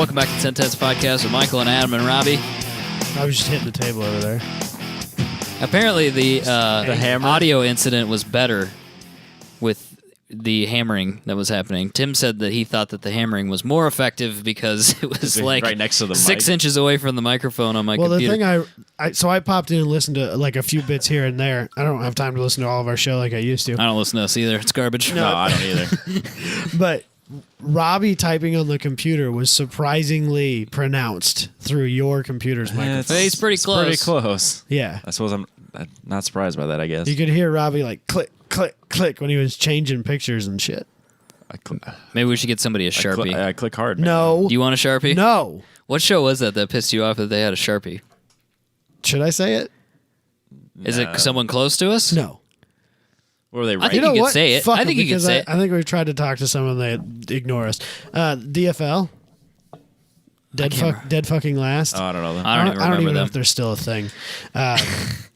Welcome back to 10 Test Podcast with Michael and Adam and Robbie. I was just hitting the table over there. Apparently, the hammer audio incident was better with the hammering that was happening. Tim said that he thought that the hammering was more effective because it was like right next to the 6 mic. inches away from the microphone on my computer. The thing so I popped in and listened to like a few bits here and there. I don't have time to listen to all of our show like I used to. I don't listen to us either. It's garbage. No, I don't either. But Robbie typing on the computer was surprisingly pronounced through your computer's microphone. He's pretty close. Pretty close. Yeah. I suppose I'm not surprised by that, I guess. You could hear Robbie like click, click, click when he was changing pictures and shit. Maybe we should get somebody a Sharpie. I click hard. Man. No. Do you want a Sharpie? No. What show was that pissed you off that they had a Sharpie? Should I say it? Is it someone close to us? No. What were they I writing? think you could say it. Fuck I think them, you could because say it. I think we've tried to talk to someone, they ignore us. DFL. Dead fucking last. Oh, I don't know. I don't even remember know them. if they're still a thing.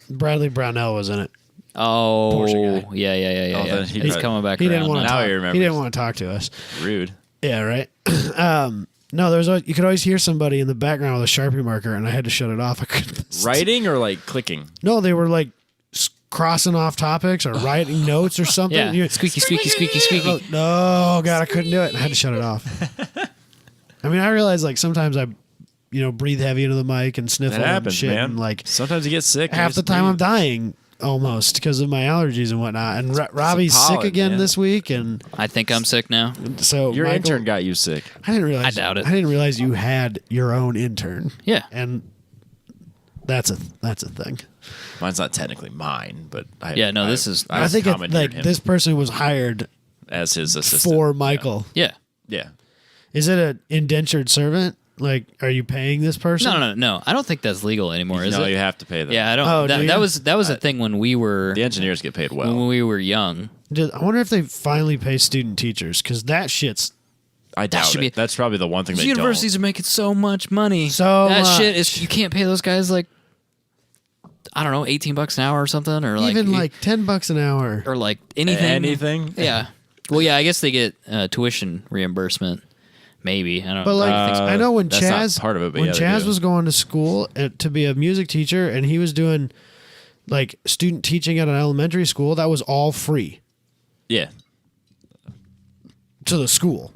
Bradley Brownell was in it. Oh, Porsche guy. yeah. then He's coming back He around. didn't want to now. Now talk. he remembers. He didn't want to talk to us. Rude. Yeah, right. No, there was you could always hear somebody in the background with a Sharpie marker, and I had to shut it off. I couldn't. Writing or like clicking? No, they were like crossing off topics or writing notes or something. Yeah, You- squeaky, squeaky, squeaky, squeaky. No, God, I couldn't do it. I had to shut it off. I mean, I realize like sometimes I, breathe heavy into the mic and sniffle That and happens, shit, man. and like Sometimes you get sick. and half you the just time I'm breathe. dying almost because of my allergies and whatnot. And Robbie's sick pollen, again man. this week, and I think I'm sick now. so Your Michael, intern got you sick. I didn't realize. I doubt it. I didn't realize you had your own intern. Yeah. And that's a thing. Mine's not technically mine, but this is- I think it's commandeered like him this person was hired as his assistant for Michael. Yeah. Yeah. Is it an indentured servant? Like, are you paying this person? No. I don't think that's legal anymore, is No, it? you have to pay them. Yeah, I don't. Oh, do that you? was a thing when we were The engineers get paid well. when we were young. I wonder if they finally pay student teachers because that shit's I doubt should it. be- That's probably the one thing they Universities are making so much money. So that much. shit is you can't pay those guys like I don't know, $18 an hour or something, or even like $10 an hour. or like don't. anything. Anything? Yeah. Well, yeah, I guess they get tuition reimbursement. Maybe I don't. But like, I think so. I know when that's not Chaz part of it, but when yeah, they Chaz do. was going to school to be a music teacher, and he was doing like student teaching at an elementary school, that was all free Yeah. to the school.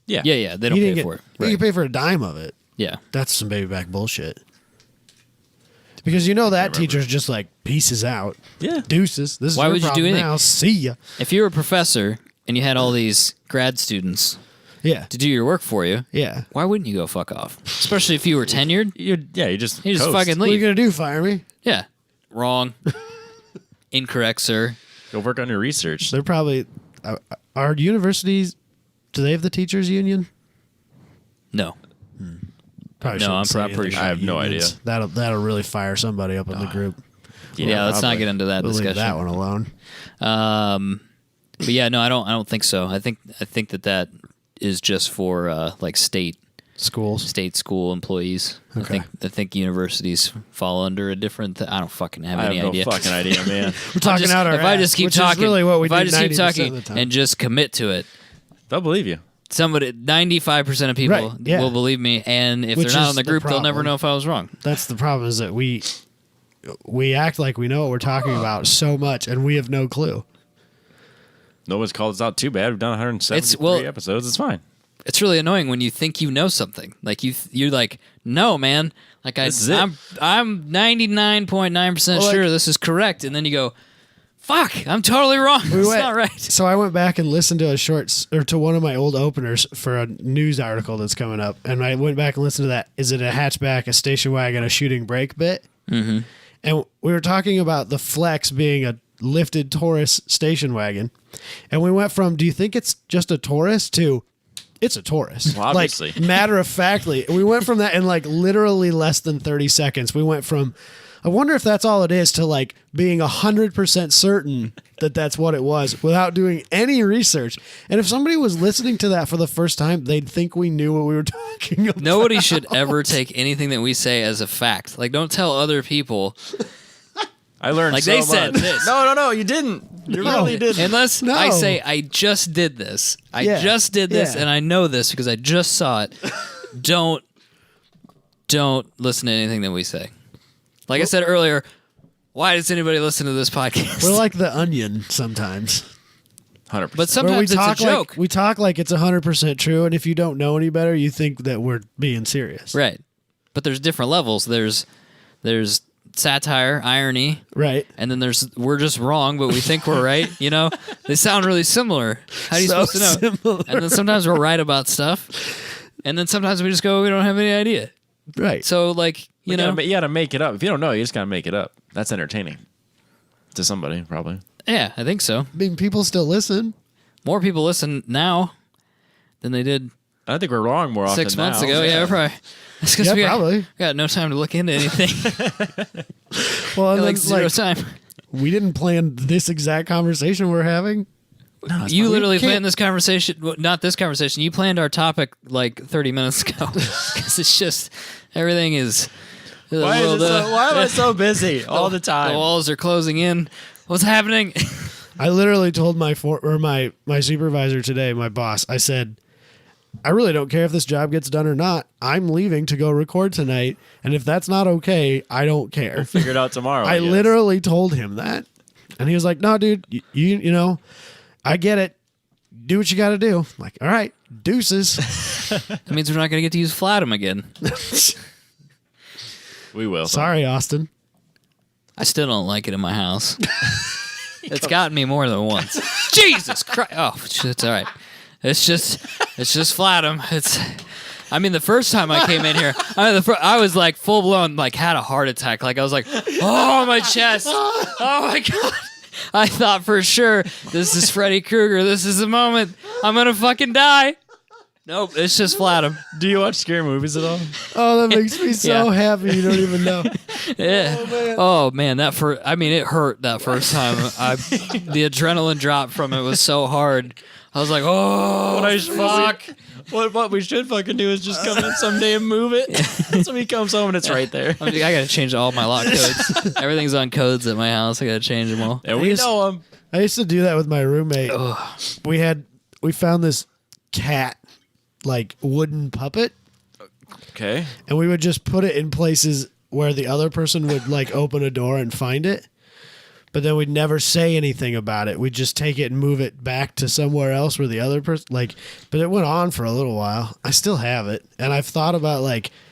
Yeah. Yeah, they don't He pay didn't get, for it. You Right. can pay for a dime of it. Yeah. That's some baby back bullshit. Because that remember. teacher's just like pieces out, Yeah. deuces. This is Why your would you do problem anything? now. See ya. If you were a professor and you had all these grad students Yeah, to do your work for you, yeah. why wouldn't you go fuck off? Especially if you were tenured. You just You just coast. fucking What are you leave. gonna do? Fire me? Yeah. Wrong. Incorrect, sir. Go work on your research. They're probably are universities. Do they have the teachers union? No. Probably No, shouldn't I'm say pretty anything sure. I have no about unions. idea. That'll really fire somebody up in the group. Yeah, let's not probably. get into that We'll leave discussion. that one alone. But yeah, no, I don't think so. I think that is just for like state Schools. school employees. Okay. I think universities fall under a different. I don't fucking have I have any no idea. fucking idea, man. We're talking Just- out our if I ass, just keep which talking, is really what we if do I just keep 90% talking of the time. and just commit to it, They'll believe you. 95% of people Right, yeah. will believe me. And if Which they're not is on the the group, they'll never problem. know if I was wrong. That's the problem, is that we act like we know what we're talking about so much, and we have no clue. No one's called us out too bad. We've done 173 well- episodes. It's fine. It's really annoying when you think you know something. Like you're like, no, man. Like This is it. I'm 99.9% Well, sure like- this is correct, and then you go, fuck, I'm totally wrong. It's not right. So I went back and listened to to one of my old openers for a news article that's coming up, and I went back and listened to that. Is it a hatchback, a station wagon, a shooting brake bit? Mm-hmm. And we were talking about the Flex being a lifted Taurus station wagon, and we went from, do you think it's just a Taurus, to it's a Taurus. Well, obviously. Like, matter of factly. We went from that in like literally less than 30 seconds. We went from, I wonder if that's all it is, to like being 100% certain that that's what it was without doing any research. And if somebody was listening to that for the first time, they'd think we knew what we were talking about. Nobody should ever take anything that we say as a fact. Like, don't tell other people. I learned Like so they said much. this. No, you didn't. You No. really didn't. Unless No. I say, I just did this. I Yeah, just did this, yeah. and I know this because I just saw it. don't listen to anything that we say. Like I said earlier, why does anybody listen to this podcast? We're like the Onion sometimes. 100%. But sometimes it's a joke. We talk like it's 100% true, and if you don't know any better, you think that we're being serious. Right. But there's different levels. There's satire, irony, Right. and then there's we're just wrong, but we think we're right. You know, they sound really similar. How are you So supposed to know? similar. And then sometimes we're right about stuff, and then sometimes we just go, we don't have any idea. Right. So like you know, you gotta make it up. If you don't know, you just gotta make it up. That's entertaining to somebody, probably. yeah, I think so. I mean, people still listen. More people listen now than they did I think we're wrong more often 6 months now. ago. Yeah, probably. That's because Yeah, we probably. got no time to look into anything. Well, and like then, zero time. we didn't plan this exact conversation we're having. No, You literally can't- planned this conversation. Well, not this conversation. You planned our topic like 30 minutes ago. Because it's just everything is. why am I so busy all the The time? walls are closing in. What's happening? I literally told my supervisor today, my boss, I said, I really don't care if this job gets done or not. I'm leaving to go record tonight, and if that's not okay, I don't care. Figure it out tomorrow. I guess. literally told him that, and he was like, "No, dude, you know, I get it. Do what you got to do." I'm like, all right, deuces. That means we're not going to get to use Flatum again. We will. Sorry, Austin. I still don't like it in my house. It's gotten me more than once. Jesus Christ! Oh, it's all right. It's just Flatum. I mean, the first time I came in here, I was like full blown, like had a heart attack. Like I was like, oh my chest, oh my god. I thought for sure this is Freddy Krueger. This is the moment I'm gonna fucking die. Nope, it's just Flatum. Do you watch scary movies at all? Oh, that makes me so Yeah. happy. You don't even know. Yeah. Oh man, it hurt that first time. The adrenaline drop from it was so hard. I was like, oh, fuck. What we should fucking do is just come in someday and move it. So he comes home and it's right there. I gotta change all my lock codes. Everything's on codes at my house. I gotta change them all. And we know him. I used to do that with my roommate. We found this cat, like wooden puppet, Okay. and we would just put it in places where the other person would like open a door and find it. But then we'd never say anything about it. We'd just take it and move it back to somewhere else where the other person, but it went on for a little while. I still have it. And I've thought about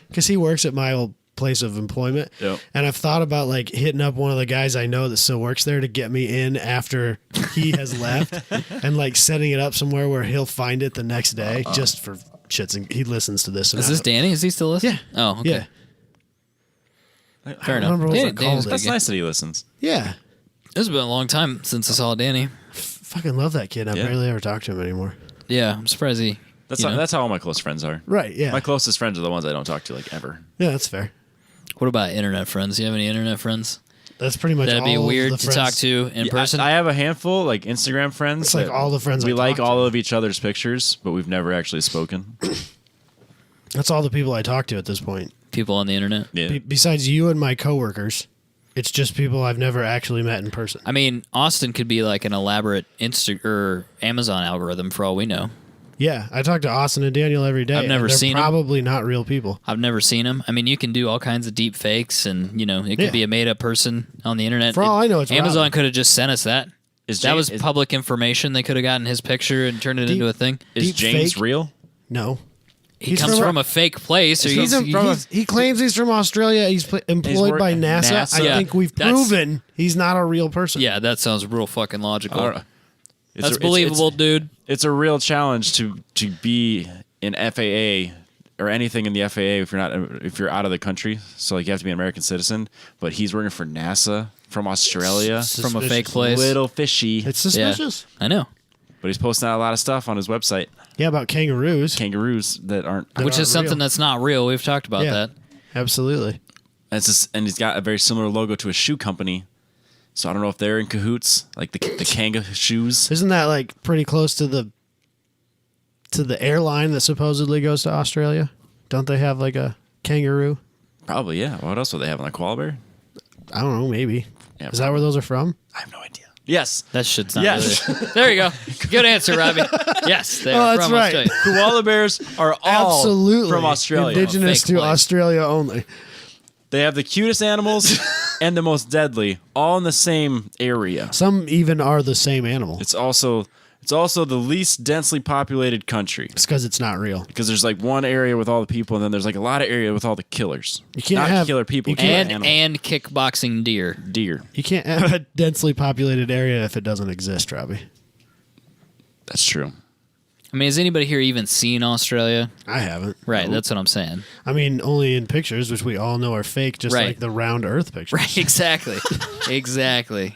because he works at my old place of employment. Yep. And I've thought about hitting up one of the guys I know that still works there to get me in after he has left and setting it up somewhere where he'll find it the next day just for shits. And he listens to this. And Is this Danny? Is he still listening? Yeah. Oh, okay. Yeah. Fair I enough. remember what Danny- it called. Danny's That's good. nice that he listens. Yeah. It's been a long time since I saw Danny. Fucking love that kid. I Yeah. barely ever talk to him anymore. Yeah, I'm surprised he. That's you know. that's how all my close friends are. Right. Yeah. My closest friends are the ones I don't talk to ever. Yeah, that's fair. What about internet friends? Do you have any internet friends? That's pretty much That'd all be of weird the to friends. talk to in person. I have a handful, like Instagram friends. It's like that all the friends we I like talk all to. of each other's pictures, but we've never actually spoken. That's all the people I talk to at this point. People on the internet. Yeah. Besides you and my coworkers, it's just people I've never actually met in person. I mean, Austin could be like an elaborate Insta or Amazon algorithm for all we know. Yeah, I talk to Austin and Daniel every day. I've never and they're seen 'em. Probably not real people. I've never seen him. I mean, you can do all kinds of deep fakes, and it could Yeah. be a made-up person on the internet. For all I know, it's Amazon Robin. could have just sent us that. That was public information. They could have gotten his picture and turned it Deep- into a thing. Is deep James fake. real? No. He He's comes from- from a fake place. Or He claims he's from Australia. He's employed by NASA. NASA. I Yeah, think we've that's- proven he's not a real person. yeah, that sounds real fucking logical. All right. That's believable, dude. It's a real challenge to be in FAA or anything in the FAA if you're out of the country. So you have to be an American citizen. But he's working for NASA from Australia. From a Suspicious. fake place. Little fishy. It's Yeah, suspicious. I know. But he's posting out a lot of stuff on his website. Yeah, about kangaroos. Kangaroos that aren't. Which is aren't something real. that's not real. We've talked about Yeah. that. Absolutely. And he's got a very similar logo to a shoe company. So I don't know if they're in cahoots, like the Kanga shoes. Isn't that pretty close to the airline that supposedly goes to Australia? Don't they have a kangaroo? Probably, yeah. What else would they have on the koala bear? I don't know, maybe. Yeah, Is that where those are from? I have no idea. Yes. That shit's not Yes. really. There you go. Good answer, Robbie. Yes, they are that's from right. Australia. Koala bears are all Absolutely. from Australia. Indigenous Fake to place. Australia only. They have the cutest animals and the most deadly, all in the same area. Some even are the same animal. It's also the least densely populated country It's because it's not real. because there's like one area with all the people, and then there's like a lot of area with all the killers. You can't Not have- killer people, you killer can't- animals. And kickboxing deer. Deer. You can't have a densely populated area if it doesn't exist, Robbie. That's true. I mean, has anybody here even seen Australia? I haven't. Right, that's what I'm saying. I mean, only in pictures, which we all know are fake, just Right. like the round Earth pictures. Right, exactly. Exactly.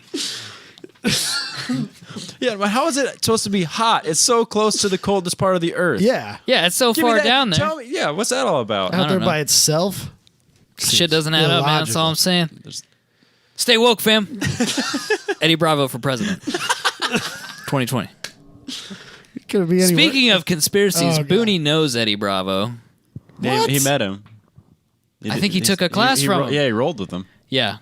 Yeah, but how is it supposed to be hot? It's so close to the coldest part of the earth. Yeah. Yeah, it's so Give me far that- down there. Tell me, yeah, what's that all about? I Out don't there know. by itself. Shit doesn't add up, man. That's all I'm saying. Stay woke, fam. Eddie Bravo for president. 2020. Could it be anywhere? Speaking of conspiracies, Oh, God. Booney knows Eddie Bravo. Yeah, he met him. I think he took a class from him. Yeah, he rolled with him. Yeah.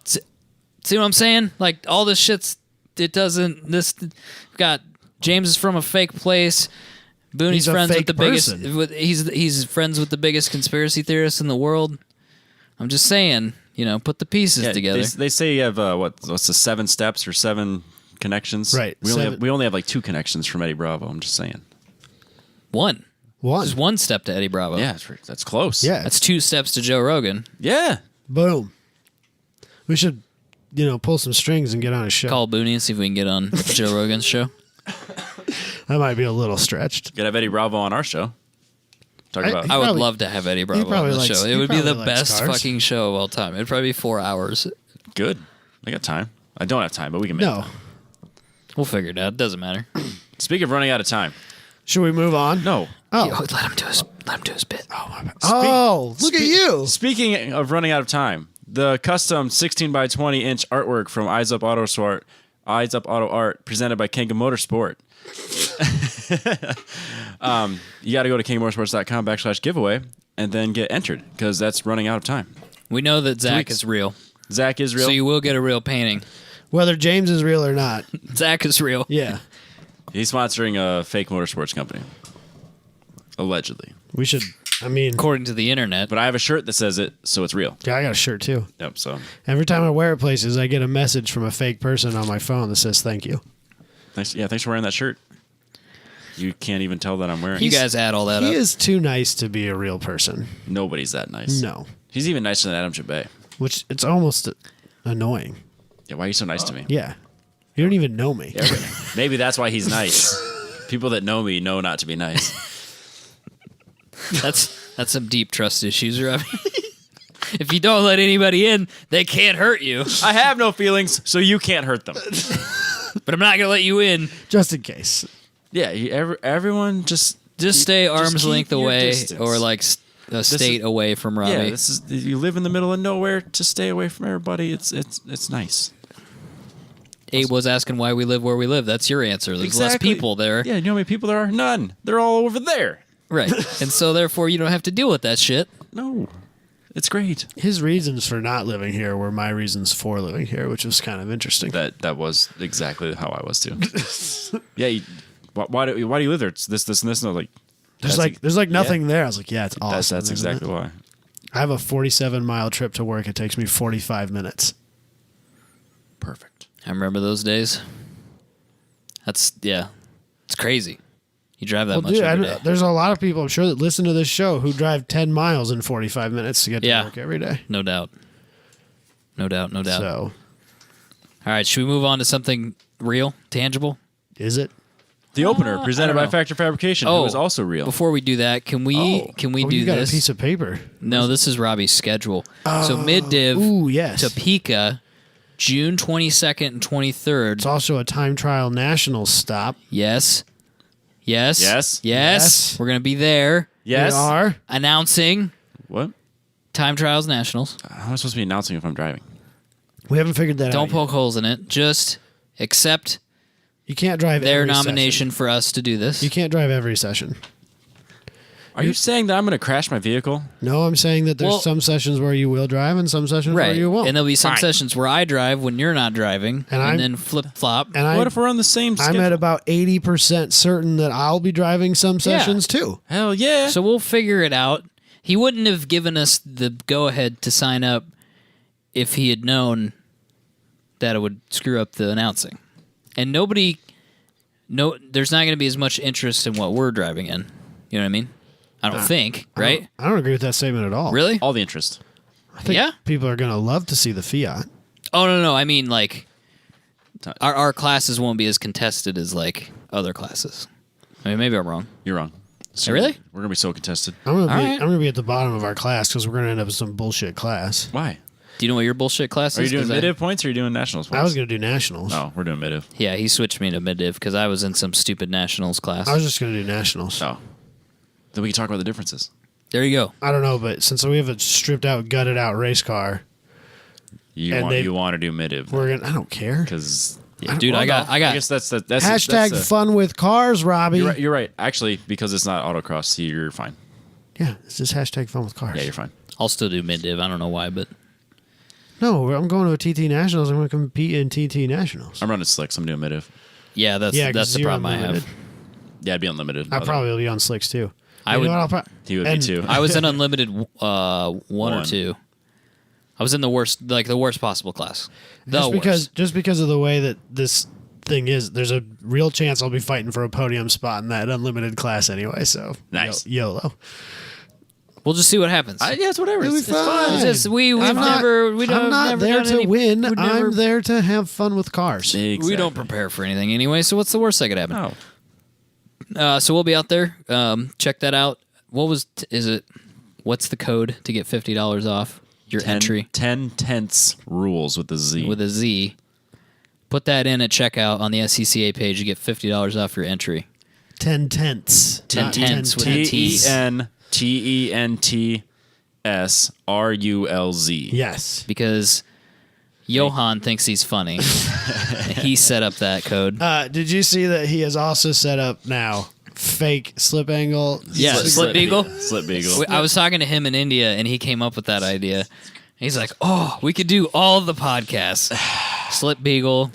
See what I'm saying? Like, all this shit's, it doesn't, this, got, James is from a fake place. Booney's He's a friends with fake the person. biggest, he's friends with the biggest conspiracy theorists in the world. I'm just saying, put the pieces Yeah, together. They say you have what's the 7 steps or 7 connections? Right, We 7. only have like 2 connections from Eddie Bravo. I'm just saying. One. There's one step to Eddie Bravo. Yeah, that's close. Yeah. That's 2 steps to Joe Rogan. Yeah. Boom. We should, pull some strings and get on a show. Call Booney and see if we can get on Joe Rogan's show. That might be a little stretched. Gotta have Eddie Bravo on our show. Talk I- about. I would probably- love to have Eddie Bravo on probably the likes- show. It he would be the probably likes best cars. fucking show of all time. It'd probably be 4 hours. Good. I got time. I don't have time, but we can make No. time. We'll figure it out. It doesn't matter. Speaking of running out of time. Should we move on? No. Oh. Let him do his bit. Oh, look at you. Speaking of running out of time, the custom 16 by 20 inch artwork from Eyes Up Auto Art presented by King of Motorsport. You got to go to kingofmotorsports.com/giveaway and then get entered because that's running out of time. We know that Zach weeks. is real, Zach is real. so you will get a real painting. Whether James is real or not. Zach is real. Yeah. He's sponsoring a fake motorsports company. Allegedly. We should, According to the internet. But I have a shirt that says it, so it's real. yeah, I got a shirt too. Yep, so Every time I wear it places, I get a message from a fake person on my phone that says thank you. thanks for wearing that shirt. You can't even tell that I'm wearing You it. guys add all that He up. is too nice to be a real person. Nobody's that nice. No. He's even nicer than Adam Jabay. Which, it's almost annoying. Yeah, why are you so nice to me? Yeah. You don't even know me. Yeah, maybe that's why he's nice. People that know me know not to be nice. That's some deep trust issues, Robbie. If you don't let anybody in, they can't hurt you. I have no feelings, so you can't hurt them. But I'm not gonna let you in. Just in case. Yeah, everyone just Stay just arm's keep length your away, distance. or like a state is- away from Robbie. Yeah, this is you live in the middle of nowhere. To stay away from everybody, it's nice. Abe was asking why we live where we live. That's your answer. There's less Exactly. people there. Yeah, you know how many people there are? None. They're all over there. Right. And so therefore you don't have to deal with that shit. No, it's great. His reasons for not living here were my reasons for living here, which was kind of interesting. That was exactly how I was too. Yeah, why do you live there? It's this and this. And I was like, There's like nothing there. I was like, yeah, it's awesome. that's isn't exactly it? why. I have a 47-mile trip to work. It takes me 45 minutes. Perfect. I remember those days. It's crazy. You drive that Well, much dude, every day. there's a lot of people I'm sure that listen to this show who drive 10 miles in 45 minutes to get to Yeah. work every day. No doubt. No doubt. So, All right, should we move on to something real, tangible? is it? The opener presented I by don't know. Factor Fabrication, who is also real. Before we do that, can we Oh, do you got this? a piece of paper. No, this is Robbie's schedule. So mid-div Ooh, yes. Topeka, June 22nd and 23rd. It's also a time trial national stop. Yes. Yes. Yes. Yes. We're going to be there Yes. We are. announcing What? Time Trials Nationals. How am I supposed to be announcing if I'm driving? We haven't figured that out. Don't yet. poke holes in it. Just accept You can't drive their every nomination for us to do this. Session. You can't drive every session. Are you saying that I'm going to crash my vehicle? No, I'm saying that there's Well- some sessions where you will drive and some sessions where Right. you won't. And there'll be some Fine. sessions where I drive when you're not driving, And and, I'm- then flip flop. and What if we're on the same schedule? I'm at about 80% certain that I'll be driving some sessions too. Hell yeah. So we'll figure it out. He wouldn't have given us the go ahead to sign up if he had known that it would screw up the announcing. And there's not going to be as much interest in what we're driving in. You know what I mean? I don't think, right? I don't agree with that statement at all. Really? All the interest. I think Yeah? people are going to love to see the Fiat. Oh, no. I mean, like, our classes won't be as contested as, like, other classes. I mean, maybe I'm wrong. You're wrong. So Really? We're going to be so contested. I'm going All right. to be at the bottom of our class because we're going to end up with some bullshit class. Why? Do you know what your bullshit class Are you is? doing 'Cause mid-div points or are you doing nationals points? I was going to do nationals. Oh, we're doing mid-div. Yeah, he switched me to mid-div because I was in some stupid nationals class. I was just going to do nationals. Oh. Then we can talk about the differences. There you go. I don't know, but since we have a stripped out, gutted out race car, You And want, to do mid-div. we're going to, I don't care. Because... Dude, I got. I guess that's Hashtag that's fun with cars, Robbie. You're right. Actually, because it's not autocross, you're fine. Yeah, it's just hashtag fun with cars. Yeah, you're fine. I'll still do mid-div. I don't know why, but No, I'm going to a TT Nationals. I'm going to compete in TT Nationals. I'm running slicks. I'm doing mid-div. yeah, that's 'cause the you're problem I unlimited. have. Yeah, I'd be unlimited. I probably will be on slicks too. I You would- know what, He would and- be too. I was in unlimited one or One. two. I was in the worst possible class. just because of the way that this thing is, there's a real chance I'll be fighting for a podium spot in that unlimited class anyway. So Nice. YOLO. We'll just see what happens. Yeah, it's whatever. It'll be It's fun. fun. It's just we've I'm not- never we don't I'm not never there done to any, win. we've never- I'm there to have fun with cars. Exactly. We don't prepare for anything anyway. So what's the worst that could happen? Oh. So we'll be out there. Check that out. Is it? What's the code to get $50 off your entry 10 tenths rules with the Z. with a Z? Put that in at checkout on the SCCA page. You get $50 off your entry. 10 tenths. 10 not tenths with tenths. TENTENTSRULZ. Yes. Because Johan thinks he's funny. He set up that code. Did you see that he has also set up now fake slip angle? Yeah, slip beagle. Slip beagle. I was talking to him in India, and he came up with that idea. He's like, "Oh, we could do all the podcasts, slip beagle."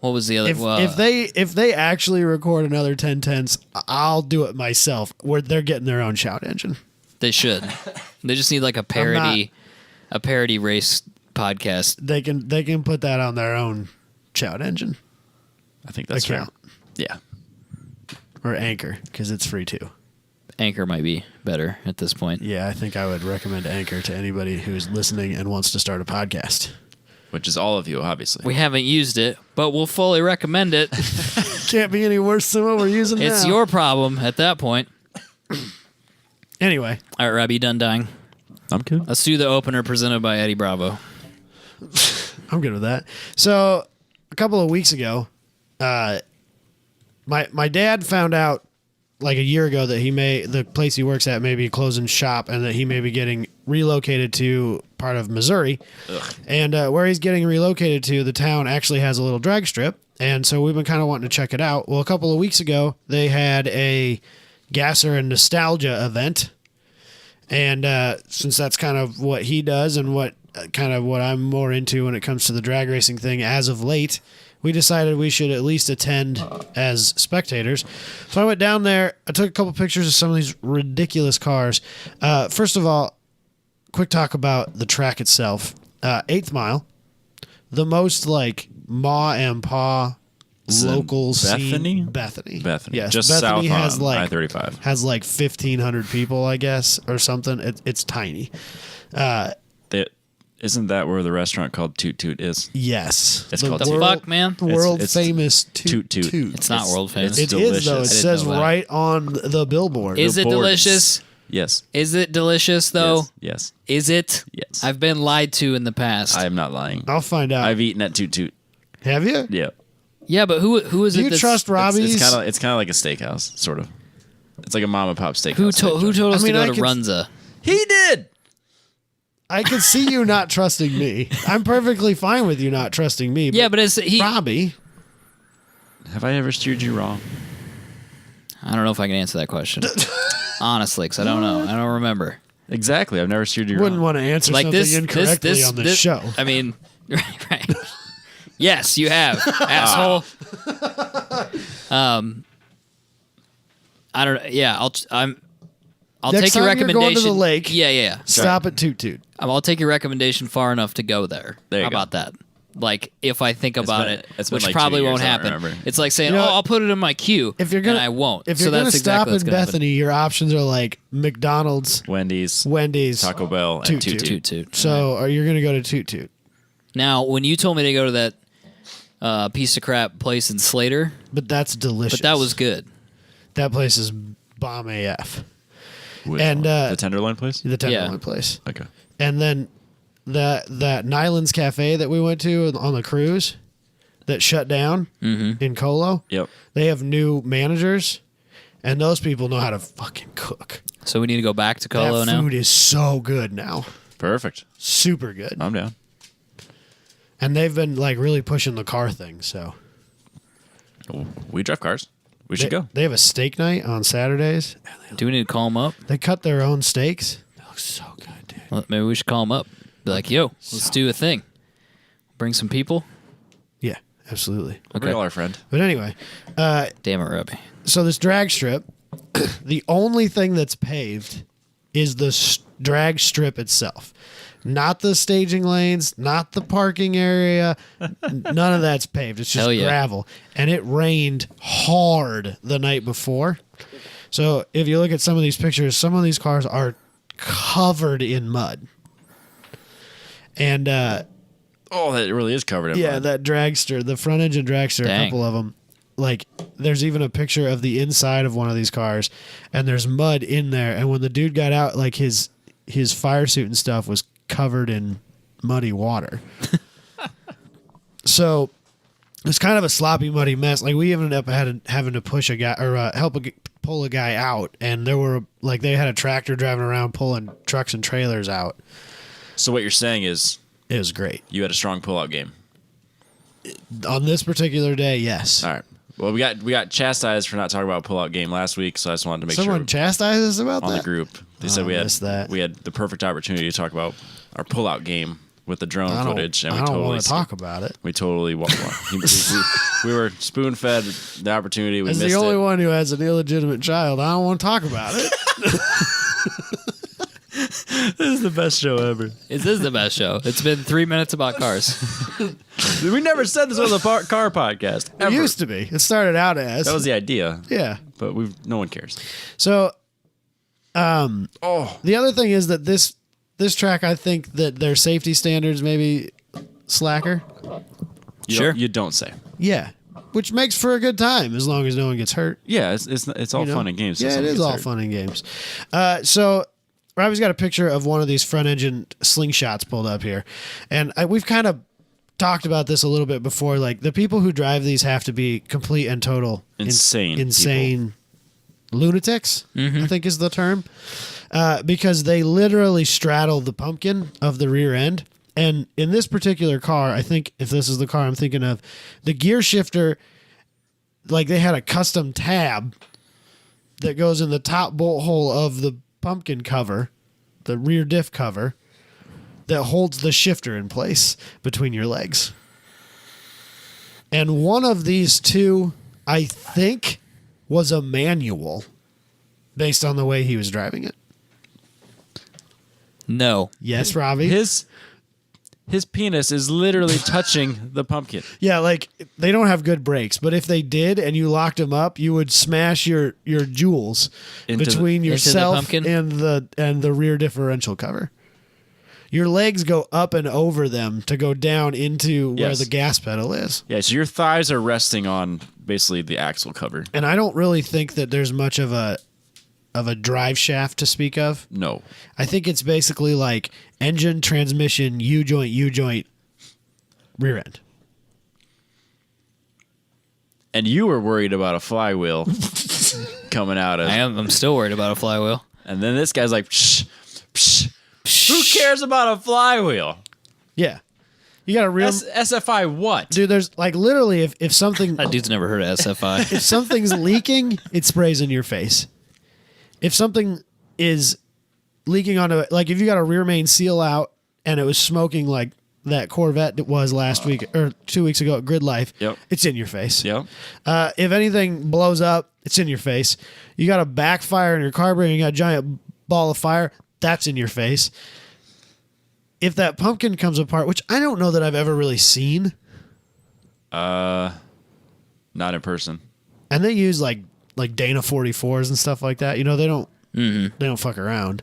What was the other? If they actually record another 10 tenths, I'll do it myself. Where they're getting their own shout engine. They should. They just need like a parody race podcast. They can put that on their own shout engine I think that's account fair. Yeah. or Anchor because it's free too. Anchor might be better at this point. Yeah, I think I would recommend Anchor to anybody who's listening and wants to start a podcast. Which is all of you, obviously. We haven't used it, but we'll fully recommend it. Can't be any worse than what we're using It's now. your problem at that point. Anyway, All right, Robbie, you done dying? I'm good. Let's do the opener presented by Eddie Bravo. I'm good with that. So, a couple of weeks ago, my dad found out like a year ago that the place he works at may be closing shop and that he may be getting relocated to part of Missouri. Ugh. And where he's getting relocated to, the town actually has a little drag strip. And so we've been kind of wanting to check it out. Well, a couple of weeks ago, they had a Gasser and Nostalgia event. And since that's kind of what he does and what I'm more into when it comes to the drag racing thing as of late, we decided we should at least attend as spectators. So I went down there. I took a couple pictures of some of these ridiculous cars. First of all, quick talk about the track itself. 8th Mile, the most like ma and pa Is it local Bethany? scene. Bethany. Bethany. Yes, Just Bethany south has on like I-35. has like 1,500 people, I guess, or something. It's tiny. Isn't that where the restaurant called Toot Toot is? Yes. It's called The fuck, man? The world it's famous Toot Toot Toot. Toot. It's not world famous. It delicious. is though. It I didn't says know that. right on the billboard. Is it boards. delicious? Yes. Is it delicious though? Yes. Is it? Yes. I've been lied to in the past. I am not lying. I'll find out. I've eaten at Toot Toot. Have you? Yeah. yeah, but who is Do it? you that's- trust Robbie's? It's kind of like a steakhouse, sort of. It's like a mom and pop steakhouse. Who told us I mean, to I go to could- Runza? He did. I can see you not trusting me. I'm perfectly fine with you not trusting me. Yeah, but he. Robbie. Have I ever steered you wrong? I don't know if I can answer that question. Honestly, because I don't know. I don't remember. Exactly. I've never steered you Wouldn't wrong. want to answer something incorrectly on this show. I mean, right. Yes, you have, asshole. I don't. Yeah, I'll Next take your time you're recommendation. going to the lake, Yeah. Stop at Toot Toot. I'll take your recommendation far enough to go there. There you How go. about that? Like, if I think about been- it, it's been which like 2 probably years, won't I don't happen. remember. It's like saying, You know, I'll put it in my queue, If you're gonna, and I won't. If you're so gonna that's stop exactly what's in gonna happen. Bethany, your options are like McDonald's, Wendy's, Wendy's, Taco Bell, Toot and Toot Toot. Toot. Toot. So, or you're gonna go to Toot Toot. Now, when you told me to go to that piece of crap place in Slater, But that's delicious. but that was good. That place is bomb AF. Which And, one? The Tenderloin place? The Tenderloin Yeah. place. Okay. And then that Nyland's Cafe that we went to on the cruise that shut down in Colo. Yep. They have new managers, and those people know how to fucking cook. So we need to go back to Colo that now. food is so good now. Perfect. Super good. I'm down. And they've been like really pushing the car thing, so We drive cars. We should go. They have a steak night on Saturdays. Do we need to call them up? They cut their own steaks. They look so good, dude. Well, maybe we should call them up. Be like, yo, let's do a thing. Bring some people. Yeah, absolutely. Bring all our friend. But anyway, Damn it, Robbie. so this drag strip, the only thing that's paved is the drag strip itself. Not the staging lanes, not the parking area. None of that's paved. It's just Hell yeah. gravel. And it rained hard the night before. So if you look at some of these pictures, some of these cars are covered in mud. And Oh, that really is covered in yeah, mud. that dragster, the front engine dragster, a Dang. couple of them. Like, there's even a picture of the inside of one of these cars, and there's mud in there. And when the dude got out, like his fire suit and stuff was covered in muddy water. So it's kind of a sloppy, muddy mess. Like, we ended up having to push a guy or pull a guy out, and there were like they had a tractor driving around pulling trucks and trailers out. So what you're saying is It was great you had a strong pullout game. on this particular day. Yes. All right. Well, we got chastised for not talking about pullout game last week, so I just wanted to make Someone sure chastised us about on that. the group. They said I missed that. we had the perfect opportunity to talk about our pullout game with the drone I don't, footage, and I we don't totally want to talk about it. We totally we were spoon fed the opportunity. We As missed the only it. one who has an illegitimate child, I don't want to talk about it. This is the best show ever. This is the best show. It's been 3 minutes about cars. We never said this was a car podcast. It Ever. used to be. It started out as. That was the idea, yeah. but no one cares. So, Oh, the other thing is that this track, I think that their safety standards maybe slacker. Sure. You don't say. Yeah. Which makes for a good time as long as no one gets hurt. Yeah, it's all you know? fun and games. till Yeah, it someone is gets all hurt. fun and games. So Robbie's got a picture of one of these front engine slingshots pulled up here. And we've kind of talked about this a little bit before. Like, the people who drive these have to be complete and total insane lunatics, I think is the term. Because they literally straddle the pumpkin of the rear end. And in this particular car, I think if this is the car I'm thinking of, the gear shifter, like they had a custom tab that goes in the top bolt hole of the pumpkin cover, the rear diff cover, that holds the shifter in place between your legs. And one of these two, I think, was a manual based on the way he was driving it. No. Yes, Robbie? His penis is literally touching the pumpkin. Yeah, like they don't have good brakes, but if they did and you locked them up, you would smash your jewels Into between the yourself pumpkin? and the rear differential cover. Your legs go up and over them to go down into where Yes. the gas pedal is. Yeah, so your thighs are resting on basically the axle cover. And I don't really think that there's much of a drive shaft to speak of. No. I think it's basically like engine, transmission, U-joint, rear end. And you were worried about a flywheel coming out of. I'm still worried about a flywheel. And then this guy's like, psh, psh. Who cares about a flywheel? Yeah. You got to real SFI what? dude. There's like literally if something That dude's never heard of SFI. if something's leaking, it sprays in your face. if something is leaking onto it, like if you got a rear main seal out and it was smoking like that Corvette that was last week or 2 weeks ago at Grid Life, it's in your face. Yep. If anything blows up, it's in your face. You got a backfire in your carburetor, you got a giant ball of fire, that's in your face. If that pumpkin comes apart, which I don't know that I've ever really seen. Not in person. And they use like Dana 44s and stuff like that. You know, they don't fuck around.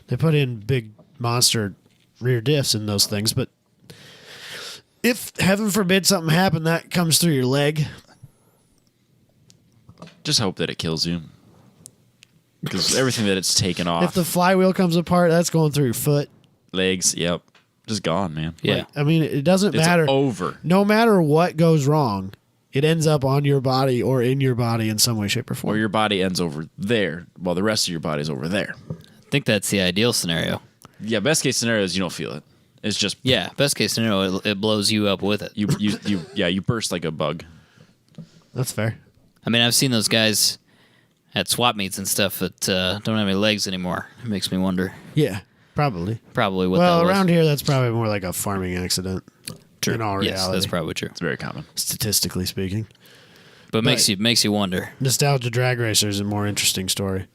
They put in big monster rear diffs in those things, but if heaven forbid something happened that comes through your leg, just hope that it kills you. Because everything that it's taken off. if the flywheel comes apart, that's going through your foot. Legs, yep. Just gone, man. Yeah. Like, I mean, it doesn't matter. It's over. No matter what goes wrong, it ends up on your body or in your body in some way, shape, or form. Or your body ends over there while the rest of your body's over there. I think that's the ideal scenario. Yeah, best case scenario is you don't feel it. It's just Best case scenario, it blows you up with it. you burst like a bug. That's fair. I mean, I've seen those guys at swap meets and stuff that don't have any legs anymore. It makes me wonder. Yeah, probably. Probably what Well, that was. around here, that's probably more like a farming accident. True. In all reality. Yes, that's probably true. It's very common. Statistically speaking. But makes you wonder. Nostalgia Drag Racer is a more interesting story.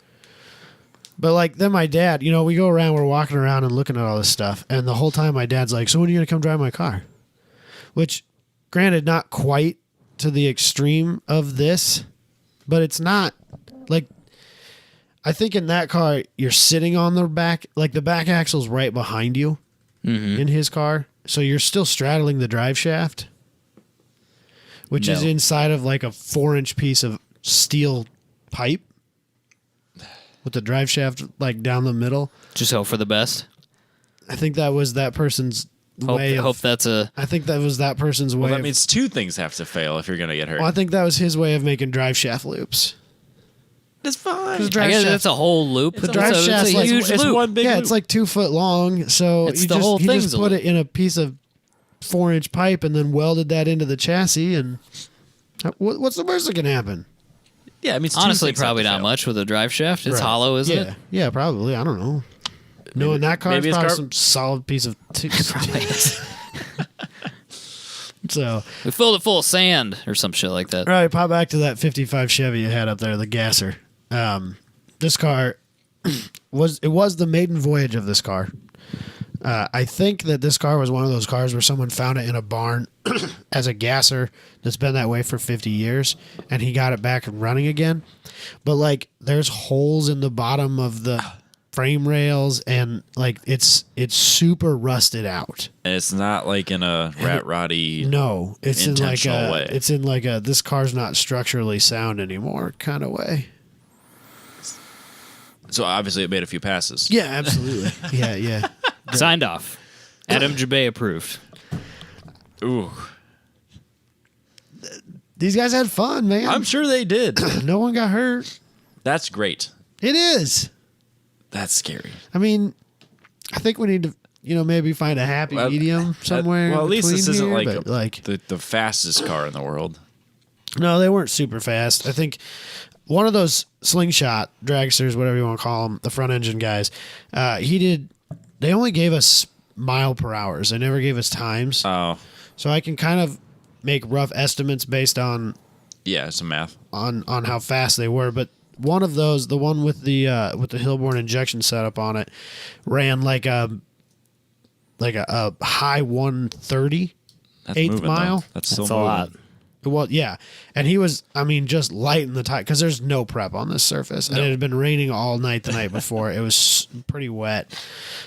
But like then my dad, you know, we go around, we're walking around and looking at all this stuff, and the whole time my dad's like, "So when are you gonna come drive my car?" Which, granted, not quite to the extreme of this, but it's not like I think in that car you're sitting on the back, like the back axle's right behind you in his car, so you're still straddling the drive shaft, which is inside of like a 4-inch piece of steel pipe. With the drive shaft like down the middle. Just hope for the best. I think that was that person's way of... Hope that's a... I think that was that person's way Well, that of... means two things have to fail if you're going to get hurt. Well, I think that was his way of making drive shaft loops. It's fine. Because I drive guess shaft... that's a whole loop. The drive it's shaft's a like- huge it's loop. one big yeah, loop. it's like 2 foot long, so It's the whole he thing's just a put loop. it in a piece of 4-inch pipe and then welded that into the chassis, and what's the worst that can happen? Yeah, it means two Honestly, things have probably to not fail. much with a drive shaft. It's Right. hollow, isn't yeah. it? Yeah, probably. I don't know. No, in that car, it's maybe his probably car- some solid piece of... So... We filled it full of sand or some shit like that. All right, pop back to that 55 Chevy you had up there, the gasser. This car was the maiden voyage of this car. I think that this car was one of those cars where someone found it in a barn as a gasser that's been that way for 50 years, and he got it back and running again. But like, there's holes in the bottom of the frame rails, and like it's super rusted out. And it's not like in a rat roddy. No, it's in like Intentional a way. it's in like a this car's not structurally sound anymore kind of way. So obviously it made a few passes. Yeah, absolutely. yeah. Signed off. Adam Jabay approved. Ooh. These guys had fun, man. I'm sure they did. No one got hurt. That's great. It is. That's scary. I mean, I think we need to, maybe find a happy Well, medium somewhere. Well, at least this isn't between like, here, but, the fastest car in the world. no, they weren't super fast. I think one of those slingshot dragsters, whatever you want to call them, the front engine guys, they only gave us mile per hours. They never gave us times. Oh, So I can kind of make rough estimates based on yeah, some math. on how fast they were, but one of those, the one with the Hillborn injection setup on it, ran like a high 130 That's eighth moving, mile. though. That's still That's a moving. lot. Well, yeah, and he was, just lighting the tire because there's no prep on this surface, and No. it had been raining all night the night before. It was pretty wet,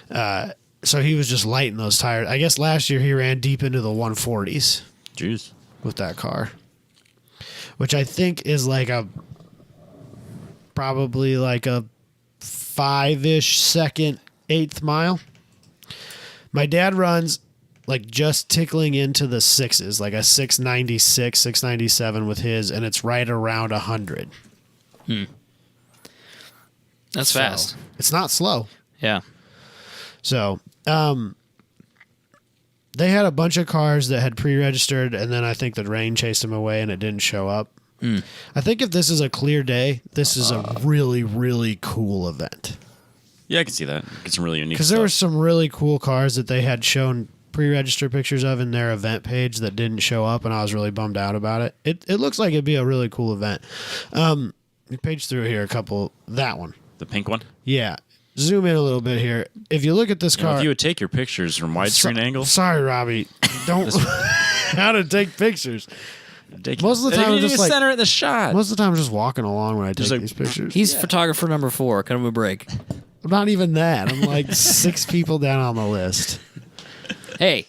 so he was just lighting those tires. I guess last year he ran deep into the 140s Jeez. with that car, which I think is probably like a 5-ish second eighth mile. My dad runs like just tickling into the 6s, like a 696, 697 with his, and it's right around 100. That's So, fast. it's not slow. Yeah. So, they had a bunch of cars that had pre-registered, and then I think the rain chased them away and it didn't show up. I think if this is a clear day, this is a really, really cool event. Yeah, I can see that. Get some really unique Because stuff. there were some really cool cars that they had shown pre-registered pictures of in their event page that didn't show up, and I was really bummed out about it. It looks like it'd be a really cool event. Page through here a couple. That one. The pink one? Yeah. Zoom in a little bit here. If you look at this car... if you would take your pictures from widescreen angles. Sorry, Robbie. Don't... How to take pictures. Most of the time, I'm just like... center it in the shot. Most of the time, I'm just walking along when I take these pictures. He's photographer number 4. Cut him a break. I'm not even that. I'm like 6 people down on the list. Hey,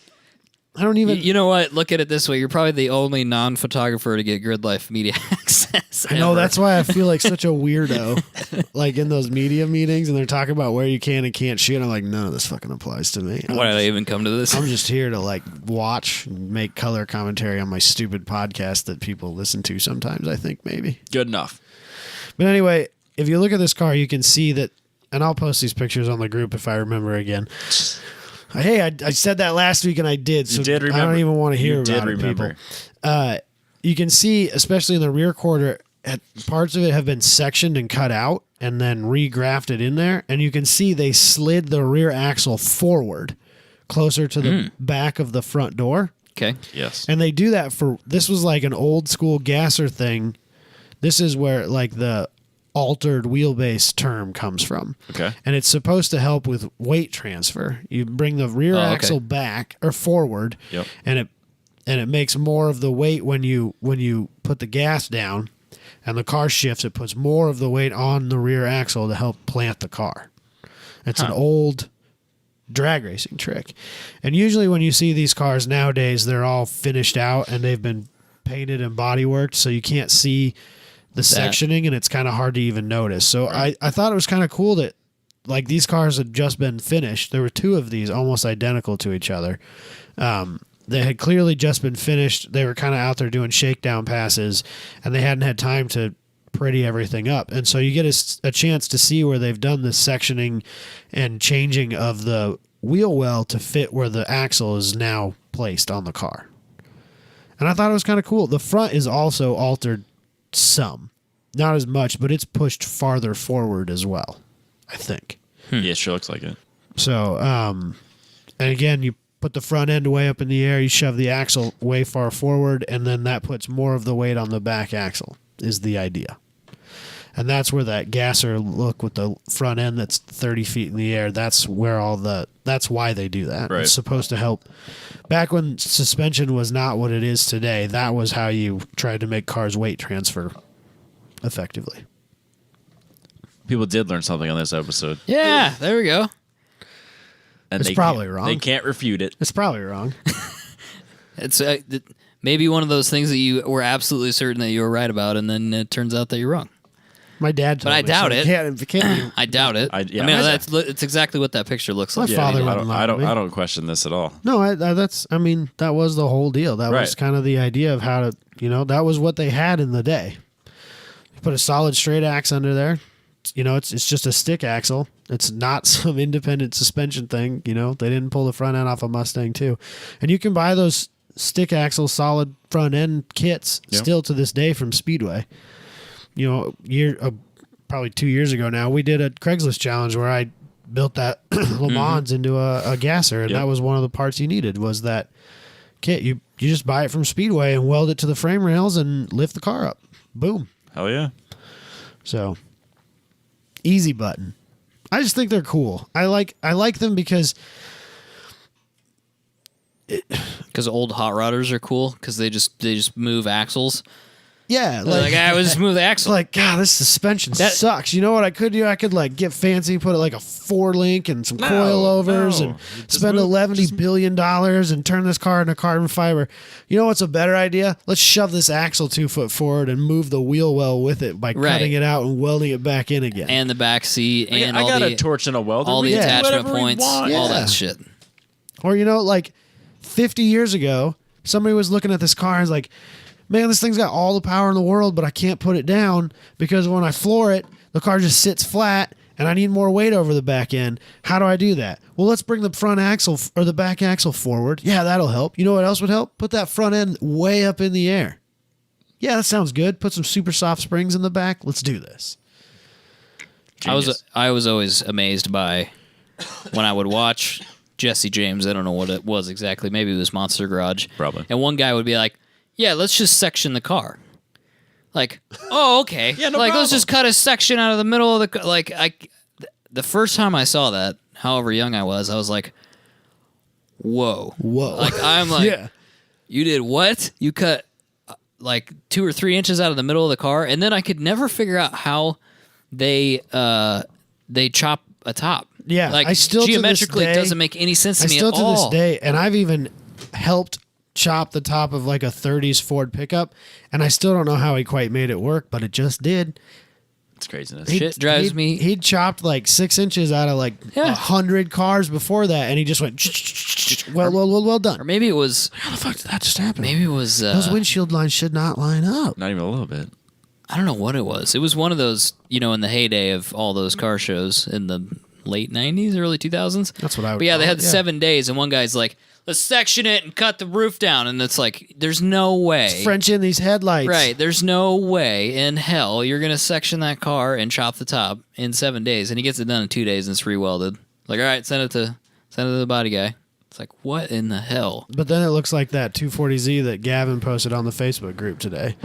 I don't even... you know what? Look at it this way. You're probably the only non-photographer to get Grid Life media access. I know, ever. that's why I feel like such a weirdo. Like in those media meetings, and they're talking about where you can and can't shoot. I'm like, none of this fucking applies to me. Why did I even come to this? I'm just here to like watch and make color commentary on my stupid podcast that people listen to sometimes, I think, maybe. Good enough. But anyway, if you look at this car, you can see that, and I'll post these pictures on the group if I remember again. Hey, I said that last week and I did, so You did remember. I don't even want to hear You about did it, remember. people. You can see, especially in the rear quarter, parts of it have been sectioned and cut out and then regrafted in there, and you can see they slid the rear axle forward closer to the back of the front door. Okay. Yes. And they do that for, this was like an old school gasser thing. This is where like the altered wheelbase term comes from. Okay. And it's supposed to help with weight transfer. You bring the rear axle back or forward, Yep. and it makes more of the weight when you put the gas down and the car shifts, it puts more of the weight on the rear axle to help plant the car. It's an old drag racing trick. And usually when you see these cars nowadays, they're all finished out and they've been painted and body worked, so you can't see the sectioning, and it's kind of hard to even notice. So I thought it was kind of cool that like these cars had just been finished. There were 2 of these almost identical to each other. They had clearly just been finished. They were kind of out there doing shakedown passes, and they hadn't had time to pretty everything up. And so you get a chance to see where they've done the sectioning and changing of the wheel well to fit where the axle is now placed on the car. And I thought it was kind of cool. The front is also altered some, not as much, but it's pushed farther forward as well, I think. Yeah, it sure looks like it. So, and again, you put the front end way up in the air, you shove the axle way far forward, and then that puts more of the weight on the back axle, is the idea. And that's where that gasser look with the front end that's 30 feet in the air, that's where that's why they do that. Right. It's supposed to help. Back when suspension was not what it is today, that was how you tried to make cars weight transfer effectively. People did learn something on this episode. Yeah, there we go. And It's probably wrong. They can't refute it. It's probably wrong. It's maybe one of those things that you were absolutely certain that you were right about, and then it turns out that you're wrong. My dad told But I me. doubt so it. Can't I doubt it. I mean, mean, it's exactly what that picture looks My like. father I wouldn't lie to me. don't question this at all. No, that was the whole deal. That was Right. kind of the idea of how to, that was what they had in the day. You put a solid straight axe under there. It's just a stick axle. It's not some independent suspension thing. They didn't pull the front end off a Mustang too. And you can buy those stick axle solid front end kits still to this day from Speedway. Probably 2 years ago now, we did a Craigslist challenge where I built that Le Mans into a gasser, and that was one of the parts you needed was that kit. You just buy it from Speedway and weld it to the frame rails and lift the car up. Boom. Hell yeah. So easy button. I just think they're cool. I like them because old hot rodders are cool because they just move axles. yeah, Like I would just move the axle. like, God, this suspension sucks. You know what I could do? I could like get fancy, put like a 4-link and some coilovers and spend $11 billion and turn this car into carbon fiber. You know what's a better idea? Let's shove this axle 2 foot forward and move the wheel well with it by cutting it out and welding it back in again. And the back seat and I all got the a torch and a welder. all the We can do attachment whatever we points, want. all Yeah. that shit. Or, like 50 years ago, somebody was looking at this car and was like, man, this thing's got all the power in the world, but I can't put it down because when I floor it, the car just sits flat and I need more weight over the back end. How do I do that? Well, let's bring the front axle or the back axle forward. Yeah, that'll help. You know what else would help? Put that front end way up in the air. yeah, that sounds good. Put some super soft springs in the back. Let's do this. Genius. I was always amazed by when I would watch Jesse James. I don't know what it was exactly. Maybe it was Monster Garage. Probably. And one guy would be like, "Yeah, let's just section the car." Like, oh, okay. Yeah, no like, problem. let's just cut a section out of the middle of the the first time I saw that, however young I was like, whoa. Like, I'm like, yeah. You did what? You cut like 2 or 3 inches out of the middle of the car, and then I could never figure out how they chop a top. Yeah, like I still to this geometrically day- it doesn't make any sense to me Still at to all. this day, and I've even helped chop the top of like a 30s Ford pickup, and I still don't know how he quite made it work, but it just did. It's craziness. Shit drives me. He'd chopped like 6 inches out of like 100 cars before that, and he just went, well Or done. maybe it was. How the fuck did that just happen? Maybe it was. Those windshield lines should not line up. Not even a little bit. I don't know what it was. It was one of those, in the heyday of all those car shows in the late 90s, early 2000s. That's what I would But yeah, they call had it, the 7 days, and one guy's like, let's section it and cut the roof down. And it's like, there's no way. French in these headlights. Right. There's no way in hell you're going to section that car and chop the top in 7 days. And he gets it done in 2 days and it's rewelded. Like, all right, send it to the body guy. It's like, what in the hell? But then it looks like that 240Z that Gavin posted on the Facebook group today,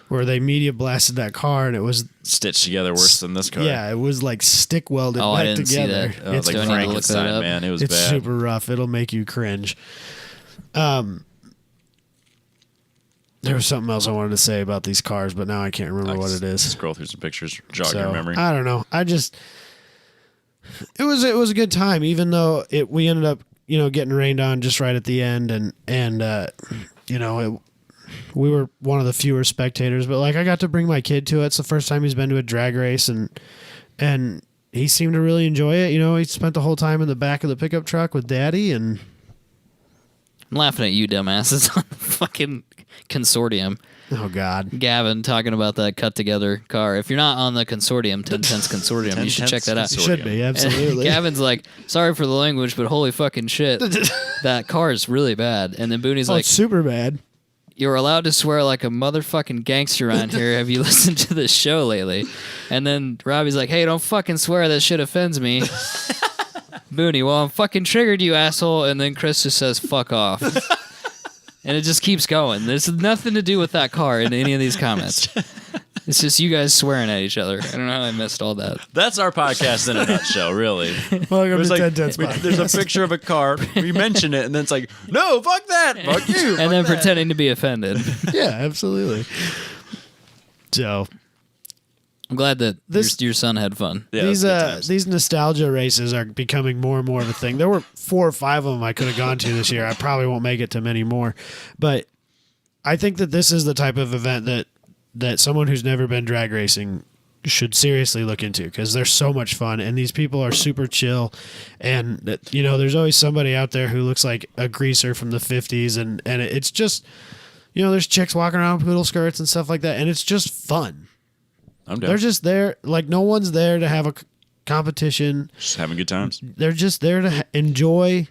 where they media blasted that car, and it was Stitched together worse than this car. yeah, it was like stick welded Oh, I back didn't see together. that. Oh, It's like Do I need to look that Frankenstein, up? man. It was it's bad. super rough. It'll make you cringe. There was something else I wanted to say about these cars, but now I can't remember what it is. Scroll through some pictures, jog So, your memory. I don't know. It was a good time, even though we ended up getting rained on just right at the end, and we were one of the fewer spectators, but like I got to bring my kid to it. It's the first time he's been to a drag race, and he seemed to really enjoy it. He spent the whole time in the back of the pickup truck with Daddy, and I'm laughing at you, dumbasses, on the fucking consortium. oh god, Gavin talking about that cut together car. If you're not on the consortium, 10 Tenths consortium, you should check that out. it should be absolutely. Gavin's like, sorry for the language, but holy fucking shit, that car is really bad. And then Booney's like, it's super bad. you're allowed to swear like a motherfucking gangster around here. Have you listened to this show lately? And then Robbie's like, hey, don't fucking swear. That shit offends me. Booney, well, I'm fucking triggered, you asshole. And then Chris just says, fuck off. And it just keeps going. There's nothing to do with that car in any of these comments. It's just you guys swearing at each other. I don't know how I missed all that. That's our podcast in a nutshell, really. Welcome It's to like, 10 Tenths there's a Podcast. picture of a car. We mention it, and then it's like, no, fuck that. Fuck you. And then pretending to be offended. Yeah, absolutely. So I'm glad that your son had fun. Yeah, these that's good times. these nostalgia races are becoming more and more of a thing. There were 4 or 5 of them I could have gone to this year. I probably won't make it to many more, but I think that this is the type of event that someone who's never been drag racing should seriously look into, because they're so much fun and these people are super chill, and there's always somebody out there who looks like a greaser from the 50s, and it's just there's chicks walking around with poodle skirts and stuff like that, and it's just fun. I'm They're down. just there, like no one's there to have a competition. Just having good times. They're just there to enjoy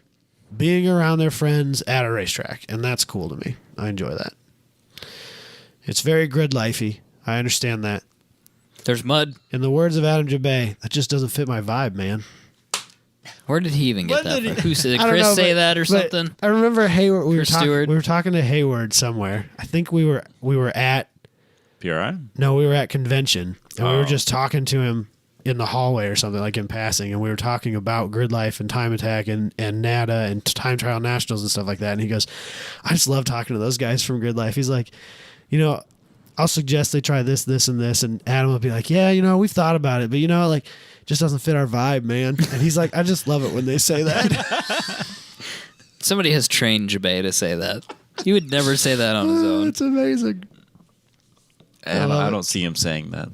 being around their friends at a racetrack, and that's cool to me. I enjoy that. It's very grid lifey. I understand that. There's mud. In the words of Adam Jabay, that just doesn't fit my vibe, man. Where did he even get that from? Who said, did I don't Chris know, say but- that or but something? I remember Hayward. We Chris Stewart? were talking to Hayward somewhere. I think we were at PRI? we were at convention, and we Oh. were just talking to him in the hallway or something, like in passing, and we were talking about grid life and time attack and NADA and time trial nationals and stuff like that. And he goes, I just love talking to those guys from grid life. He's like, I'll suggest they try this, this, and this, and Adam will be like, yeah, we've thought about it, but it just doesn't fit our vibe, man. And he's like, I just love it when they say that. Somebody has trained Jabay to say that. He would never say that on his own. It's amazing. And love I it. don't see him saying that.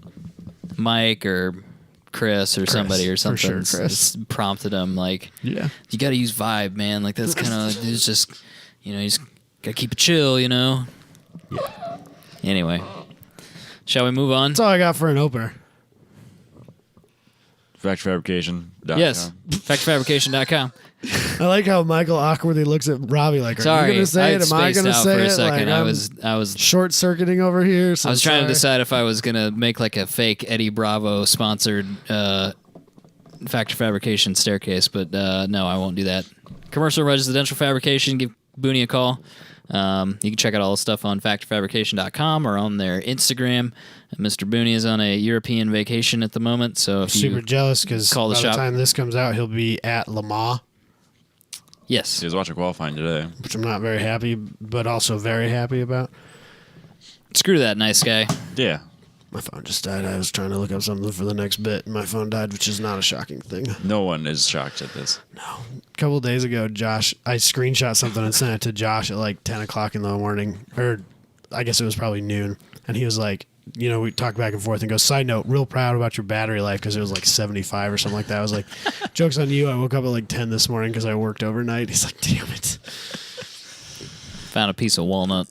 Mike or Chris or somebody or for something sure, Chris. prompted him like, Yeah. you got to use vibe, man. Like that's kind of it's just you just got to keep it chill, Yeah. Anyway, shall we move on? That's all I got for an opener. Factoryfabrication.com. Yes, factoryfabrication.com. I like how Michael awkwardly looks at Robbie like, "Are Sorry, you going to say it? Am I spaced going to out say for a it?" second. Like, I was short circuiting over here. So I was trying to sorry. decide if I was gonna make like a fake Eddie Bravo sponsored factory fabrication staircase, but no, I won't do that. Commercial residential fabrication. Give Booney a call. You can check out all the stuff on factoryfabrication.com or on their Instagram. Mr. Booney is on a European vacation at the moment, so if Super you jealous because call the by shop. the time this comes out, he'll be at Le Mans, yes, He was watching qualifying today. which I'm not very happy, but also very happy about. screw that nice guy. Yeah. My phone just died. I was trying to look up something for the next bit, and my phone died, which is not a shocking thing. No one is shocked at this. A couple of days ago, Josh, I screenshot something and sent it to Josh at like 10 o'clock in the morning, or I guess it was probably noon. And he was like, we talked back and forth and goes, "Side note, real proud about your battery life," because it was like 75 or something like that. I was like, "Joke's on you. I woke up at like 10 this morning because I worked overnight." He's like, "Damn it." Found a piece of walnut.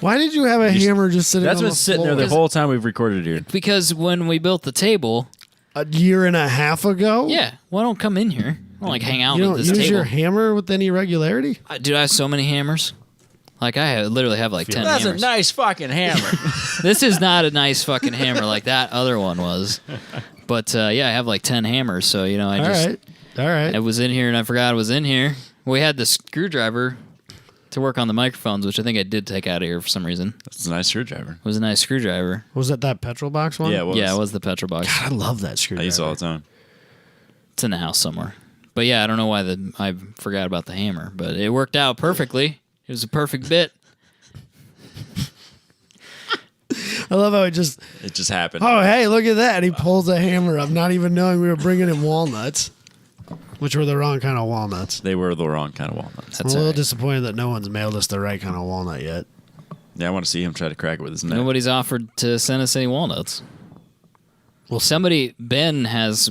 Why did you have a hammer just sitting That's on been the sitting there floor? the whole time we've recorded here. Because when we built the table, A year and a half ago? yeah, well, I don't come in here. I don't like hang out You at don't this use table. your hammer with any regularity? Dude, I have so many hammers. Like literally have like 10 That's hammers. a nice fucking hammer. This is not a nice fucking hammer like that other one was. But yeah, I have like 10 hammers, so I All just right. All right. I was in here and I forgot I was in here. We had the screwdriver to work on the microphones, which I think I did take out of here for some reason. That's a nice screwdriver. It was a nice screwdriver. Was that petrol box one? Yeah, it was. Yeah, it was the petrol box. God, I love that I screwdriver. use it all the time. It's in the house somewhere. But yeah, I don't know why I forgot about the hammer, but it worked out perfectly. It was a perfect bit. I love how it just, It just happened. "Oh, hey, look at that." And he pulls the hammer up, not even knowing we were bringing him walnuts, which were the wrong kind of walnuts. They were the wrong kind of walnuts. That's I'm a little all right. disappointed that no one's mailed us the right kind of walnut yet. Yeah, I want to see him try to crack it with his neck. Nobody's offered to send us any walnuts. Well, Ben has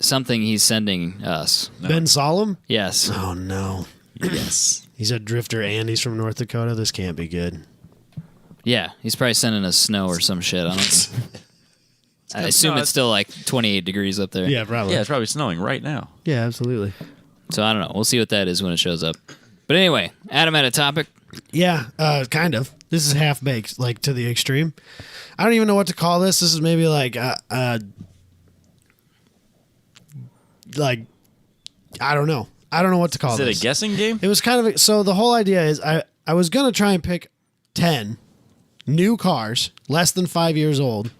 something he's sending us. Ben Solemn? Yes. Oh, no. Yes. He's a drifter and he's from North Dakota. This can't be good. Yeah, he's probably sending us snow or some shit. I assume no, it's still like 28 degrees up there. Yeah, probably. Yeah, it's probably snowing right now. Yeah, absolutely. So I don't know. We'll see what that is when it shows up. But anyway, Adam had a topic. Yeah, kind of. This is half baked, like to the extreme. I don't even know what to call this. This is maybe like I don't know. I don't know what to call Is it this. a guessing game? It was kind of so. The whole idea is I was gonna try and pick 10 new cars less than 5 years old,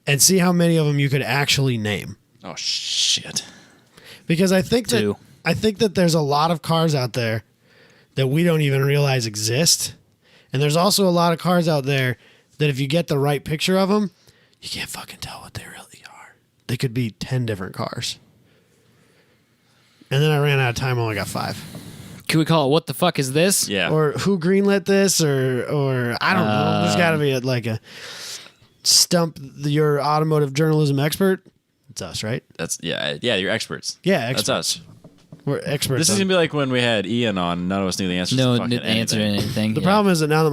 and see how many of them you could actually name. Oh, shit. Because I think Two. that there's a lot of cars out there that we don't even realize exist, and there's also a lot of cars out there that if you get the right picture of them, you can't fucking tell what they really are. They could be 10 different cars. And then I ran out of time. Only got 5. Can we call it "What the fuck is this"? Yeah. Or who greenlit this, or I don't know. There's got to be a stump your automotive journalism expert. It's us, right? That's yeah, you're experts. Yeah, experts. That's us. We're experts. This is on- gonna be like when we had Ian on. None of us knew the answers. No, to fucking didn't answer anything. anything. The Yeah. problem is that now that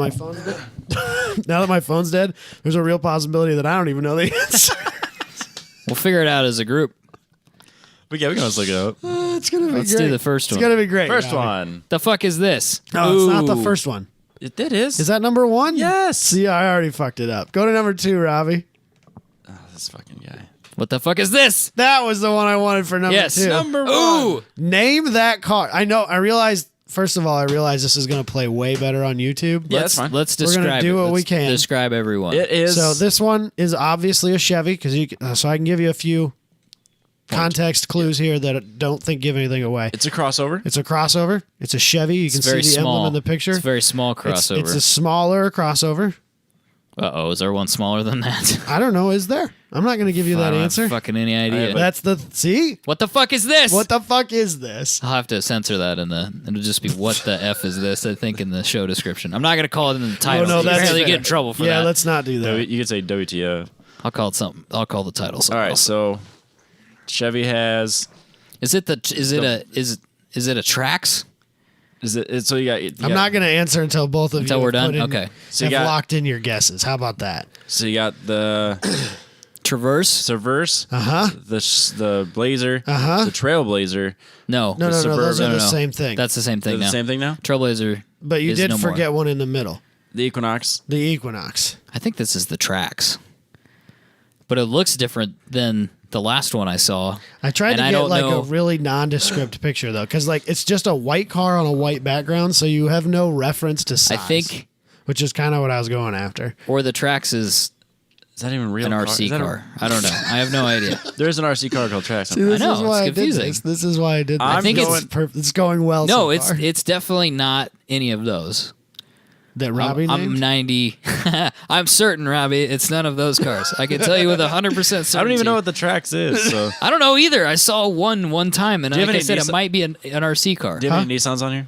my phone's dead, there's a real possibility that I don't even know the answer. We'll figure it out as a group. But yeah, we can always look it up. It's gonna be Let's great. do the first It's one. gonna be great. First Robbie. one. The fuck is this? No, it's not the Ooh. first one. It is. Is that number 1? Yes. See, I already fucked it up. Go to number 2, Robbie. Oh, this fucking guy. What the fuck is this? That was the one I wanted for number Yes. 2. Number Ooh. Name that car. I know. I realized. First of all, I realized this is gonna play way better on YouTube. Yeah, that's fine. Let's We're gonna describe do it. what we Let's can. Describe everyone. It is. So this one is obviously a Chevy because so I can give you a few context clues here that I don't think give anything away. It's a crossover. It's a crossover. It's a Chevy. You can It's see very the small. emblem in the picture. It's a very small crossover. It's a smaller crossover. Uh-oh, is there one smaller than that? I don't know. Is there? I'm not going to give you I that don't have answer. fucking any idea. That's the see. What the fuck is this? What the fuck is this? I'll have to censor that it'll just be "What the f is this?" I think in the show description. I'm not gonna call it in the title. no, that's Apparently, fair. get in trouble for Yeah, that. let's not do that. You could say WTF. I'll call it something. I'll call the title All something right. else. So Chevy has. Is it a Trax? Is it? So you got. I'm not going to answer until both of Until you we're have done? put in- Okay. So you have got- locked in your guesses. How about that? So you got the Traverse? Traverse, Uh-huh. the Blazer, Uh-huh. the Trailblazer. No. No, those Suburban. are the No. same thing. That's the same They're thing the now. same thing now. Trailblazer. But you is did no more. forget one in the middle. The Equinox. The Equinox. I think this is the Trax. But it looks different than the last one I saw. I tried And to I get don't like know- a really nondescript picture though, because like it's just a white car on a white background, so you have no reference to size. I think, which is kind of what I was going after. or the Trax is Is that even real? an car? RC Is that a- car. I don't know. I have no idea. There's an RC car called Trax. See, this know, is why it's I did confusing. this. This is why I did this. I think it's- it's going well. No, so it's far. it's definitely not any of those. that Robbie I'm named? 90. I'm certain, Robbie, it's none of those cars. I can tell you with 100% certainty. I don't even know what the Trax is. So, I don't know either. I saw one time, and Do you like have I any said, it Nissan- might be an RC car. do you have any Nissans on here?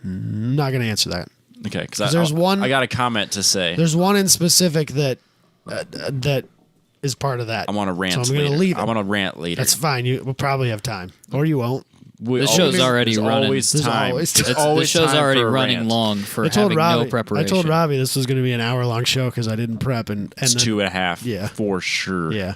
I'm not going to answer that. Okay, because there's one- I got a comment to say. There's one in specific that that is part of that. I want to rant. So I'm later. going to leave it. I want to rant later. That's fine. We'll probably have time, or you won't. This show's already there's running. Always There's time. always There's time. The always show's time already for a running rant. long for I told having Robbie. no preparation. I told Robbie this was going to be an hour-long show because I didn't prep, and It's then, 2.5. Yeah. for sure. Yeah.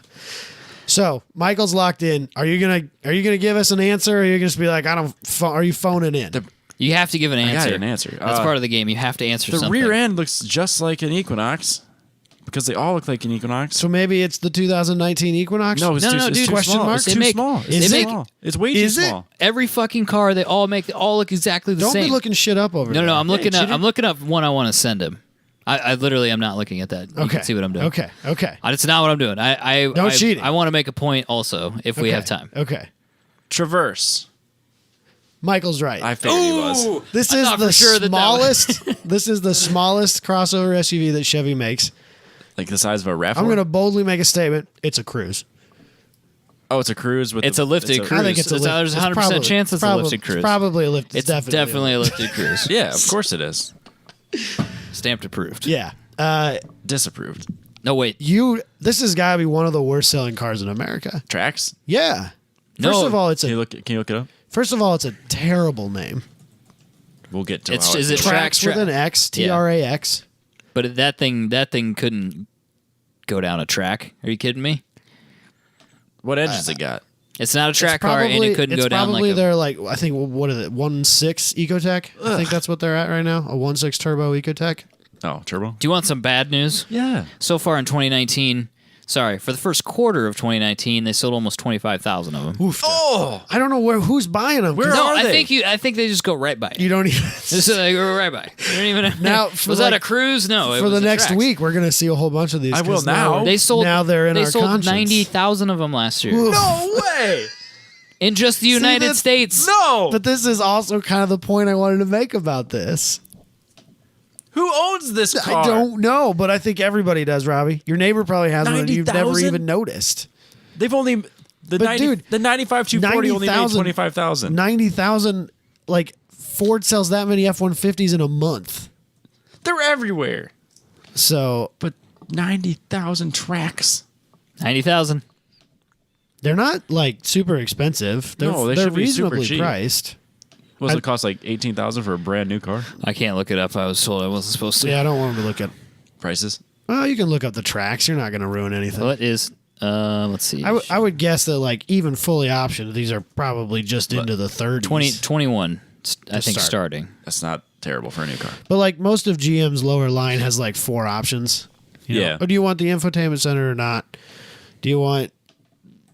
So Michael's locked in. Are you gonna give us an answer, or are you gonna just be like, I don't? Are you phoning in? You have to give an I answer. got an answer. That's part of the game. You have to answer The something. rear end looks just like an Equinox because they all look like an Equinox. So maybe it's the 2019 Equinox. No, it's No, too, no, it's dude. too Question small. mark? It's They too make- small. they It's too make- small. It's way Is too it? small. Every fucking car, they all look exactly the Don't same. be looking shit up over No, there. no, I'm looking up. cheater. I'm looking up one I want to send him. I literally am not looking at that. You Okay. can see what I'm doing. Okay. It's not what I'm doing. No cheating. I want to make a point also if we Okay. have time. Okay. Traverse. Michael's right. I figured he was. This I is thought the for sure that smallest. This is the smallest crossover SUV that Chevy makes. Like the size of a RAV4. I'm going to boldly make a statement. It's a Cruise. Oh, it's a Cruise with. It's a lifted I cruise. think it's a lift. There's a it's 100% probably- chance it's a probably- lifted cruise. It's probably a lift. It's definitely, definitely a lifted cruise. Yeah, of course it is. Stamped approved. Yeah. Disapproved. No, wait. This has got to be one of the worst selling cars in America. Tracks. Yeah. No. First of all, it's Can you a. look? Can you look it up? First of all, it's a terrible name. We'll get to. It's- how is it feels. Trax with an X. Yeah. TRAX. But that thing couldn't go down a track. Are you kidding me? What engines it got? It's not a track car, and it couldn't go down probably like a. they're like, I think, what is it, 1.6 Ecotec? I think that's what they're at right now, a 1.6 turbo Ecotec. Oh, turbo. Do you want some bad news? Yeah. So far in 2019, for the first quarter of 2019, they sold almost 25,000 of them. Oof. Oh, I don't know who's buying them. Where No, are I they? think they just go right by. You don't even. Just they go right by. You don't even. Now, for was that like- a cruise? No, it For was the a next Trax. week, we're gonna see a whole bunch of these. I will 'cause now. They sold. Now they're in They our sold conscience. 90,000 of them last year Oof. No way. in just the United that's- States. No. But this is also kind of the point I wanted to make about this. Who owns this car? I don't know, but I think everybody does, Robbie. Your neighbor probably has one and you've never 90,000? even noticed. They've only the But 90, dude, the 95 240 only made 90,000 25,000. 90,000, like Ford sells that many F-150s in a month. They're everywhere. So But 90,000 tracks. 90,000. they're not like super expensive. They're, No, they they're should be super reasonably cheap. priced. What does it cost? Like 18,000 for a brand new car? I can't look it up. I was told I wasn't supposed to. Yeah, I don't want them to look at. Prices? Well, you can look up the tracks. You're not going to ruin anything. What is? Let's see. I would guess that like even fully optioned, these are probably just into the 30s. 21. I think start. starting. That's not terrible for a new car. But like most of GM's lower line has like 4 options. You know? Yeah. Or do you want the infotainment center or not? Do you want,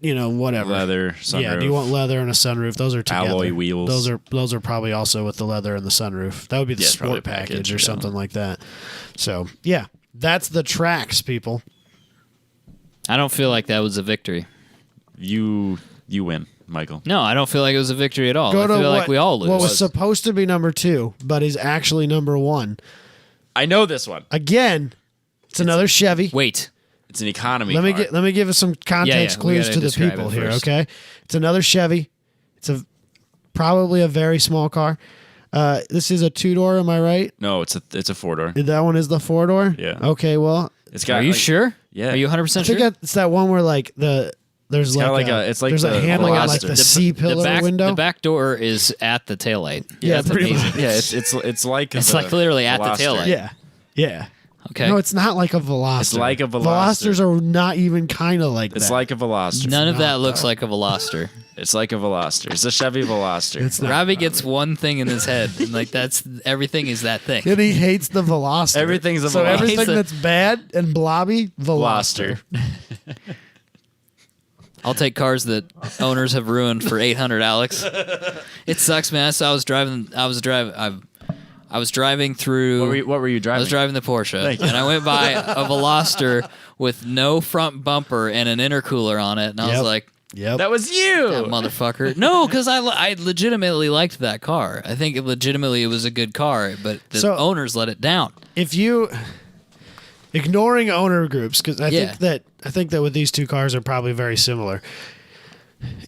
whatever. Leather, sunroof. Yeah. Do you want leather and a sunroof? Those are together. Alloy wheels. Those are probably also with the leather and the sunroof. That would be the Yeah, it's probably sport a package package, or yeah. something like that. So yeah, that's the tracks, people. I don't feel like that was a victory. You win, Michael. No, I don't feel like it was a victory at all. Go I to feel what, like we all lose. what was supposed to be number 2, but is actually number 1. I know this one. Again, it's another Chevy. Wait. It's an economy Let car. me give us some context we clues gotta to the describe people it here. first. Okay, it's another Chevy. It's probably a very small car. This is a 2-door. Am I right? No, it's a 4-door. That one is the 4-door. Yeah. Okay. Well, It's got. Are you like- sure? Yeah. Are you 100% I sure? think it's that one where like the there's kinda like, like it's like there's a the handle on Veloster. like the C pillar window. The back door is at the taillight. Yeah, That's pretty amazing. much. Yeah, it's like It's the like literally at the Veloster. taillight. Yeah, yeah. Okay. No, it's not like a Veloster. It's like a Veloster. Velosters are not even kind of like It's that. like a Veloster. None of that not, looks though. like a Veloster. It's like a Veloster. It's a Chevy Veloster. It's not. Robbie gets one thing in his head, and like that's everything is that thing. And he hates the Veloster. Everything's a So Veloster. everything Hates the- that's bad and blobby, Veloster. I'll take cars that owners have ruined for 800, Alex. It sucks, man. So I was driving through. What were you driving? I was driving the Porsche, Thank you. and I went by a Veloster with no front bumper and an intercooler on it, and I was Yep. like, Yep. That was you. that motherfucker. No, because I legitimately liked that car. I think it was a good car, but the So- owners let it down. If you ignoring owner groups, because I Yeah. think that with these two cars are probably very similar.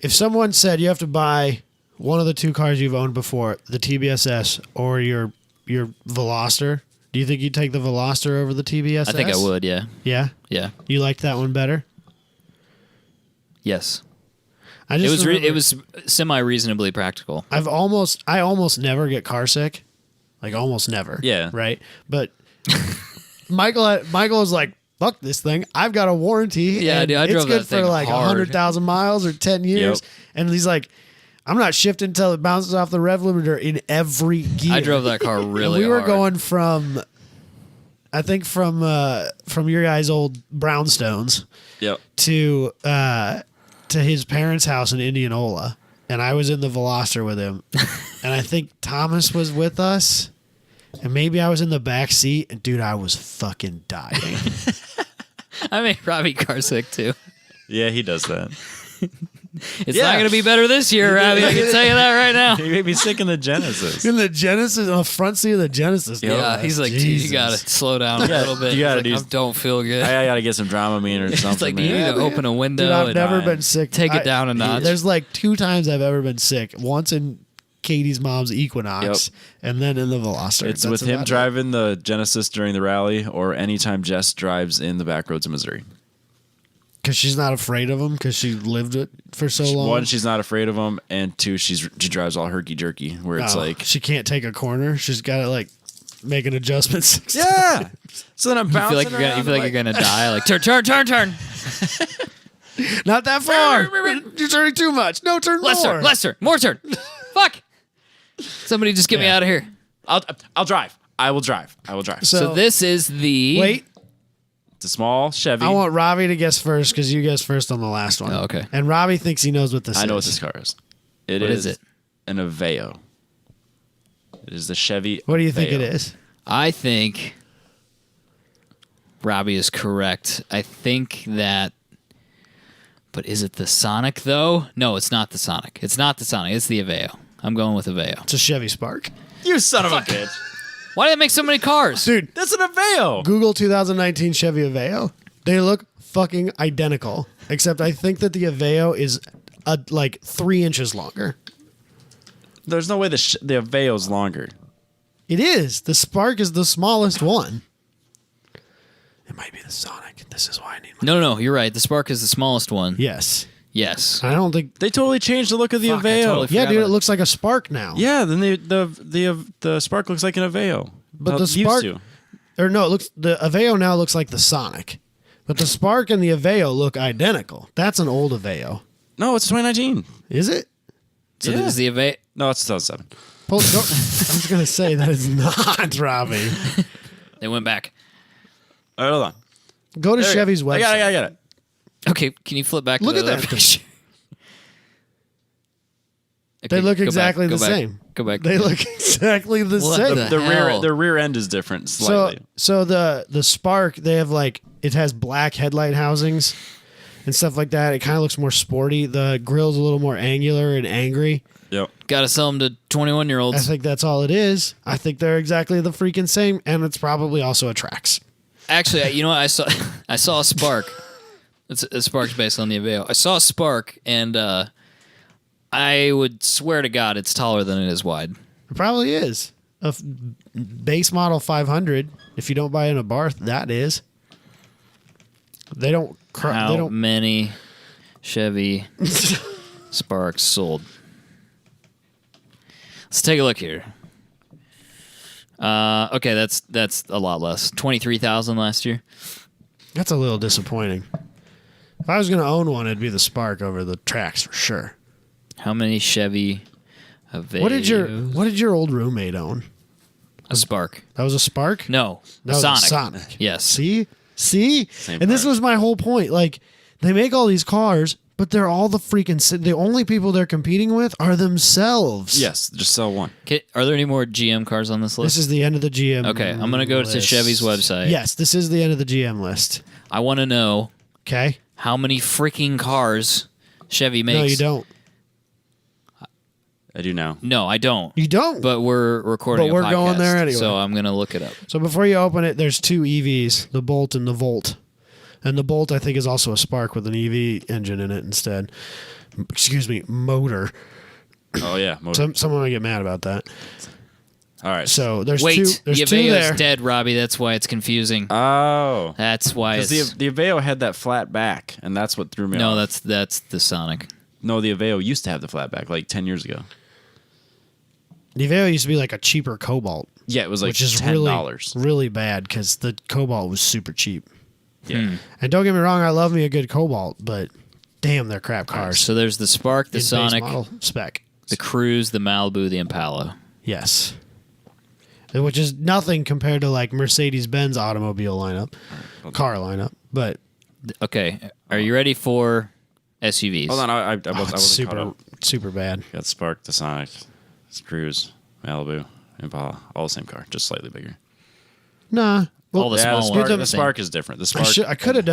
If someone said you have to buy one of the two cars you've owned before, the TBSS or your Veloster, do you think you'd take the Veloster over the TBSS? I think I would, yeah. Yeah, Yeah. you liked that one better. Yes. I just It was semi-reasonably practical. I almost never get car sick, like almost never. Yeah. Right. But Michael was like, "Fuck this thing! I've got a warranty. Yeah, and dude, I it's drove good that for thing like hard. 100,000 miles or 10 years." Yep. And he's like, "I'm not shifting until it bounces off the rev limiter in every gear." I drove that car And really we were hard. going from, I think from your guys' old brownstones Yep. to his parents' house in Indianola, and I was in the Veloster with him, and I think Thomas was with us, and maybe I was in the back seat, and dude, I was fucking dying. I made Robbie car sick, too. Yeah, he does that. It's Yeah. not going to be better this year, Robbie. I can tell you that right now. He made me sick in the Genesis. In the Genesis, on the front seat of the Genesis. no Yeah, less. he's like, dude, Jesus. you gotta slow down a little bit. you gotta He's like, do- I don't feel good. I gotta get some Dramamine or something. It's like, you need man. to open a window. Dude, I've and never Ryan, been sick. take it down a notch. There's like 2 times I've ever been sick. Once in Katie's mom's Equinox, and then in the Veloster. It's That's with him about it. driving the Genesis during the rally, or anytime Jess drives in the back roads of Missouri. Because she's not afraid of him because she lived it for so long. One, she's not afraid of him, and two, she drives all herky jerky, where it's Oh, like, she can't take a corner. She's got to like make an adjustment. yeah. So then I'm you bouncing feel like you're gonna, around you feel like and you're gonna die. Like turn. Not that far. You're turning too much. No, turn more. Lester, more turn. Fuck. Somebody just get me Yeah. out of here. I'll drive. I will drive. So this is the Wait. It's a small Chevy. I want Robbie to guess first because you guessed first on the last one. Oh, okay. And Robbie thinks he knows what this is. I know what this car is. What is it? An Aveo. It is the Chevy. What do you think Aveo. it is? I think Robbie is correct. I think that. But is it the Sonic though? No, it's not the Sonic. It's not the Sonic. It's the Aveo. I'm going with Aveo. It's a Chevy Spark. You son of a bitch. Why do they make so many cars? Dude, That's an Aveo. Google 2019 Chevy Aveo. They look fucking identical. Except I think that the Aveo is like 3 inches longer. There's no way the Aveo's longer. It is. The Spark is the smallest one. It might be the Sonic. This is why I need my... No. You're right. The Spark is the smallest one. Yes. Yes. I don't think... They totally changed the look of the Fuck, I Aveo. totally Yeah, forgot dude, about it looks like a Spark now. Yeah, then the Spark looks like an Aveo. But How the it used Spark... to. Or no, it looks... The Aveo now looks like the Sonic. But the Spark and the Aveo look identical. That's an old Aveo. No, it's 2019. Is it? So Yeah. this is the Aveo. No, it's 2007. I was going to say that is not, Robbie. They went back. All right, hold on. Go to There we go. Chevy's website. I got it. Okay, can you flip back to Look the at other that thing. picture? They Okay, look go back, exactly go the back, same. Go back. They look exactly the What same. the- The hell? rear end is different So slightly. so the Spark, they have like it has black headlight housings and stuff like that. It kind of looks more sporty. The grill's a little more angular and angry. Yep. Gotta sell them to I 21-year-olds. think that's all it is. I think they're exactly the freaking same, and it's probably also a Trax. Actually, you know what? I saw a Spark. A Spark's based on the Aveo. I saw a Spark, and I would swear to God it's taller than it is wide. It probably is base model 500. If you don't buy in a Barth, that is. They don't. They How don't. many Chevy Spark sold. Let's take a look here. Okay, that's a lot less. 23,000 last year. That's a little disappointing. If I was going to own one, it'd be the Spark over the Trax for sure. How many Chevy Aveos? What did your old roommate own? A Spark. That was a Spark? No, That a was Sonic. a Sonic. Yes. See? Same And this car. was my whole point. Like, they make all these cars, but they're all the only people they're competing with are themselves. Yes, just sell one. Okay, are there any more GM cars on this list? This is the end of the GM. Okay, I'm gonna go to list. Chevy's website. Yes, this is the end of the GM list. I want to know Okay? how many freaking cars Chevy makes. No, you don't. I do now. No, I don't. You don't. But we're recording. But we're a podcast, going there anyway. So I'm gonna look it up. So before you open it, there's two EVs, the Bolt and the Volt. And the Bolt, I think, is also a Spark with an EV engine in it instead. Excuse me, motor. Oh yeah. Motor. Someone might get mad about that. All right. So there's Wait, two. There's the two Aveo's there. dead, Robbie. That's why it's confusing. Oh. That's why it's. Because the Aveo had that flat back, and that's what threw me No, off. that's the Sonic. No, the Aveo used to have the flat back like 10 years ago. The Aveo used to be like a cheaper Cobalt, Yeah, it was like which is $10. really bad because the Cobalt was super cheap. Yeah. And don't get me wrong, I love me a good Cobalt, but damn, they're crap cars. So there's the Spark, the In base Sonic, model spec. the Cruise, the Malibu, the Impala. Yes. Which is nothing compared to like Mercedes-Benz automobile lineup, car lineup. But Okay, are you ready for SUVs? Hold on, I oh, wasn't it's caught super, up. super bad. Got Spark, the Sonic, Cruise, Malibu, Impala, all the same car, just slightly bigger. Nah. All the small Spark, ones are the the same. Spark is different. The Spark. I could have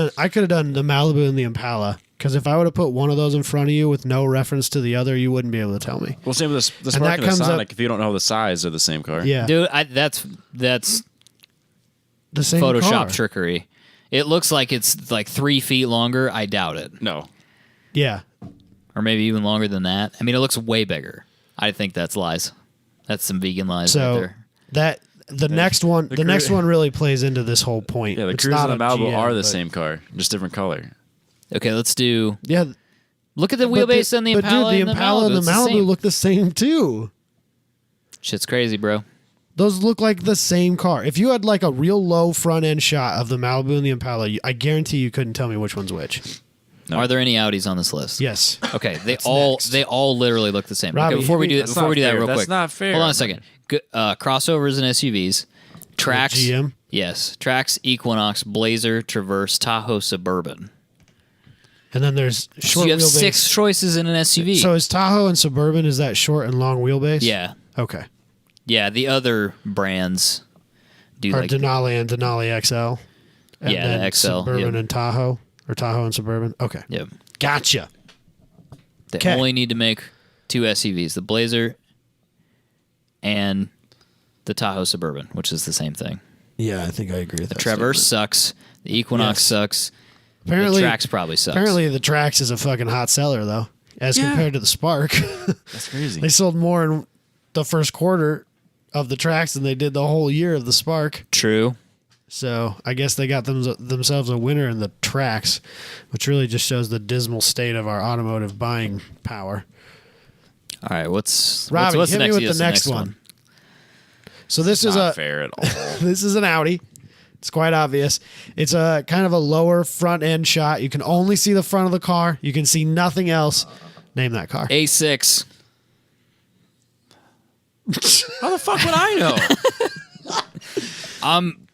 done the Malibu and the Impala because if I would have put one of those in front of you with no reference to the other, you wouldn't be able to tell me. Well, same with the And Spark that and the comes up- Sonic. If you don't know the size, they're the same car. Yeah, Dude, that's the same Photoshop car. trickery. It looks like it's like 3 feet longer. I doubt it. No. Yeah, Or maybe even longer than that. I mean, it looks way bigger. I think that's lies. That's some vegan lies right so there. that the next one, the next one really plays into this whole point. Yeah, the It's Cruise not and the a Malibu GM, are the but- same car, just different color. Okay, let's do. Yeah, Look at the but wheelbase on the but Impala. dude, the Impala and the It's Malibu same. look the same too. Shit's crazy, bro. Those look like the same car. If you had like a real low front end shot of the Malibu and the Impala, I guarantee you couldn't tell me which one's which. No. Are there any Audis on this list? Yes. Okay, next. they all literally look the same. Robbie, okay, before we do That's before we do not that fair. real That's quick. not fair. Hold on a second. Crossovers and SUVs. Trax. GM? Yes. Trax, Equinox, Blazer, Traverse, Tahoe, Suburban. And then there's So short you have wheelbase. 6 choices in an SUV. So is Tahoe and Suburban, is that short and long wheelbase? yeah. Okay. Yeah, the other brands do Or like Denali and Denali XL. And Yeah, the then XL, Suburban yeah. and Tahoe. Or Tahoe and Suburban. Okay. Yep. Gotcha. They 'Kay. only need to make 2 SUVs, the Blazer and the Tahoe Suburban, which is the same thing. Yeah, I think I agree with The that. Traverse sucks. The Equinox Yes. sucks. Apparently, the Trax probably sucks. apparently the Trax is a fucking hot seller though, as Yeah. compared to the Spark. That's crazy. They sold more in the first quarter of the Trax than they did the whole year of the Spark. True. So I guess they got themselves a winner in the Trax, which really just shows the dismal state of our automotive buying power. All right, what's Robbie, what's hit the me next, with what's the next one. So this is not a fair at all. this is an Audi. It's quite obvious. It's a kind of a lower front end shot. You can only see the front of the car. You can see nothing else. Name that car. A6. How the fuck would I know? I'm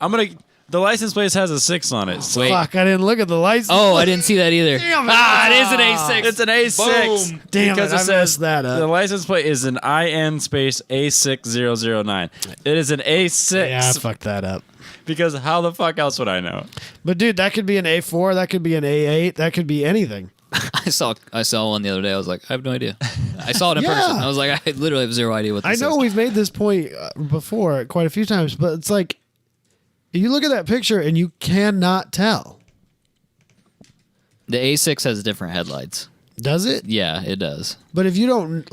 gonna. The license plate has a 6 on it. So Wait. Fuck, I didn't look at the lights. Oh, I didn't see that either. Damn it. It is an A6. it's an A6. Boom. Damn because it, I says messed that up. The license plate is an IN space A6009. It is an A6. Yeah, I fucked that up. Because how the fuck else would I know? But dude, that could be an A4. That could be an A8. That could be anything. I saw one the other day. I was like, I have no idea. I saw it in Yeah. person. I was like, I literally have zero idea what this I know is. we've made this point before quite a few times, but it's like you look at that picture and you cannot tell. The A6 has different headlights. Does it? Yeah, it does. But if you don't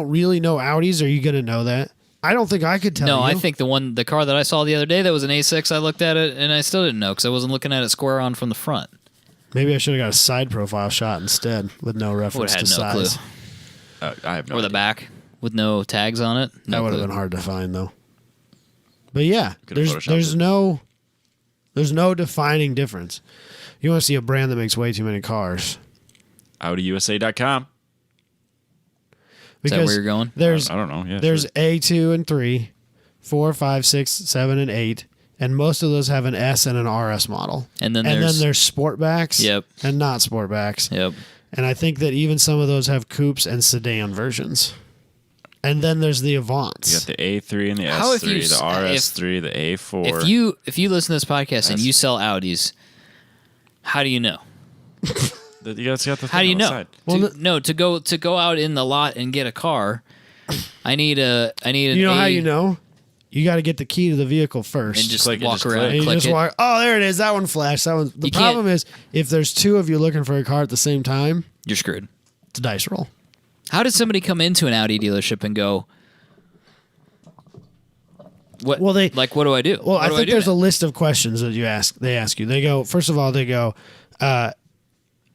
really know Audis, are you going to know that? I don't think I could tell No, you. I think the car that I saw the other day that was an A6, I looked at it and I still didn't know because I wasn't looking at it square on from the front. Maybe I should have got a side profile shot instead with no Would reference have to had no size. clue. I have no Or the idea. back with no tags on it. That would have clue. been hard to find though. But yeah, Could've there's photoshopped no defining difference. You want to see a brand that makes way too many cars. AudiUSA.com. Is that where you're going? There's I don't know. Yeah, there's sure. A2 and 3, 4, 5, 6, 7, and 8, and most of those have an S and an RS model. And then then there's there's Sportbacks Yep. and not Sportbacks. Yep. And I think that even some of those have coupes and sedan versions. And then there's the Avants. You got the A3 and the How if you S3, the s- RS3, the A4. If you listen to this podcast and That's- you sell Audis, how do you know? You guys got the How thing do you on the know? side. Well, To go out in the lot and get a car, I need an you know A, how you know? You got to get the key to the vehicle first. and just Click it, walk just around click. And and you click just it. walk. Oh, there it is. That one flashed. That one. The You can't- problem is if there's two of you looking for a car at the same time, You're screwed. it's a dice roll. How does somebody come into an Audi dealership and go? What? Well, they- like. What do I do? Well, What I do think do there's now? a list of questions that you ask. They ask you. They go. First of all, they go.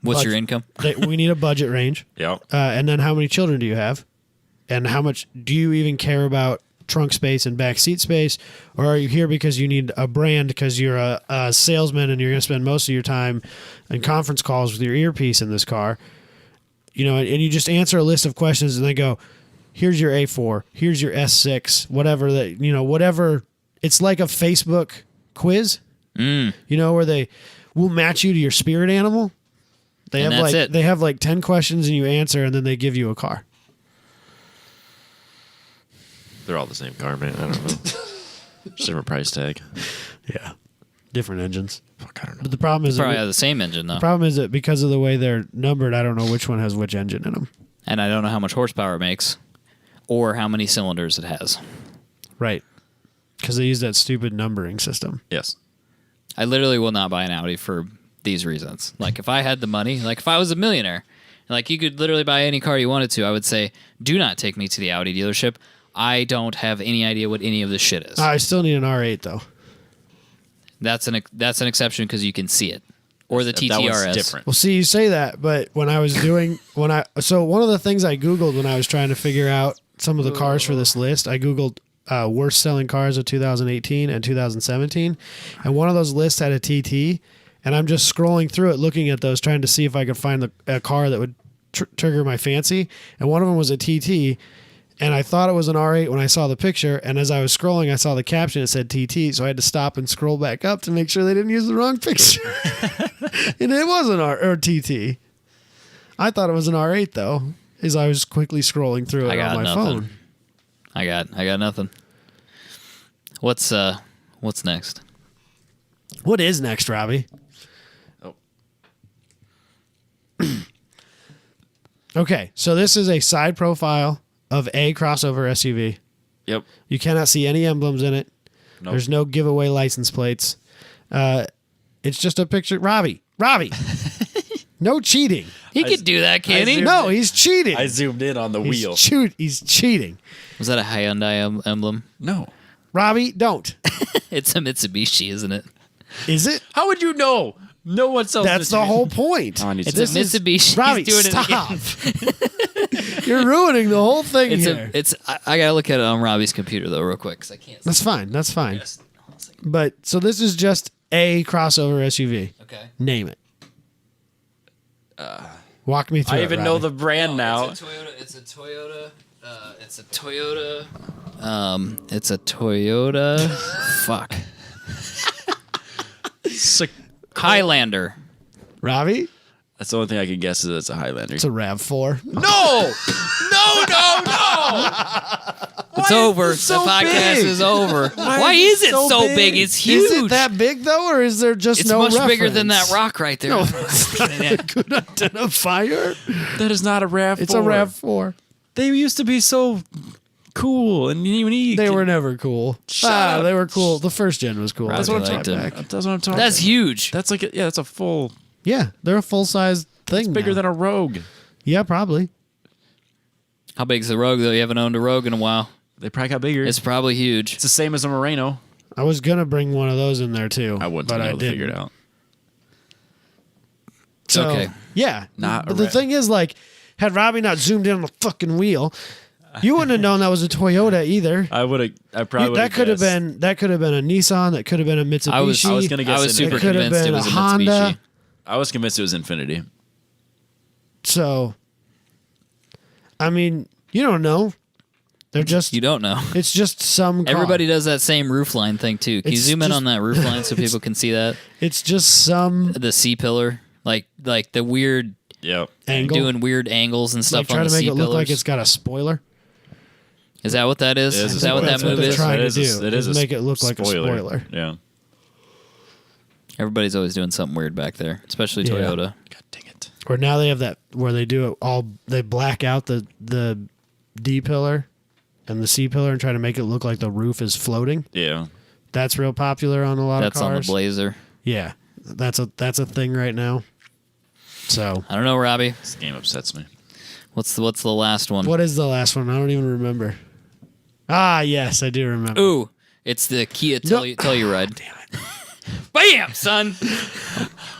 What's your budget. income? We need a budget range. Yep. And then how many children do you have? And how much do you even care about trunk space and back seat space? Or are you here because you need a brand because you're a salesman and you're going to spend most of your time in conference calls with your earpiece in this car? You know, and you just answer a list of questions and they go, here's your A4, here's your S6, whatever that, you know, whatever. It's like a Facebook quiz, you know, where they will match you to your spirit animal. They And have that's like it. they have like 10 questions and you answer and then they give you a car. They're all the same car, man. I don't know. Just different price tag. Yeah. Different engines. Fuck, I don't know. But the problem is Probably have the same engine though, that because of the way they're numbered, I don't know which one has which engine in them. and I don't know how much horsepower it makes, or how many cylinders it has. Right. Because they use that stupid numbering system. Yes. I literally will not buy an Audi for these reasons. Like if I had the money, like if I was a millionaire, like you could literally buy any car you wanted to, I would say, do not take me to the Audi dealership. I don't have any idea what any of this shit is. I still need an R8 though. That's an exception because you can see it, or the That one's TTRS. different. Well, see, you say that, but when I was doing so one of the things I Googled when I was trying to figure out some of the cars for this list, I Googled worst selling cars of 2018 and 2017, and one of those lists had a TT, and I'm just scrolling through it, looking at those, trying to see if I could find a car that would trigger my fancy, and one of them was a TT. And I thought it was an R8 when I saw the picture, and as I was scrolling, I saw the caption. It said TT, so I had to stop and scroll back up to make sure they didn't use the wrong picture. And it was an TT. I thought it was an R8 though, as I was quickly scrolling through it I got on my nothing. phone. I got nothing. What's next? What is next, Robbie? Oh. Okay, so this is a side profile of a crossover SUV. Yep. You cannot see any emblems in it. Nope. There's no giveaway license plates. It's just a picture. Robbie, no cheating. He could do that, can't he? zoomed No, he's cheating. I zoomed in on the He's wheel. He's cheating. Was that a Hyundai emblem? No. Robbie, don't. It's a Mitsubishi, isn't it? Is it? How would you know? No one sells That's the whole point. Oh, I need It's to- a This is- Mitsubishi. Robbie, He's doing stop. it again. You're ruining the whole thing here. I gotta look at it on Robbie's computer though, real quick, because I can't. That's fine. That's fine. Yes. But so this is just a crossover SUV. Okay. Name it. Walk me through. I it, even know Robbie. the brand now. It's a Toyota. It's a Toyota. Fuck. Highlander. Robbie. That's the only thing I can guess is it's a Highlander. It's a Rav4. No! No! It's over. so the podcast big? is over. Why is is it it so so big? big? It's huge. Is it that big though, or is there just it's no much bigger than reference? that rock right there. No, it's not a good identifier. That is not a RAV4. It's a Rav4. They used to be so cool and unique. They were never cool. Shut up. They were cool. The first gen was cool. That's That's what I'm I liked talking it. about. That's what I'm talking That's about. huge. That's like, that's a full, Yeah, they're a full size thing. it's bigger now. than a Rogue. Yeah, probably. How big's the Rogue though? You haven't owned a Rogue in a while. They probably got bigger. It's probably huge. It's the same as a Moreno. I was gonna bring one of those in there too. I wouldn't but be I able to didn't. figure it out. So, Okay. yeah. Not but the thing is, like, had Robbie not zoomed in on the fucking wheel, you wouldn't have known that was a Toyota either. I probably would That could have been a Nissan. That could have been a Mitsubishi. I was gonna guess I was it super could have convinced it been was a a Honda. Mitsubishi. I was convinced it was Infinity. So, I mean, you don't know. They're just. You don't know. It's just some. Car. Everybody does that same roofline thing too. Can you It's zoom in just- on that roofline so people can see that? It's just some The C pillar, like the weird Yep. angle. doing weird angles and like stuff trying on the to make C it look pillars. like it's got a spoiler. Is that what that is? It is a Is that what that That's what move they're is? trying to It is do. it is is a make it look like a spoiler. Yeah. Everybody's always doing something weird back there, especially Yeah. Toyota. God dang it. Or now they have that where they do it all. They black out the D pillar and the C pillar and try to make it look like the roof is floating. Yeah. That's real popular on a lot That's of on the cars. Blazer. Yeah, that's a thing right now. So I don't know, Robbie. This game upsets me. What's the last one? what is the last one? I don't even remember. Ah, yes, I do remember. Ooh, it's the Kia Telluride. Damn it! Bam, son.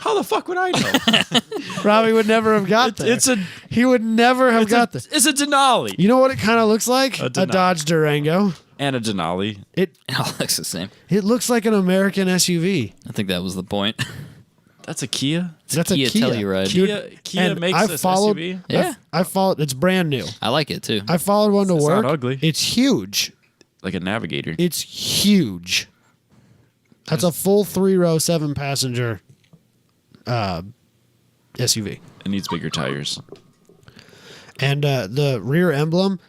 How the fuck would I know? Robbie would never have got there. He would never have got this. It's a Denali. You know what it kind of looks like? A A Denali. Dodge Durango. And a Denali. It It all looks the same. looks like an American SUV. I think that was the point. That's a Kia. That's Kia a Kia. Telluride. Kia And makes I this followed- SUV. Yeah, I followed. It's brand new. I like it too. I followed one to It's work. not ugly. It's huge. Like a Navigator. It's huge. That's a full 3-row 7-passenger SUV. It needs bigger tires. And the rear emblem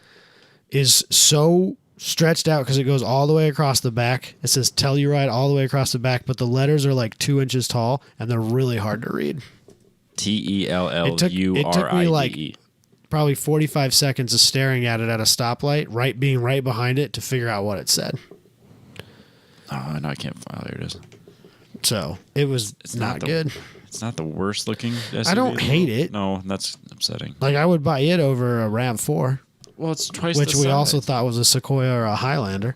is so stretched out because it goes all the way across the back. It says Telluride all the way across the back, but the letters are like 2 inches tall and they're really hard to read. Telluride. It took me like probably 45 seconds of staring at it at a stoplight, being right behind it to figure out what it said. Oh, no, I can't. Oh, there it is. So it was It's not the- good. It's not the worst looking SUV. I don't hate it. No, that's upsetting. Like I would buy it over a RAV4, Well, it's twice which the we size. also thought was a Sequoia or a Highlander.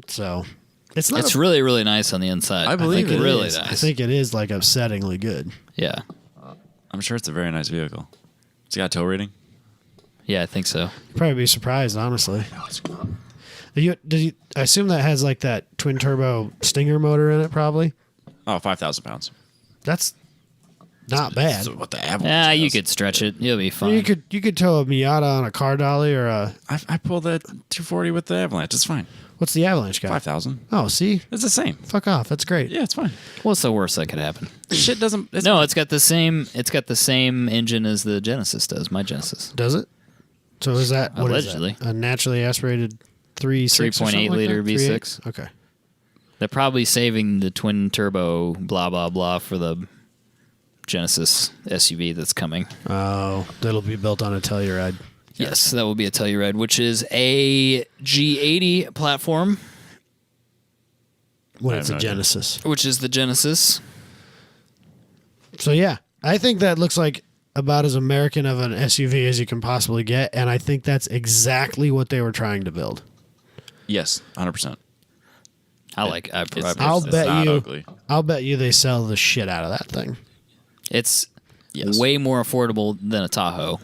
So it's not. It's really, really nice on the inside. I believe think it really is. nice. I think it is like upsettingly good. Yeah, I'm sure it's a very nice vehicle. It's got a tow rating. yeah, I think so. Probably be surprised, honestly. No, it's I assume that has like that twin turbo Stinger motor in it. Probably. 5,000 pounds. That's not bad. So what the Avalanche Yeah, you has. could stretch it. You'll be fine. You could tow a Miata on a car dolly or a I pulled that 240 with the Avalanche. It's fine. what's the Avalanche got? 5,000. Oh, see, It's the same. fuck off. That's great. Yeah, it's fine. What's the worst that could happen? Shit doesn't. It's No, it's got the same. It's got the same engine as the Genesis does. My Genesis. Does it? So is that what is that? Allegedly. A naturally aspirated 3.8 liter V6. Okay. They're probably saving the twin turbo blah blah blah for the Genesis SUV that's coming. Oh, that'll be built on a Telluride. Yes, that will be a Telluride, which is a G80 platform, When I it's have a no idea. Genesis. which is the Genesis. So yeah, I think that looks like about as American of an SUV as you can possibly get, and I think that's exactly what they were trying to build. Yes, 100%. I like. I'll It's bet not you. ugly. I'll bet you they sell the shit out of that thing. It's Yes. way more affordable than a Tahoe,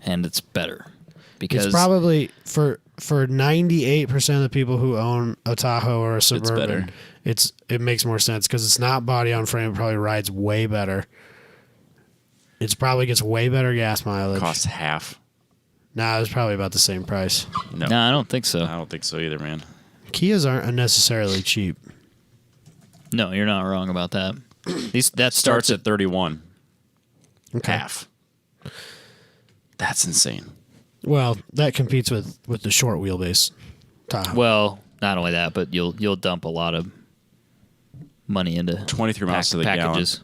and it's better because It's probably for 98% of the people who own a Tahoe or a Suburban. better. It makes more sense because it's not body on frame. It probably rides way better. It's probably gets way better gas mileage. Costs half. Nah, it's probably about the same price. No, no, I don't think so. I don't think so either, man. Kias aren't unnecessarily cheap. No, you're not wrong about that. That Starts at 31. Okay. Half. That's insane. Well, that competes with the short wheelbase Tahoe. Well, not only that, but you'll dump a lot of money into 23 miles to the gallon. packages.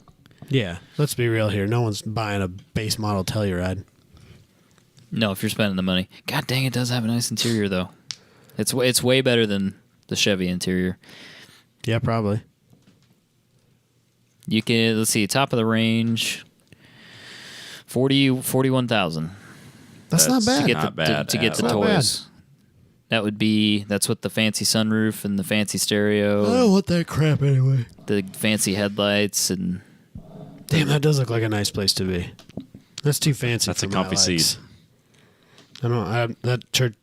Yeah, let's be real here. No one's buying a base model Telluride. No, if you're spending the money. God dang, it does have a nice interior though. It's way better than the Chevy interior. Yeah, probably. You can let's see, top of the range, 41,000 That's not That's bad. to get Not the bad to get at the all. Not toys. That's with the fancy sunroof and the fancy stereo, I don't want that crap anyway. the fancy headlights, and Damn, that does look like a nice place to be. That's too fancy. That's for a my comfy likes. seat. I don't. That church.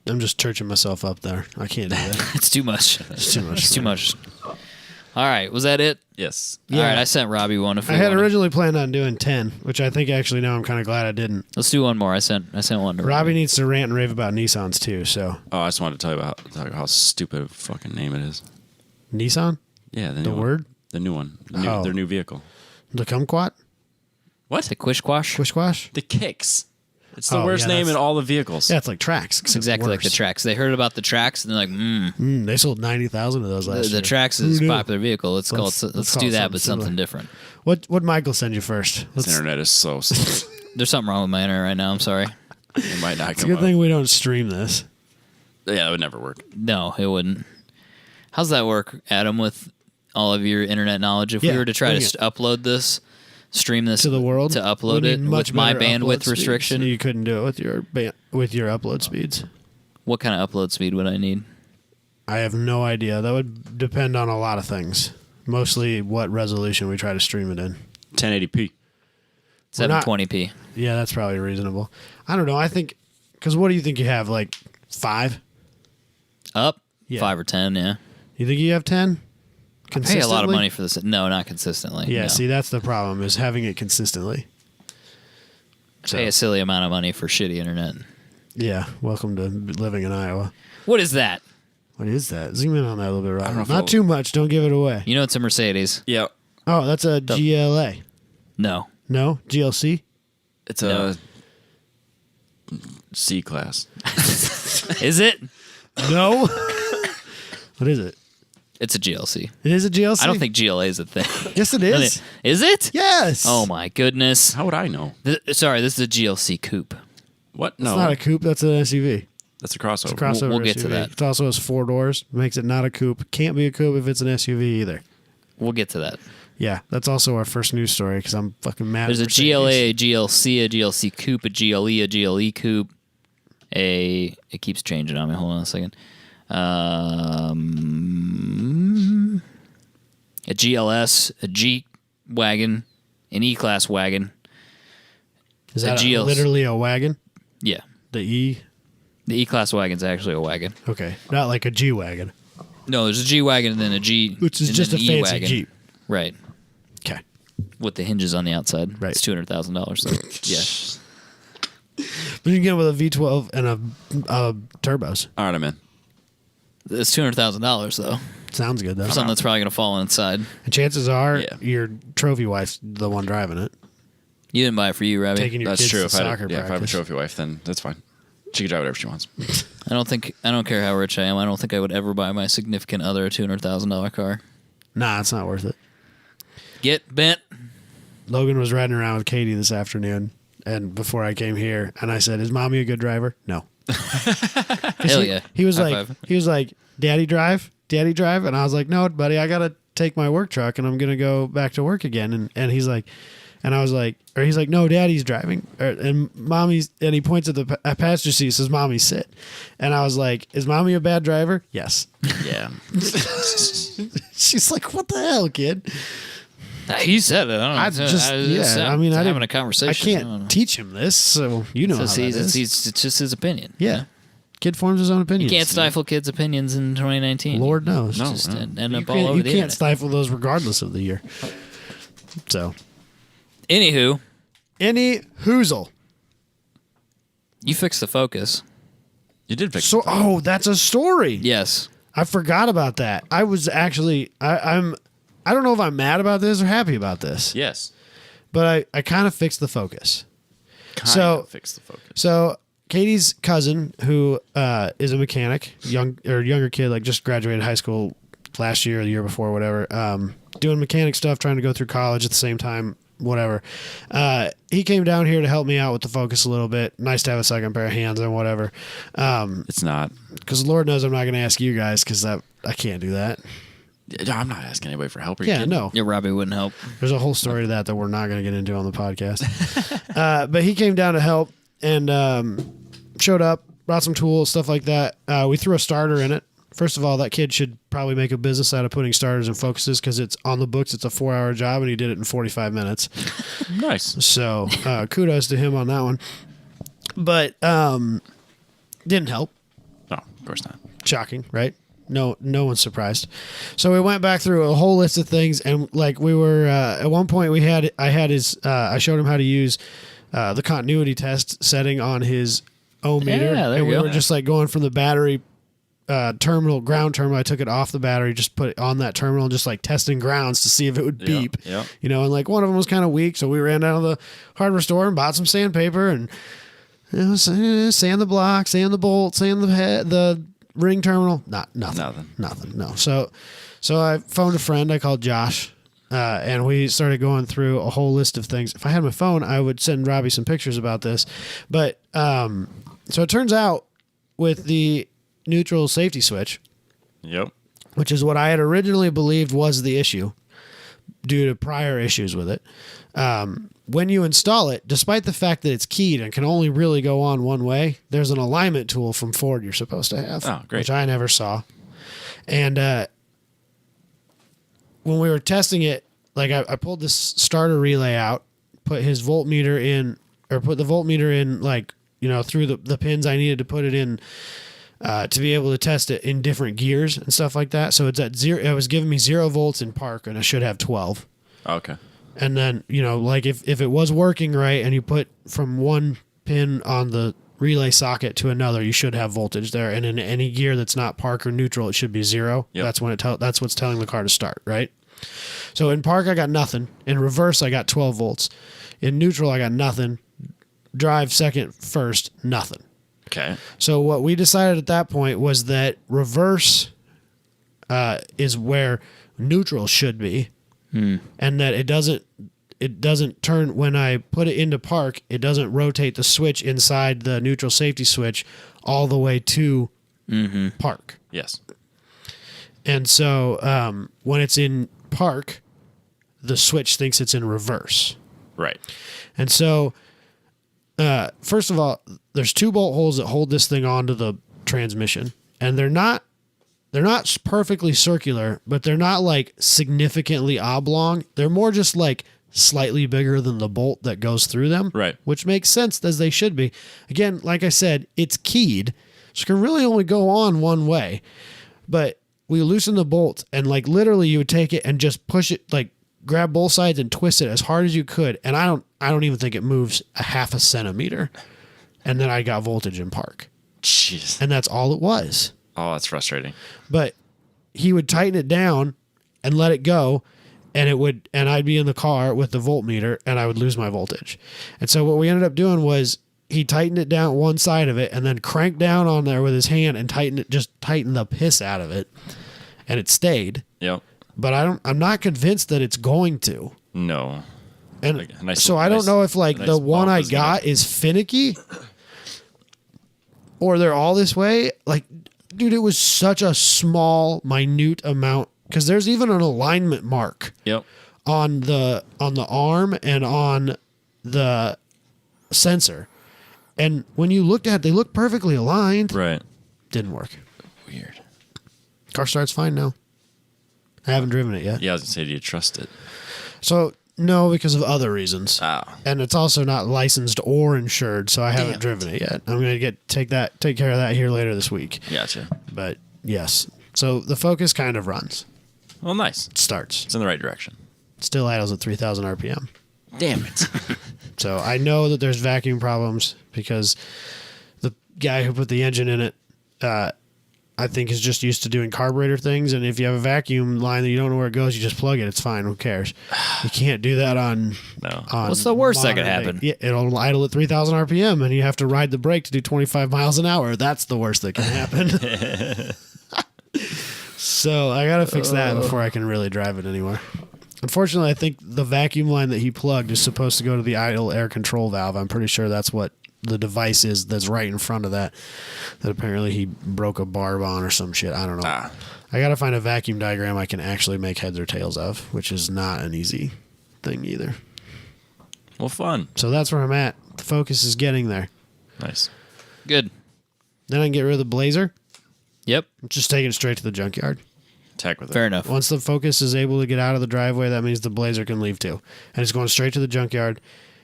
I'm just churching myself up there. I can't do that. It's too much. It's too much. It's too much. All right, was that it? Yes. All right, I sent Robbie one. If I we had wanna- originally planned on doing 10, which I think actually now I'm kind of glad I didn't. Let's do one more. I sent one to Robbie needs to rant and rave about Nissans too. So Oh, I just wanted to tell you about how stupid a fucking name it is. Nissan, Yeah, the new one. word, The new one. Oh. Their new vehicle. the kumquat, What? The Quishquash. quishquash. The Kicks. It's the Oh, worst yeah, name that's- in all the vehicles. Yeah, it's like tracks. It's exactly like the tracks. They heard about the tracks and they're like, They sold 90,000 of those last the year. tracks Who is a knew? popular vehicle. Let's call do it that, but something something similar. different. What Michael send you first? This internet is so slow. There's something wrong with my internet right now. I'm sorry. It might not It's a come good up. thing we don't stream this. Yeah, that would never work. No, it wouldn't. How's that work, Adam, with all of your internet knowledge? If Yeah, we were to try bring to it. upload this, stream this To the world to upload We it need much with my better upload bandwidth speeds. restriction, You couldn't do it with your upload speeds. what kind of upload speed would I need? I have no idea. That would depend on a lot of things. Mostly what resolution we try to stream it in. 1080p. We're not- 720p. Yeah, that's probably reasonable. I don't know. I think because what do you think you have? Like 5? Up? Yeah. 5 or 10, yeah. You think you have 10? Pay a lot of money for this. No, not consistently. Yeah. no. See, that's the problem is having it consistently. Pay a silly amount of money for shitty internet. Yeah. Welcome to living in Iowa. What is that? What is that? Zoom in on that a little bit, don't know Robert. if Not it'll- too much. Don't give it away. You know it's a Mercedes. Yeah. Oh, that's a GLA. No. No, GLC. It's No. a C class. Is it? No. What is it? It's a GLC. It is a GLC. I don't think GLA is a thing. Yes, it is. Is it? Yes. Oh my goodness. How would I know? Sorry, this is a GLC coupe. What? It's No. not a coupe. That's an SUV. That's a crossover. It's a crossover. We'll get SUV. to that. It also has 4 doors. Makes it not a coupe. Can't be a coupe if it's an SUV either. We'll get to that. Yeah, that's also our first news story because I'm fucking mad. There's at a Mercedes. GLA, a GLC, a GLC coupe, a GLE coupe. It keeps changing on me. Hold on a second. A GLS, a G wagon, an E class wagon. Is that a GLC. literally a wagon? Yeah, The E. the E class wagon's actually a wagon. Okay, not like a G wagon, No, there's a G wagon and then a G, which is and just a then an fancy E-wagon. Jeep. Right, Okay. with the hinges on the outside. Right. It's $200,000. So, yeah. But you can get it with a V12 and a turbos. All right, I'm in. It's $200,000 though. Sounds good though. Something that's probably gonna fall inside. And chances are Yeah. your trophy wife's the one driving it, You didn't buy it for you, Robbie. taking your That's kids true. to If I, soccer had, yeah, if I have a practice. trophy wife, then that's fine. She can drive whatever she wants. I don't care how rich I am. I don't think I would ever buy my significant other a $200,000 car. Nah, it's not worth it. Get bent. Logan was riding around with Katie this afternoon, and before I came here, and I said, "Is mommy a good driver?" No. Hell yeah. He was High like, five. "Daddy drive, and I was like, "No, buddy, I gotta take my work truck, and I'm gonna go back to work again." And he's like, and I was like, or he's like, "No, Daddy's driving," and mommy's, and he points at the passenger seat, says, "Mommy, sit," and I was like, "Is mommy a bad driver?" Yes. Yeah. She's like, "What the hell, kid?" He said it. I don't know. I just, yeah, I mean, I having didn't, a conversation. I don't know. can't teach him this, so you know how that is. It's just his opinion. Yeah. Kid forms his own You opinions. can't stifle kids' opinions in 2019. Lord knows. No. Just end You up all can't, over you the can't internet. stifle those regardless of the year. So, Anywho, any hoozle. you fixed the focus. You did fix So, oh, that's a story. Yes. I forgot about that. I was actually, I don't know if I'm mad about this or happy about this, Yes. but I kind of fixed the focus. Kind So- of fix the focus. So Katie's cousin, who is a mechanic, younger kid, like just graduated high school last year or the year before, whatever, doing mechanic stuff, trying to go through college at the same time, whatever. He came down here to help me out with the focus a little bit. Nice to have a second pair of hands and whatever. It's not. Because Lord knows I'm not going to ask you guys because I can't do that. I'm not asking anybody for help. Are you Yeah, kidding? no. Yeah, Robbie wouldn't help. There's a whole story to that we're not going to get into on the podcast. But he came down to help and showed up, brought some tools, stuff like that. We threw a starter in it First of all, that kid should probably make a business out of putting starters and focuses because it's on the books. It's a 4-hour job, and he did it in 45 minutes. Nice. So kudos to him on that one. But didn't help. No, of course not. Shocking, right? No one's surprised. So we went back through a whole list of things, and like we were at one point, I showed him how to use the continuity test setting on his ohm meter, Yeah, there and you we go. were just like going from the battery ground terminal. I took it off the battery, just put it on that terminal, and just like testing grounds to see if it would beep. Yeah. You know, and like one of them was kind of weak, so we ran down to the hardware store and bought some sandpaper and sand the block, sand the bolt, sand the head, the ring terminal. Nothing. No. So I phoned a friend. I called Josh. And we started going through a whole list of things. If I had my phone, I would send Robbie some pictures about this. But so it turns out with the neutral safety switch, Yep. which is what I had originally believed was the issue due to prior issues with it, when you install it, despite the fact that it's keyed and can only really go on one way, there's an alignment tool from Ford you're supposed to have. Oh, great. Which I never saw. And when we were testing it, like I pulled this starter relay out, put his voltmeter in, or put the voltmeter in, like, you know, through the pins I needed to put it in to be able to test it in different gears and stuff like that. So it's at 0. It was giving me 0 volts in park, and I should have 12. Okay. And then, you know, like if it was working right and you put from one pin on the relay socket to another, you should have voltage there. And in any gear that's not park or neutral, it should be 0. Yep. That's when that's what's telling the car to start, right? So in park, I got nothing. In reverse, I got 12 volts. In neutral, I got nothing. Drive second, first, nothing. Okay. So what we decided at that point was that reverse is where neutral should be, and that it doesn't turn when I put it into park. It doesn't rotate the switch inside the neutral safety switch all the way to park. Yes. And so when it's in park, the switch thinks it's in reverse. Right. And so, first of all, there's 2 bolt holes that hold this thing onto the transmission, and they're not perfectly circular, but they're not like significantly oblong. They're more just like slightly bigger than the bolt that goes through them. Right. Which makes sense, as they should be. Again, like I said, it's keyed, so it can really only go on one way. But we loosen the bolt, and like literally you would take it and just push it, like grab both sides and twist it as hard as you could. And I don't even think it moves a half a centimeter. And then I got voltage in park. Jeez. And that's all it was. Oh, that's frustrating. But he would tighten it down and let it go, and I'd be in the car with the voltmeter, and I would lose my voltage. And so what we ended up doing was he tightened it down one side of it and then cranked down on there with his hand and tightened the piss out of it, and it stayed. Yep. But I'm not convinced that it's going to. No. And Like a nice- so I don't nice- know if like a nice the one bump I is gonna- got is finicky or they're all this way. Like, dude, it was such a small, minute amount, because there's even an alignment mark Yep. on the arm and on the sensor. And when you looked at it, they look perfectly aligned. Right. Didn't work. Weird. Car starts fine now. I haven't driven it yet. Yeah, I was gonna say, do you trust it? So no, because of other reasons. Oh. And it's also not licensed or insured, so I haven't driven it yet. I'm gonna take care of that here later this week. Gotcha. But yes. So the Focus kind of runs. Well, nice. It starts. It's in the right direction. Still idles at 3,000 RPM. Damn it. So I know that there's vacuum problems because the guy who put the engine in it, I think is just used to doing carburetor things. And if you have a vacuum line that you don't know where it goes, you just plug it. It's fine. Who cares? You can't do that on. No. on What's the worst that could modern day- happen? Yeah, it'll idle at 3,000 RPM, and you have to ride the brake to do 25 miles an hour. That's the worst that can happen. So I got to fix that before I can really drive it anywhere. Unfortunately, I think the vacuum line that he plugged is supposed to go to the idle air control valve. I'm pretty sure that's what the device is that's right in front of that apparently he broke a barb on or some shit. I don't know. I got to find a vacuum diagram I can actually make heads or tails of, which is not an easy thing either. Well, fun. So that's where I'm at. The Focus is getting there. Nice. Good. Then I can get rid of the Blazer. Yep. Just taking it straight to the junkyard. Tech with it. Fair enough. Once the Focus is able to get out of the driveway, that means the Blazer can leave too. And it's going straight to the junkyard.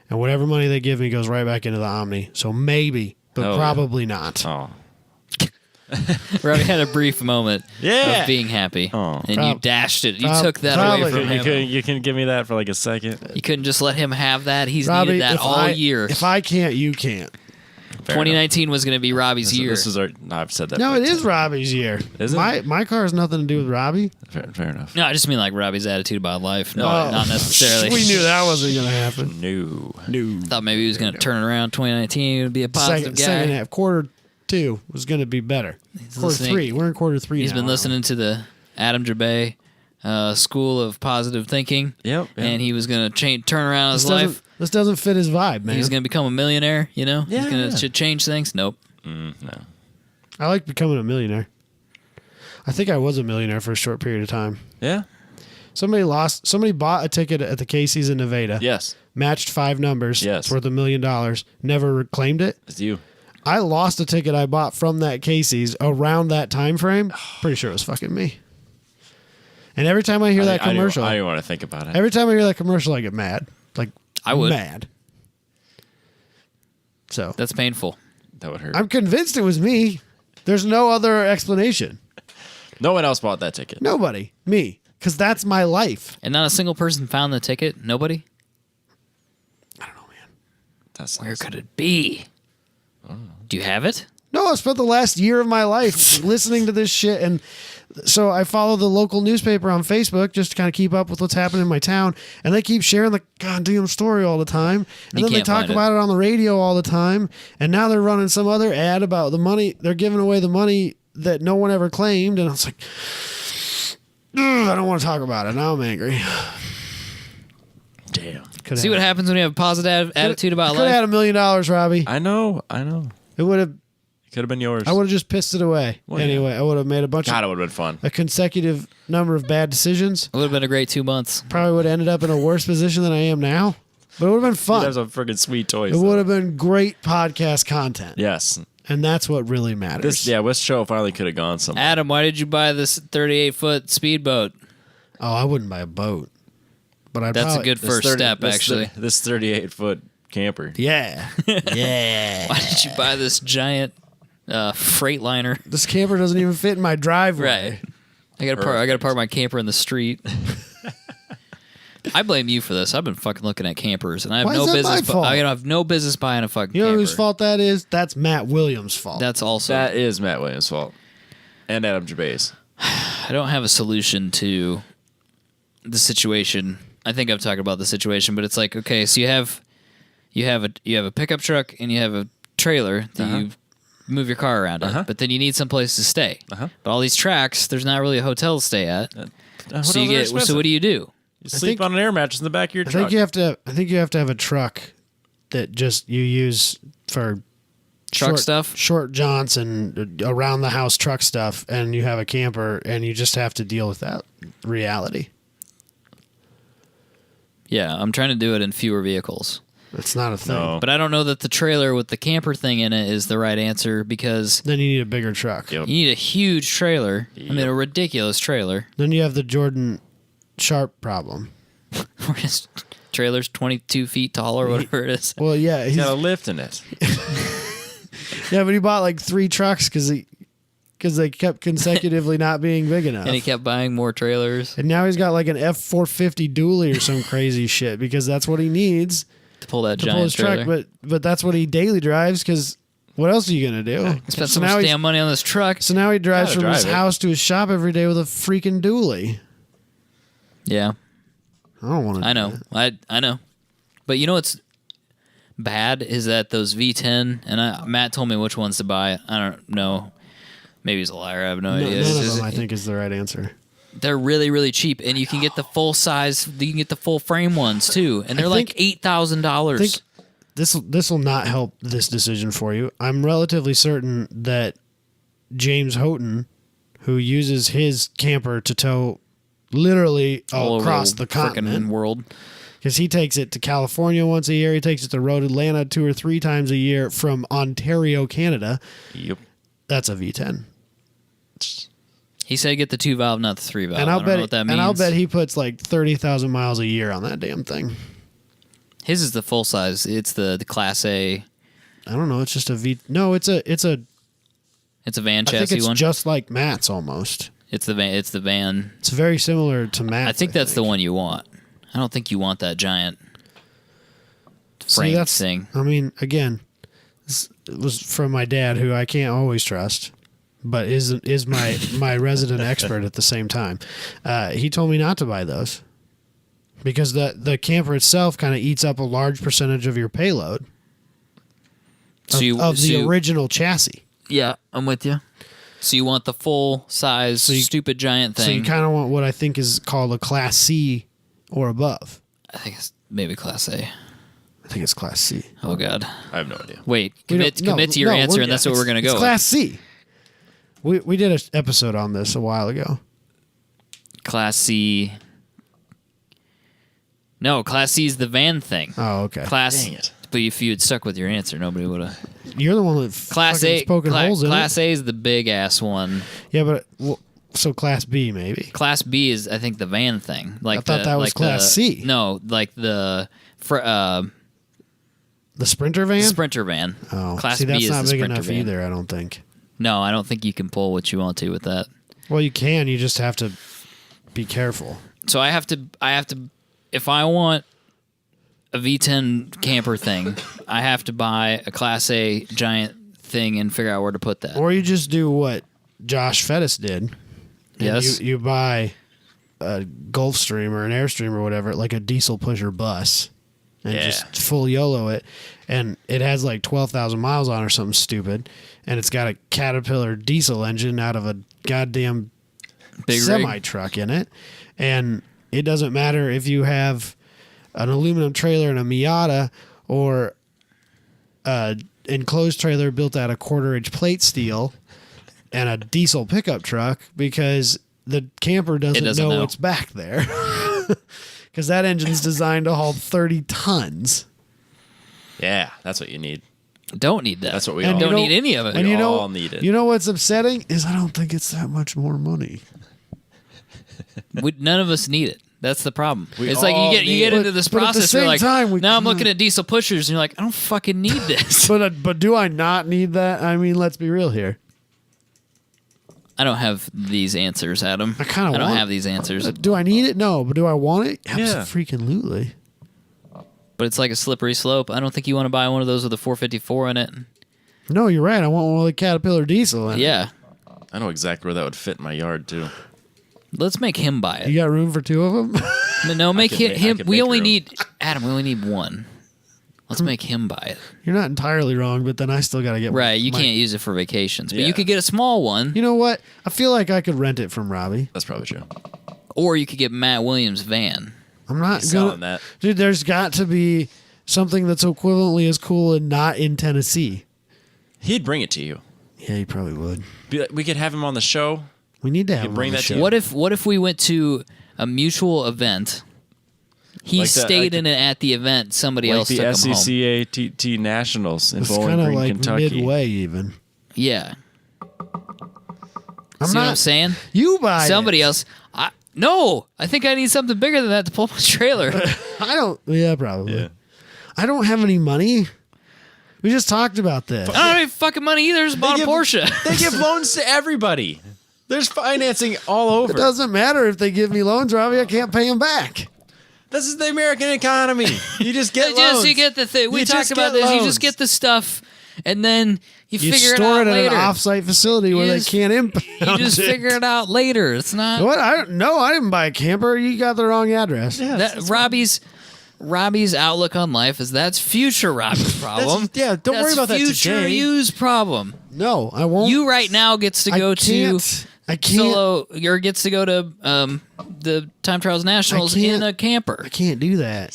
And whatever money they give me goes right back into the Omni. So maybe, but Oh, probably not. Oh. Robbie had a brief moment Yeah. of being happy. Oh. And you dashed it. You Prob- took that probably. away from him. You can give me that for like a second. You couldn't just let him have that. He's Robbie, needed that if all year. If I can't, you can't. Fair 2019 was going to be Robbie's enough. year. This is our. No, I've said that. No, like it is 10. Robbie's year. Is it? My car has nothing to do with Robbie. Fair enough. No, I just mean like Robbie's attitude about life. No, Oh. not necessarily. We knew that wasn't going to happen. No. No. Thought maybe he was going to turn it around 2019. He would be a positive Second guy. half. Quarter 2 was going to be better. Quarter listening. 3. We're in quarter 3 He's now, been aren't we? listening to the Adam Jabe School of Positive Thinking. Yep. And he was going to turn around his life. This doesn't fit his vibe, man. He was going to become a millionaire, you know? He's going Yeah. to change things. Nope. No. I like becoming a millionaire. I think I was a millionaire for a short period of time. Yeah. Somebody bought a ticket at the Casey's in Nevada. Yes. Matched 5 numbers. Yes. It's worth $1 million. Never claimed it. It's you. I lost a ticket I bought from that Casey's around that time frame. Pretty sure it was fucking me. And every time I hear that commercial, I don't want to think about it. every time I hear that commercial, I get mad. Like, I would. mad. So That's painful. That would hurt. I'm convinced it was me. There's no other explanation. No one else bought that ticket. Nobody. Me. Because that's my life. And not a single person found the ticket? Nobody? I don't know, man. That's Where could it be? Do you have it? No, I spent the last year of my life listening to this shit. And so I follow the local newspaper on Facebook just to kind of keep up with what's happening in my town. And they keep sharing the goddamn story all the time. And You then they can't talk find it. about it on the radio all the time. And now they're running some other ad about the money. They're giving away the money that no one ever claimed. And I was like, "Ugh, I don't want to talk about it. Now I'm angry. Damn. See what happens when you have a positive attitude about Could have life? had $1 million, Robbie. I know. It would have. Could have been yours. I would have just pissed it away. Well, yeah. Anyway, I would have made a bunch God, of it would have been fun. a consecutive number of bad decisions. It would have been a great 2 months. Probably would have ended up in a worse position than I am now. But it would have been You'd fun. have some freaking sweet toys. It though. would have been great podcast content. Yes. And that's what really matters. This show finally could have gone somewhere. Adam, why did you buy this 38-foot speedboat? Oh, I wouldn't buy a boat. But I'd That's probably, a good first step, actually. This 38-foot camper. Yeah. Yeah. Why did you buy this giant Freightliner? This camper doesn't even fit in my driveway. Right. I gotta park my camper in the street. I blame you for this. I've been fucking looking at campers, and I have Why no is that business. my fault? I have no business buying a fucking You know camper. whose fault that is? That's Matt Williams' fault. That's also. That is Matt Williams' fault. And Adam Jabe's. I don't have a solution to the situation. I think I've talked about the situation, but it's like, okay, so you have a pickup truck and you have a trailer that you move your car around in, but then you need someplace to stay. But all these tracks, there's not really a hotel to stay at. So you get. So what do you do? You sleep on an air mattress in the back of your I truck. think you have to have a truck that just you use for Truck stuff? short jaunts and around the house truck stuff, and you have a camper, and you just have to deal with that reality. Yeah, I'm trying to do it in fewer vehicles. It's not a thing. No. But I don't know that the trailer with the camper thing in it is the right answer because Then you need a bigger truck. Yep. you need a huge trailer. I mean, a ridiculous trailer. Then you have the Jordan Sharp problem. Where his trailer's 22 feet tall or whatever it is. Well, yeah, It's got a lift in it. yeah, but he bought like 3 trucks because they kept consecutively not being big enough. And he kept buying more trailers And now he's got like an F450 dually or some crazy shit because that's what he needs to pull that to pull giant his trailer. truck. But that's what he daily drives because what else are you gonna do? Spent so now much he's- damn money on this truck. So now he drives Gotta from his drive it. house to his shop every day with a freaking dually. Yeah, I don't want to. I know. I know. But you know what's bad is that those V10, and Matt told me which ones to buy. I don't know. Maybe he's a liar. I have no idea. None It's of just- them, I think, is the right answer. They're really, really cheap, and you can get the full size. You can get the full frame ones too, and they're think- like $8,000. I think this will not help this decision for you. I'm relatively certain that James Houghton, who uses his camper to tow literally all over across the frickin' continent, world. because he takes it to California once a year, he takes it to Road Atlanta 2 or 3 times a year from Ontario, Canada. Yep. That's a V10. That's He said get the 2-valve, not the 3-valve. And I don't know what that means. And I'll bet he puts like 30,000 miles a year on that damn thing. His is the full size. It's the Class A. I don't know. It's just a V. No, it's a It's a van I think chassis it's one. just like Matt's almost. It's the van. It's the van. It's very similar to Matt's. I think that's the one you want. I don't think you want that giant See, frame that's- thing. I mean, again, this was from my dad, who I can't always trust, but is my resident expert at the same time. He told me not to buy those because the camper itself kind of eats up a large percentage of your payload of the original chassis. Yeah, I'm with you. So you want the full size, stupid giant thing. So you kind of want what I think is called a Class C or above. I think it's maybe Class A. I think it's Class C. Oh God. I have no idea. Wait, commit to your answer, and that's what we're gonna go It's with. Class C. We did an episode on this a while ago. Class C. No, Class C is the van thing. Oh, okay. Class. Dang it. But if you had stuck with your answer, nobody would have. You're the one that Class fucking A. poking holes in Class it. A is the big ass one. Yeah, but so Class B maybe. Class B is, I think, the van thing. Like I thought that was like Class C. No, like the The Sprinter van. Sprinter van. Oh, Class see, B that's is not the big Sprinter enough van. either. I don't think. No, I don't think you can pull what you want to with that. Well, you can. You just have to be careful. So I have to. If I want a V10 camper thing, I have to buy a Class A giant thing and figure out where to put that. Or you just do what Josh Fettis did. And Yes. You buy a Gulfstream or an Airstream or whatever, like a diesel pusher bus, and Yeah. just full YOLO it. And it has like 12,000 miles on or something stupid. And it's got a Caterpillar diesel engine out of a goddamn Big semi rig. truck in it. And it doesn't matter if you have an aluminum trailer and a Miata or a enclosed trailer built out of 1/4-inch plate steel and a diesel pickup truck, because the camper doesn't know know. what's back there. Because that engine's designed to haul 30 tons. Yeah, that's what you need. Don't need that. That's what we And all you don't know- need any of it. And We you know, all need it. You know what's upsetting is I don't think it's that much more money. None of us need it. That's the problem. We It's like all you get need into it. this But at the process. You're same like, time, we now I'm kinda- looking at diesel pushers, and you're like, I don't fucking need this. But do I not need that? I mean, let's be real here. I don't have these answers, Adam. I kinda don't want- have these answers. Do I need it? No. But do I want it? Yeah. Absolutely. But it's like a slippery slope. I don't think you want to buy one of those with a 454 in it. No, you're right. I want one with a Caterpillar diesel in it. Yeah. I know exactly where that would fit in my yard too. Let's make him buy You it. got room for two of them? No, make can him. ma- I him can we make only room. need Adam. We only need one. Let's make him buy it. You're not entirely wrong, but then I still got to get Right. You my- can't use it for vacations, but Yeah. you could get a small one, You know what? I feel like I could rent it from Robbie. That's probably true. or you could get Matt Williams' van. I'm not He's gonna. selling that. Dude, there's got to be something that's equivalently as cool and not in Tennessee. He'd bring it to you. Yeah, he probably would. We could have him on the show. We need to have him bring on the that show. to- What if we went to a mutual event? He Like the- stayed like in it at the event. Somebody Like else the took him home. SCCATT Nationals in It's Bowling kind of Green, like Kentucky. midway, even. Yeah. I'm See what I'm not saying? You buy Somebody it. else. No, I think I need something bigger than that to pull my trailer. I don't. Yeah, probably. Yeah. I don't have any money. We just talked about this. I don't have any fucking money either. Just bought a give- Porsche. They give loans to everybody. There's financing all It over. doesn't matter if they give me loans, Robbie. I can't pay them back. This is the American economy. You just get loans. You get the thing. We You talked just about get this. You loans. just get the stuff, and then you You figure store it it out at later. an off-site facility where You they just- can't impound You just it. figure it out later. It's not What? I didn't buy a camper. You got the wrong address. that Robbie's outlook on life is that's future Robbie's problem. Don't worry That's about that future today. you's problem. No, I won't. You right now gets to I go to can't. I can't. solo. Or gets to go to the Time Trials Nationals in can't- a camper. I can't do that.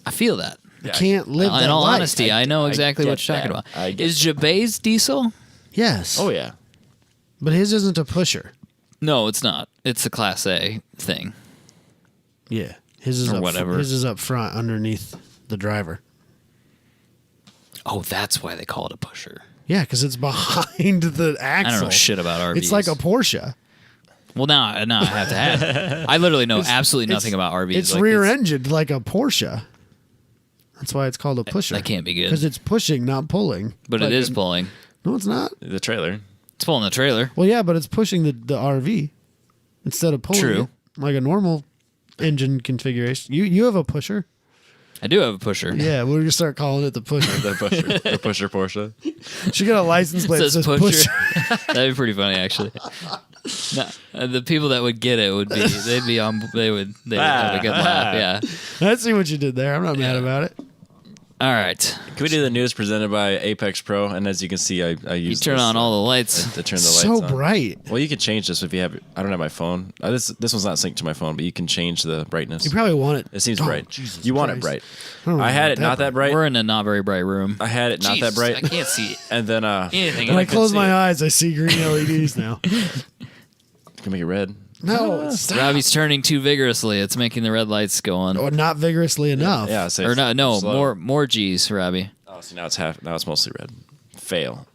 I feel that. I can't live that In all life. honesty, I know exactly get what you're talking that. about. I get Is Jabez diesel? Yes. Oh yeah. But his isn't a pusher. No, it's not. It's a Class A thing. Yeah. His is Or up whatever. His is up front underneath the driver. Oh, that's why they call it a pusher. Yeah, because it's behind the axle. I don't know shit about RVs. It's like a Porsche. Well, now I have to have. I literally know absolutely nothing about RVs. It's Like, rear-engined like a Porsche. That's why it's called a pusher. That can't be good. Because it's pushing, not pulling. But Like it is pulling. No, it's not. The trailer. It's pulling the trailer. Well, yeah, but it's pushing the RV instead of pulling True. it like a normal engine configuration. You have a pusher. I do have a pusher. Yeah, we're gonna start calling it the pusher. The pusher Porsche. Should get a license plate that It says says pusher. pusher. That'd be pretty funny, actually. No, the people that would get it would be they would have a good laugh. Yeah. I see what you did there. I'm not mad about it. All right. Can we do the news presented by Apex Pro? And as you can see, I You use turn this, on all the lights. to turn the lights So on. bright. Well, you can change this if you have. I don't have my phone. This one's not synced to my phone, but you can change the brightness. You probably want it. It seems Oh, bright. Jesus You want it Christ. bright. I had it not that bright. We're in a not very bright room. I had it not Jesus, that bright. I can't see And then anything. When I couldn't close see my it. eyes, I see green LEDs now. Can make it red. No, stop. Robbie's turning too vigorously. It's making the red lights go on. Or not vigorously enough. Yeah. So Or no, slow. more G's, Robbie. Oh, so now it's mostly red. Fail.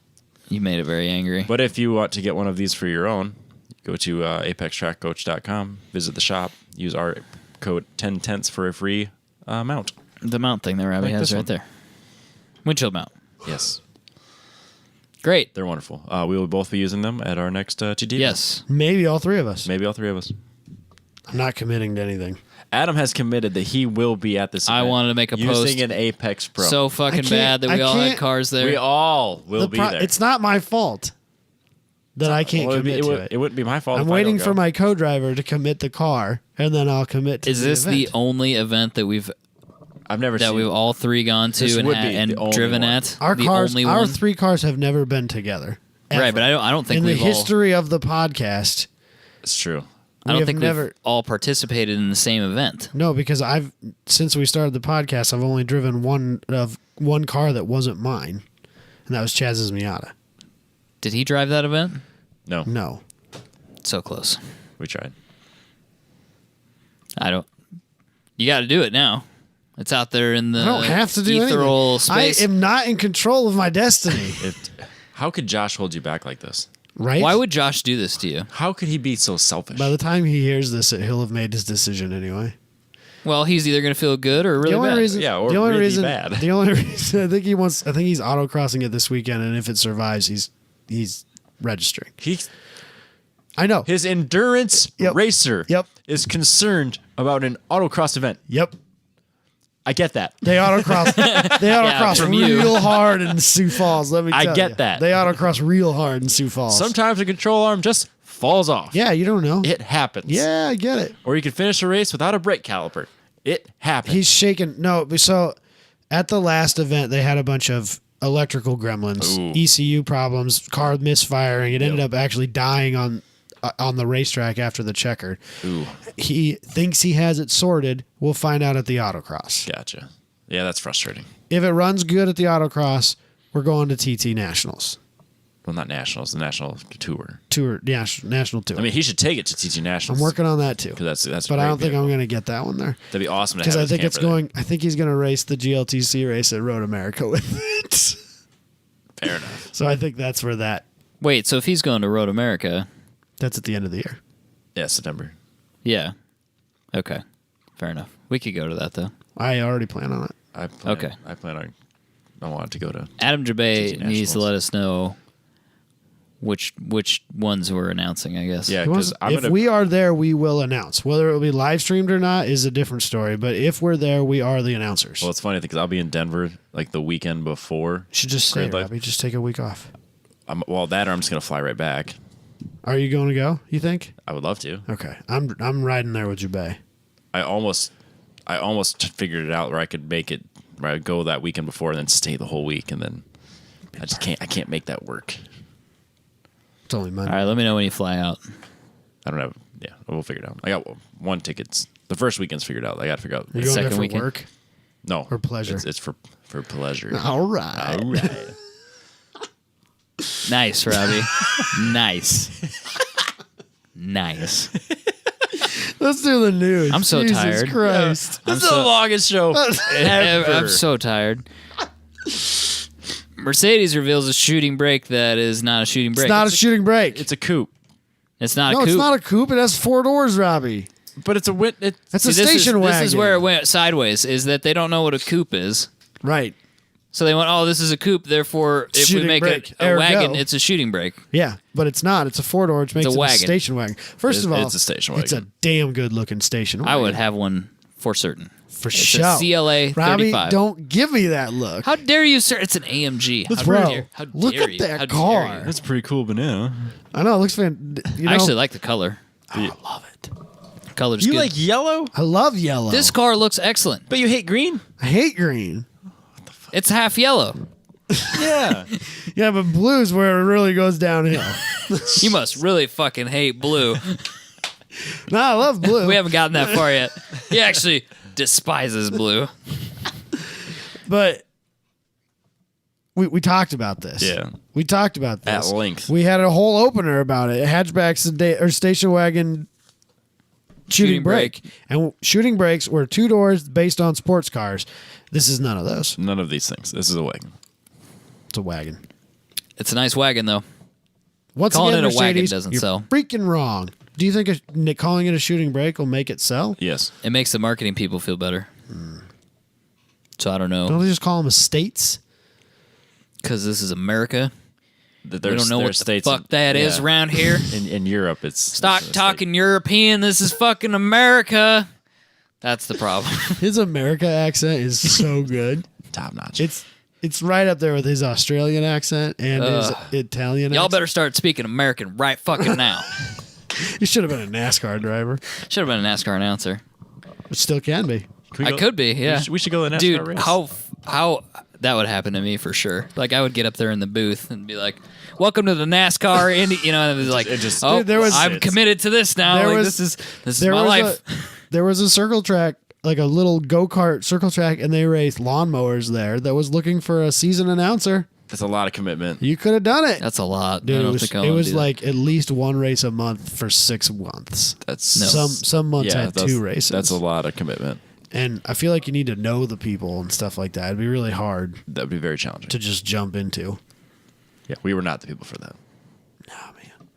You made it very angry. But if you want to get one of these for your own, go to apextrackcoach.com, visit the shop, use our code 10tenths for a free mount. The mount thing that Robbie Like has this right one. there. Windshield mount. Yes, Great. they're wonderful. We will both be using them at our next TD. Yes. Maybe all three of us. Maybe all three of us. I'm not committing to anything. Adam has committed that he will be at this I event wanted to make a using post an Apex Pro. So I fucking can't- bad that we I all had can't- cars there. we all will be there. It's not my fault that I can't Well, commit to it. It wouldn't be my fault. I'm if I waiting don't for go. my co-driver to commit the car, and then I'll commit to Is the this event. the only event that we've I've never seen. all three gone to This and, would be and the only driven one. at? Our the cars? only Our one? three cars have never been together. Ever. Right, but I don't think in the we've history of the podcast. It's true. I don't have think never. we've all participated in the same event. No, because since we started the podcast, I've only driven one car that wasn't mine, and that was Chaz's Miata. Did he drive that event? No, No, So close. we tried. I don't. You got to do it now. It's out there in the I don't have to do ethereal anything. space. I am not in control of my destiny. How could Josh hold you back like this? Right? Why would Josh do this to you? How could he be so selfish? By the time he hears this, he'll have made his decision anyway. Well, he's either going to feel good or really the only bad. reason, Yeah, or the only really reason, bad. The only reason I think he's autocrossing it this weekend, and if it survives, he's registering. I know. His endurance Yep. racer Yep. is concerned about an autocross event. Yep. I get that. They autocross. They autocross from you. real hard in Sioux Falls. Let me. I tell get you. that. They autocross real hard in Sioux Falls. Sometimes the control arm just falls off. Yeah, you don't know. It happens. Yeah, I get it. Or you can finish a race without a brake caliper. It happens. He's shaking. No, so at the last event, they had a bunch of electrical gremlins, Ooh. ECU problems, car misfiring. It ended up actually dying on the racetrack after the checkered. Ooh, He thinks he has it sorted. We'll find out at the autocross. gotcha. Yeah, that's frustrating. If it runs good at the autocross, we're going to TT Nationals. Well, not nationals, the national tour. Tour, yeah, national tour. I mean, he should take it to TT Nationals. I'm working on that too. because that's. But I don't think I'm going to get that one there. That'd be awesome to Because have. I his think it's camper there. going. I think he's going to race the GLTC race at Road America with it. Fair enough. So I think that's where that. Wait, so if he's going to Road America, That's at the end of the year. Yeah, September. yeah. Okay. Fair enough. We could go to that, though. I already plan on it. I plan, Okay. I plan on. I want to go to. Adam Jabay TT needs to Nationals. let us know which ones we're announcing, I guess. Yeah, He wants- because I'm if gonna. we are there, we will announce. Whether it will be live streamed or not is a different story. But if we're there, we are the announcers. Well, it's funny because I'll be in Denver like the weekend before. You should just stay, Great life. Robbie. Just take a week off. Well, that or I'm just gonna fly right back. Are you going to go? You think? I would love to. Okay, I'm riding there with Jubei. I almost figured it out where I could make it. Where I would go that weekend before and then stay the whole week, and then I just can't. I can't make that work. It's only Monday. All right, let me know when you fly out. I don't have. Yeah, we'll figure it out. I got one tickets. The first weekend's figured out. I got to figure out. Are you going there second for weekend? work No, or pleasure? It's for pleasure. All right. All right. Nice, Robbie. Nice. Nice. Let's do the news. I'm so Jesus tired. Christ. This is the longest show ever. I'm so tired. Mercedes reveals a shooting brake that is not a shooting brake. It's not a shooting brake. It's a coupe, It's not no, a coupe. it's not a coupe. It has 4 doors, Robbie. but it's a wit. That's See, a station wagon. This is where it went sideways, is that they don't know what a coupe is. Right. So they went, oh, this is a coupe, therefore if Shooting we make brake. a Ergo. wagon, it's a shooting brake. Yeah, but it's not. It's a 4-door, which makes a it wagon. a station wagon. First of all, it's a station It's a wagon. damn good looking station wagon. I would have one for certain. for It's sure. a CLA 35. Robbie, don't give me that look. How dare you, sir? It's an AMG. How Bro, dare, how look dare at you? that How dare car. you? That's a pretty cool banana. I know it looks fan. You know, I actually like the color. I love it. Color's You good. like yellow, I love yellow. This car looks excellent. but you hate green. I hate green. It's half yellow. Yeah. Yeah, but blue's where it really goes downhill. You must really fucking hate blue. No, I love blue. We haven't gotten that far yet. He actually despises blue. But we talked about this. Yeah. We talked about this. At length. We had a whole opener about it. Hatchback or station wagon shooting brake. And shooting brakes were 2 doors based on sports cars. This is none of those. None of these things. This is a wagon. It's a wagon. It's a nice wagon, though. Once Calling again, it a wagon Mercedes, doesn't you're sell. freaking wrong. Do you think calling it a shooting brake will make it sell? Yes. It makes the marketing people feel better. So I don't Don't know. they just call them estates? Because this is America. That We don't know what the states fuck that is around here. In Europe, it's Stop it's a talking European. This is fucking America. That's the problem. His America accent is so good. state. Top notch. It's right up there with his Australian accent and his Italian Y'all accent. better start speaking American right fucking now. He should have been a NASCAR driver. Should have been a NASCAR announcer. It still can be. Can we I go- could be, yeah. We should go to the NASCAR Dude, race. how that would happen to me for sure. Like I would get up there in the booth and be like, "Welcome to the NASCAR Indy," and it was like, It just- "Oh, Dude, there was- I'm committed to this now. There Like, was- this is There my was life." there was a circle track, like a little go-kart circle track, and they raced lawnmowers there that was looking for a season announcer. That's a lot of commitment. You could have done it. That's a lot. Dude, I it don't was, think I it wanna was do that. like at least one race a month for 6 months. That's No. Some months had that's- 2 races. That's a lot of commitment. And I feel like you need to know the people and stuff like that. It'd be really hard That would be very challenging. to just jump into. Yeah, we were not the people for that. Oh, man.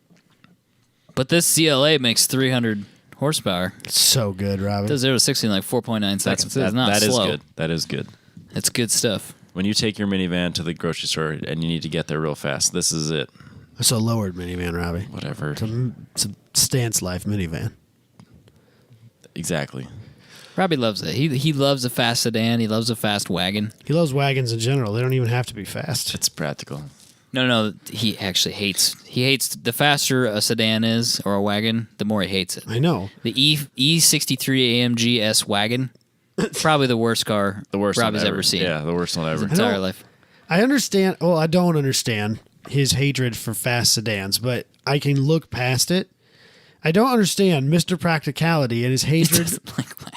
But this CLA makes 300 horsepower. It's so good, Robbie. It does 0 to 60 in like 4.9 seconds. It's not that is slow. good. That is good. It's good stuff. When you take your minivan to the grocery store and you need to get there real fast, this is it. It's a lowered minivan, Robbie. Whatever. It's a stance life minivan. Exactly. Robbie loves it. He loves a fast sedan. He loves a fast wagon. He loves wagons in general. They don't even have to be fast. It's practical. No, he actually hates. He hates the faster a sedan is or a wagon, the more he hates it. I know. The E63 AMG S wagon, probably the worst car The worst Robbie's one ever seen. Yeah, the worst one ever. His entire know. life. I understand. Well, I don't understand his hatred for fast sedans, but I can look past it. I don't understand Mr. Practicality and his hatred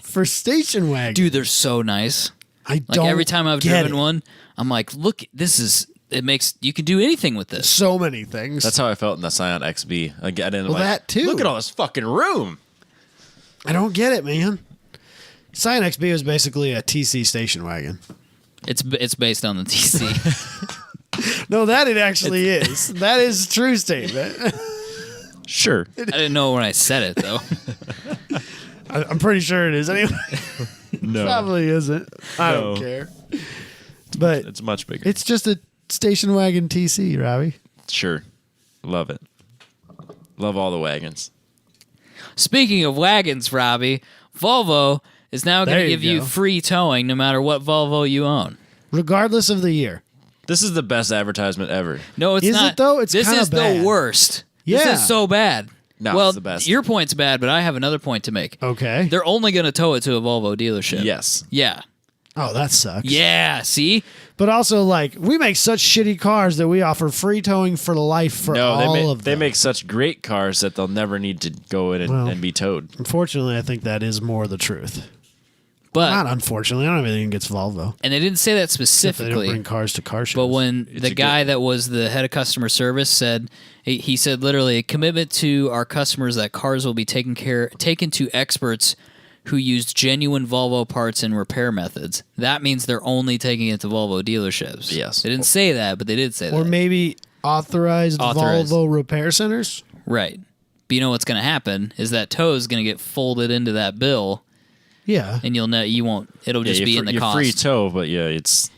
for station wagons. Dude, they're so nice. I Like don't every time I've get driven it. one, I'm like, look, it makes you can do anything with this. So many things. That's how I felt in the Scion XB. I got in. Well, like, that too. Look at all this fucking room. I don't get it, man. Scion XB is basically a TC station wagon. It's based on the TC. No, that it actually is. That is a true statement. Sure. I didn't know when I said it though. I'm pretty sure it is. Anyway, No. probably isn't. I No. don't care. But It's much bigger. it's just a station wagon TC, Robbie. Sure. Love it. Love all the wagons. Speaking of wagons, Robbie, Volvo is now going There to you give you go. free towing no matter what Volvo you own. Regardless of the year. This is the best advertisement ever. No, it's Is it, not. though? It's this kinda is bad. the worst. Yeah. This is so bad. No, well, it's the best. your point's bad, but I have another point to make. Okay. They're only going to tow it to a Volvo dealership. Yes. Yeah. Oh, that sucks. Yeah. See? But also, like, we make such shitty cars that we offer free towing for life for No, all of them. they make such great cars that they'll never need to go in and, Well. and be towed. Unfortunately, I think that is more the truth. But Not unfortunately. I don't have anything against Volvo. and they didn't say that If they don't specifically. bring cars to car shows. But when It's the a guy that was the head of customer service said, he said literally, a commitment to our customers that cars will be taken to experts who used genuine Volvo parts and repair methods. That means they're only taking it to Volvo dealerships. Yes. They didn't say that, but they did say Or that. maybe authorized Authorized. Volvo repair centers. Right. But you know what's going to happen is that tow is going to get folded into that bill, Yeah. and you'll know you won't. It'll just be in the cost. Free tow, but yeah, it's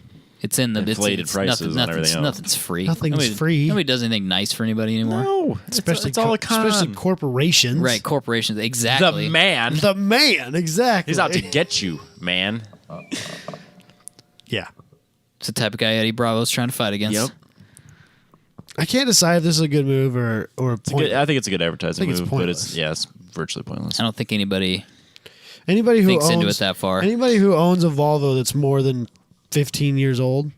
in the inflated it's prices and everything else. Nothing's free. Nothing's free. Nobody does anything nice for anybody anymore. no, Especially it's all a con. especially corporations. Right, corporations. Exactly. The man, The man, exactly. he's out to get you, man. Yeah. It's the type of guy Eddie Bravo's trying to fight against. Yep. I can't decide if this is a good move or point. I think it's a good advertising it's move, but pointless. it's virtually pointless. I don't think anybody Anybody who thinks owns into it that far. Anybody who owns a Volvo that's more than 15 years old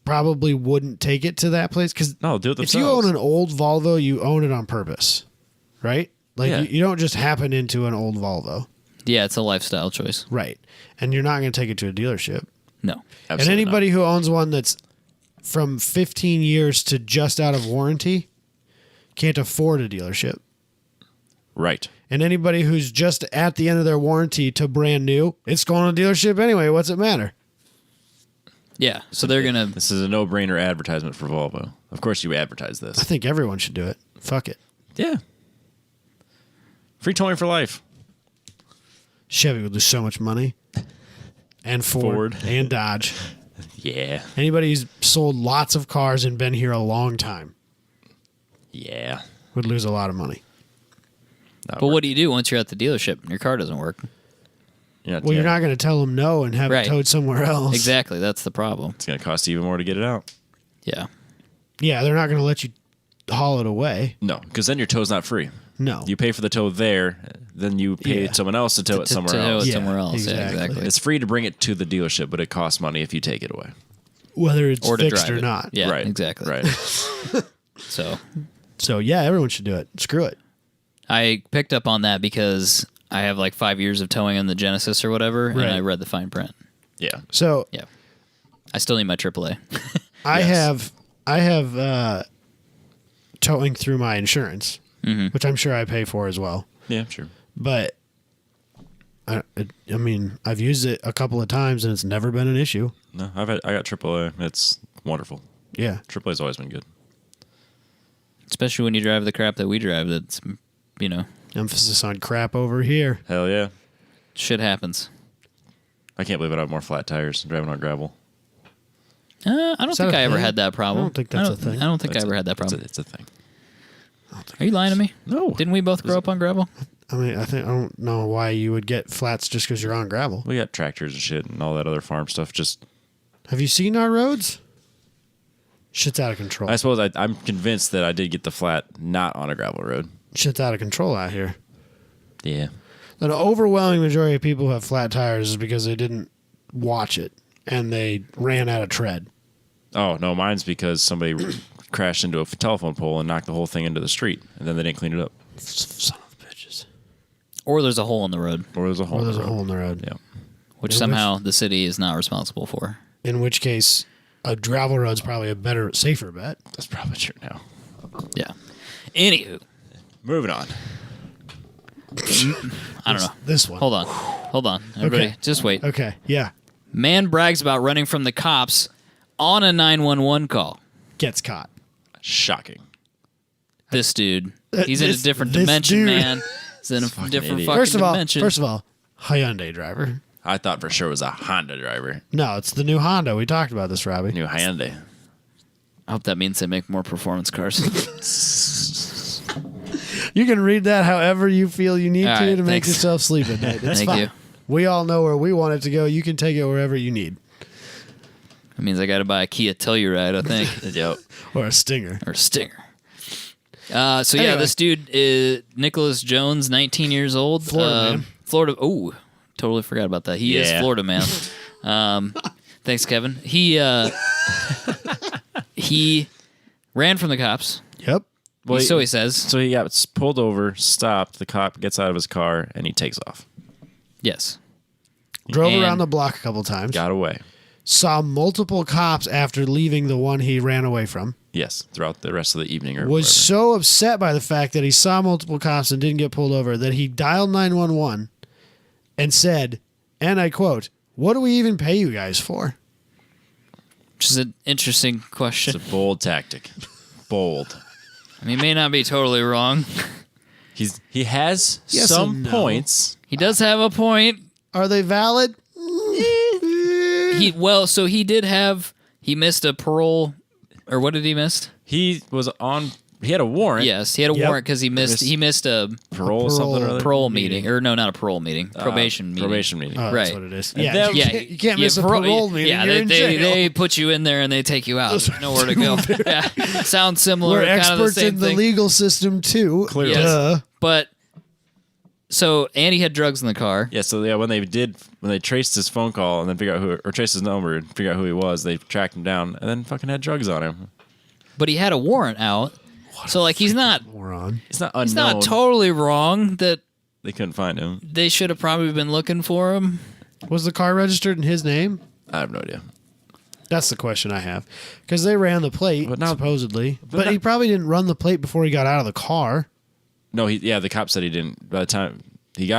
probably wouldn't take it to that place because No, do it if you themselves. own an old Volvo, you own it on purpose, right? Like Yeah. you don't just happen into an old Volvo, Yeah, it's a lifestyle choice. right? And you're not going to take it to a dealership. No. And Absolutely anybody who owns one that's from 15 years to just out of warranty can't afford a dealership. not. Right. And anybody who's just at the end of their warranty to brand new, it's going to a dealership anyway. What's it matter? Yeah, so they're going to... This is a no-brainer advertisement for Volvo. Of course, you advertise I this. think everyone should do it. Fuck it. Yeah. Free towing for life. Chevy will do so much money. And Ford. And Dodge. Yeah. Anybody who's sold lots of cars and been here a long time Yeah. would lose a lot of money. But what do you do once you're at the dealership and your car doesn't work? Well, you're not going to tell them no and have Right. it towed somewhere else. Exactly, that's the problem. It's going to cost you even more to get it out. Yeah. Yeah, they're not going to let you haul it away. No, because then your tow's not free. No. You pay for the tow there, then you pay Yeah. someone else to tow it To somewhere tow else. it Yeah, somewhere else. Yeah, exactly. exactly. It's free to bring it to the dealership, but it costs money if you take it away. Whether it's Or to fixed drive or it. not. Yeah, Right. exactly. Right. So So, yeah, everyone should do it. Screw it. I picked up on that because I have like 5 years of towing on the Genesis or whatever, Right. and I read the fine print. Yeah. So, Yeah. I still need my AAA. I Yes. have towing through my insurance, Mm-hmm. which I'm sure I pay for as well. Yeah, sure. But I mean, I've used it a couple of times and it's never been an issue. No, I got AAA. It's wonderful. Yeah. AAA's always been good. Especially when you drive the crap that we drive. That's, you know, Emphasis on crap over here. Hell yeah. shit happens. I can't believe I don't have more flat tires driving on gravel. I don't Is that think a I ever thing? had that problem. I don't think that's a thing. I don't think I ever had that problem. It's a thing. Are you lying to me? No. Didn't we both grow up on gravel? I mean, I don't know why you would get flats just because you're on gravel. We got tractors and shit and all that other farm stuff. Just, Have you seen our roads? Shit's out of control. I suppose I'm convinced that I did get the flat not on a gravel road. Shit's out of control out here. Yeah. An overwhelming majority of people who have flat tires is because they didn't watch it and they ran out of tread. Oh, no, mine's because somebody crashed into a telephone pole and knocked the whole thing into the street, and then they didn't clean it up. Son of bitches. Or there's a hole in the road, Or there's a hole. Or in there's the a road. hole in the road. Yeah. which In somehow the city is not responsible for. In which case, a gravel road's probably a better, safer bet. That's probably true now. Yeah. Anywho, Moving on. I don't know. This one. Hold on. Everybody, Okay. just wait. Okay, yeah. Man brags about running from the cops on a 911 call. Gets caught. Shocking. This dude, he's in a This- different this dimension, dude. man. He's in a fucking different idiot. fucking dimension. First of all, Hyundai driver. I thought for sure it was a Honda driver. No, it's the new Honda. We talked about this, Robbie. New Hyundai. I hope that means they make more performance cars. You can read that however you feel you need All to right, to make thanks. yourself sleep at night. That's Thank fine. you. We all know where we want it to go. You can take it wherever you need. That means I got to buy a Kia Telluride, I think, Yep. Or a Stinger. or a Stinger. Yeah, Anyway. this dude is Nicholas Jones, 19 years old. Florida man. Florida. Oh, totally forgot about that. He is Yeah. Florida man. Thanks, Kevin. He ran from the cops. Yep. Well, So he says. So he got pulled over, stopped. The cop gets out of his car, and he takes off. Yes. Drove And- around the block a couple times. Got away. saw multiple cops after leaving the one he ran away from. Yes, throughout the rest of the evening or Was whatever. so upset by the fact that he saw multiple cops and didn't get pulled over that he dialed 911 and said, and I quote, "What do we even pay you guys for?" Which is an interesting question. It's a bold tactic. Bold. I mean, he may not be totally wrong. He has Yes some and no. points. He does have a point. Are they valid? So he did have. He missed a parole, or what did he miss? He was on. He had a warrant. Yes, he had a Yep. warrant because he missed a Parole, something or other. parole meeting, or no, not a parole meeting, probation meeting. Probation meeting. Oh, Right. that's what it is. And Yeah, then- you can't miss a parole meeting. Yeah, You're in jail. they put you in there and they take you out. There's nowhere to go. Yeah. Sounds similar. We're kind of the experts same in the thing. legal system too. Clearly. Yes. Duh. But so Andy had drugs in the car. Yeah, so yeah, when they traced his phone call and then figure out who, or traced his number and figure out who he was, they tracked him down and then fucking had drugs on him. But he had a warrant out. So like he's not Moron. It's not unknown. he's not totally wrong that They couldn't find him. they should have probably been looking for him. Was the car registered in his name? I have no idea. That's the question I have. Because they ran the plate, But now- supposedly. But now- he probably didn't run the plate before he got out of the car. No, the cop said he didn't. By the time he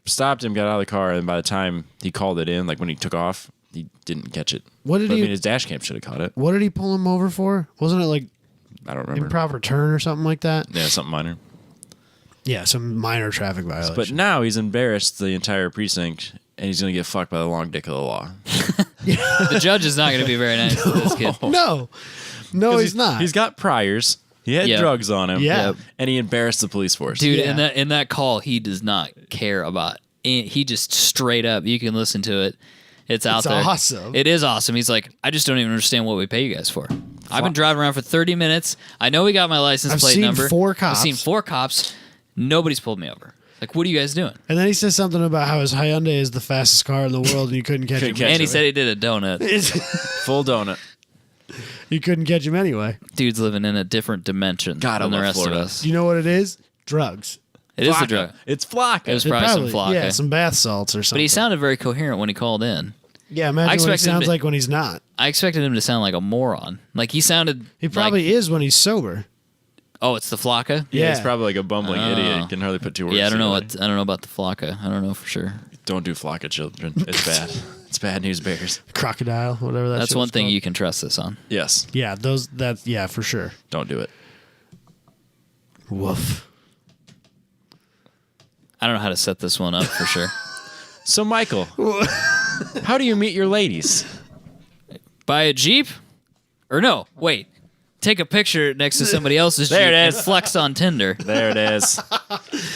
stopped him, got out of the car, and by the time he called it in, like when he took off, he didn't catch it. What did But, he- I mean, his dash cam should have caught it. What did he pull him over for? Wasn't it like I don't remember. improper turn or something like that? Yeah, something minor. Yeah, some minor traffic violation. But now he's embarrassed the entire precinct, and he's gonna get fucked by the long dick of the law. The judge is not going to be very nice to this kid. no, he's not. He's got priors. He had Yeah. drugs on him. Yeah. Yep. And he embarrassed the police force. Dude, Yeah. in that call, he does not care about. He just straight up. You can listen to it. It's out there. awesome. It is awesome. He's like, I just don't even understand what we pay you guys for. I've been driving around for 30 minutes. I know we got my license I've plate seen number. 4 cops. I've seen 4 cops. Nobody's pulled me over. Like, what are you guys doing? And then he says something about how his Hyundai is the fastest car in the world and you couldn't catch him. Couldn't catch And he it. said he did a donut. Full donut. You couldn't catch him anyway. Dude's living in a different dimension God, I than the love rest Florida. of us. Do you know what it is? Drugs. It is the Flocka. drug. It's Flocka. It was probably some flocka. Yeah, some bath salts or something. But he sounded very coherent when he called in. Yeah, I imagine what he expected him sounds to- like when he's not. I expected him to sound like a moron. Like he sounded. He probably like, is when he's sober. oh, it's the flocka. yeah, he's Yeah. probably like a bumbling idiot. Can hardly put 2 words Yeah, I don't know together. what I don't know about the flocka. I don't know for sure. Don't do Flocka, children. It's bad. It's bad news bears. Crocodile, whatever that That's shit one was thing called. you can trust this on. Yes. Yeah, yeah, for sure. Don't do it. Woof. I don't know how to set this one up for sure. So, Michael, how do you meet your ladies? Buy a Jeep? Or no, wait. Take a picture next to somebody else's There Jeep it and is. flex on Tinder. There it is.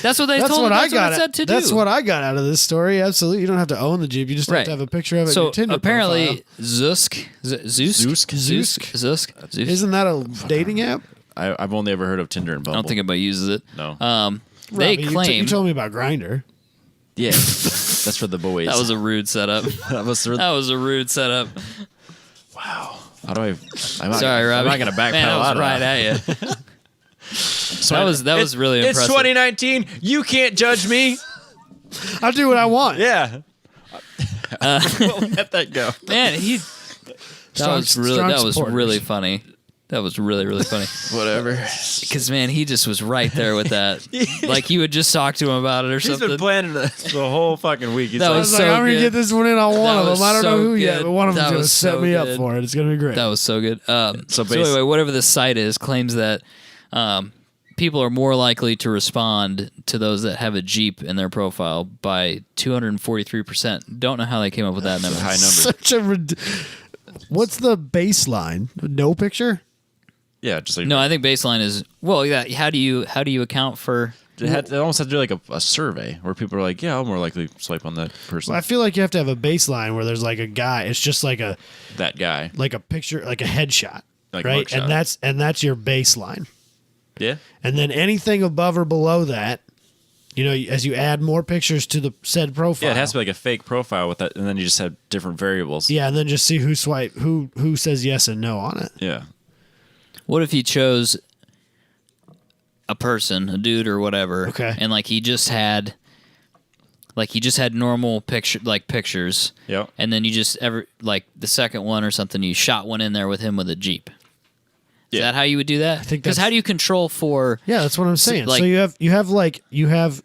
That's what they That's told what me. I That's got. what it said to That's do. what I got out of this story. Absolutely, you don't have to own the Jeep. You just have Right. to have a picture of it. in So your Tinder apparently, profile. Zusk, Isn't that a dating app? I've only ever heard of Tinder and I Bumble. don't think anybody uses it. No. They Robbie, claim you told me about Grinder. Yeah. That's for the boys. that was a rude setup. That was That was a rude setup. wow. How do I? Sorry, Robbie. I'm not gonna backpedal Man, that was out of right that. at you. That was really It's impressive. 2019. You can't judge me. I'll do what I want. Yeah. We'll let that go. Man, Strong supporters. really funny. That was really, really funny. Whatever. Because, man, he just was right there with that. Like, you would just talk to him about it or He's something. been planning this the whole fucking week. He's That like, I was was like, so I'm gonna good. get this one in on one That of was them. I don't know so who yet, good. but one of That them's gonna was set so me up good. for it. It's gonna be great. That was so good. So base- anyway, whatever this site is, claims that people are more likely to respond to those that have a Jeep in their profile by 243%. Don't know how they came up with that number. high number. Such a. What's the baseline? No picture. Yeah, just like No, I think baseline is yeah. How do you account for? It almost had to do like a survey where people are like, yeah, I'll more likely swipe on that person. Well, I feel like you have to have a baseline where there's like a guy. It's just like a That guy. picture, like a headshot, Like a right? mugshot. And that's your baseline. Yeah. And then anything above or below that, you know, as you add more pictures to the said profile. Yeah, it has to be like a fake profile with that, and then you just have different variables. Yeah, and then just see who says yes and no on it. Yeah. What if you chose a person, a dude or whatever, Okay. and like he just had Like you just had normal pictures. Yep. And then you just like the second one or something, you shot one in there with him with a Jeep. Is Yeah. that how you would do that? I think because that's- how do you control for? Yeah, that's what I'm saying. like- So you have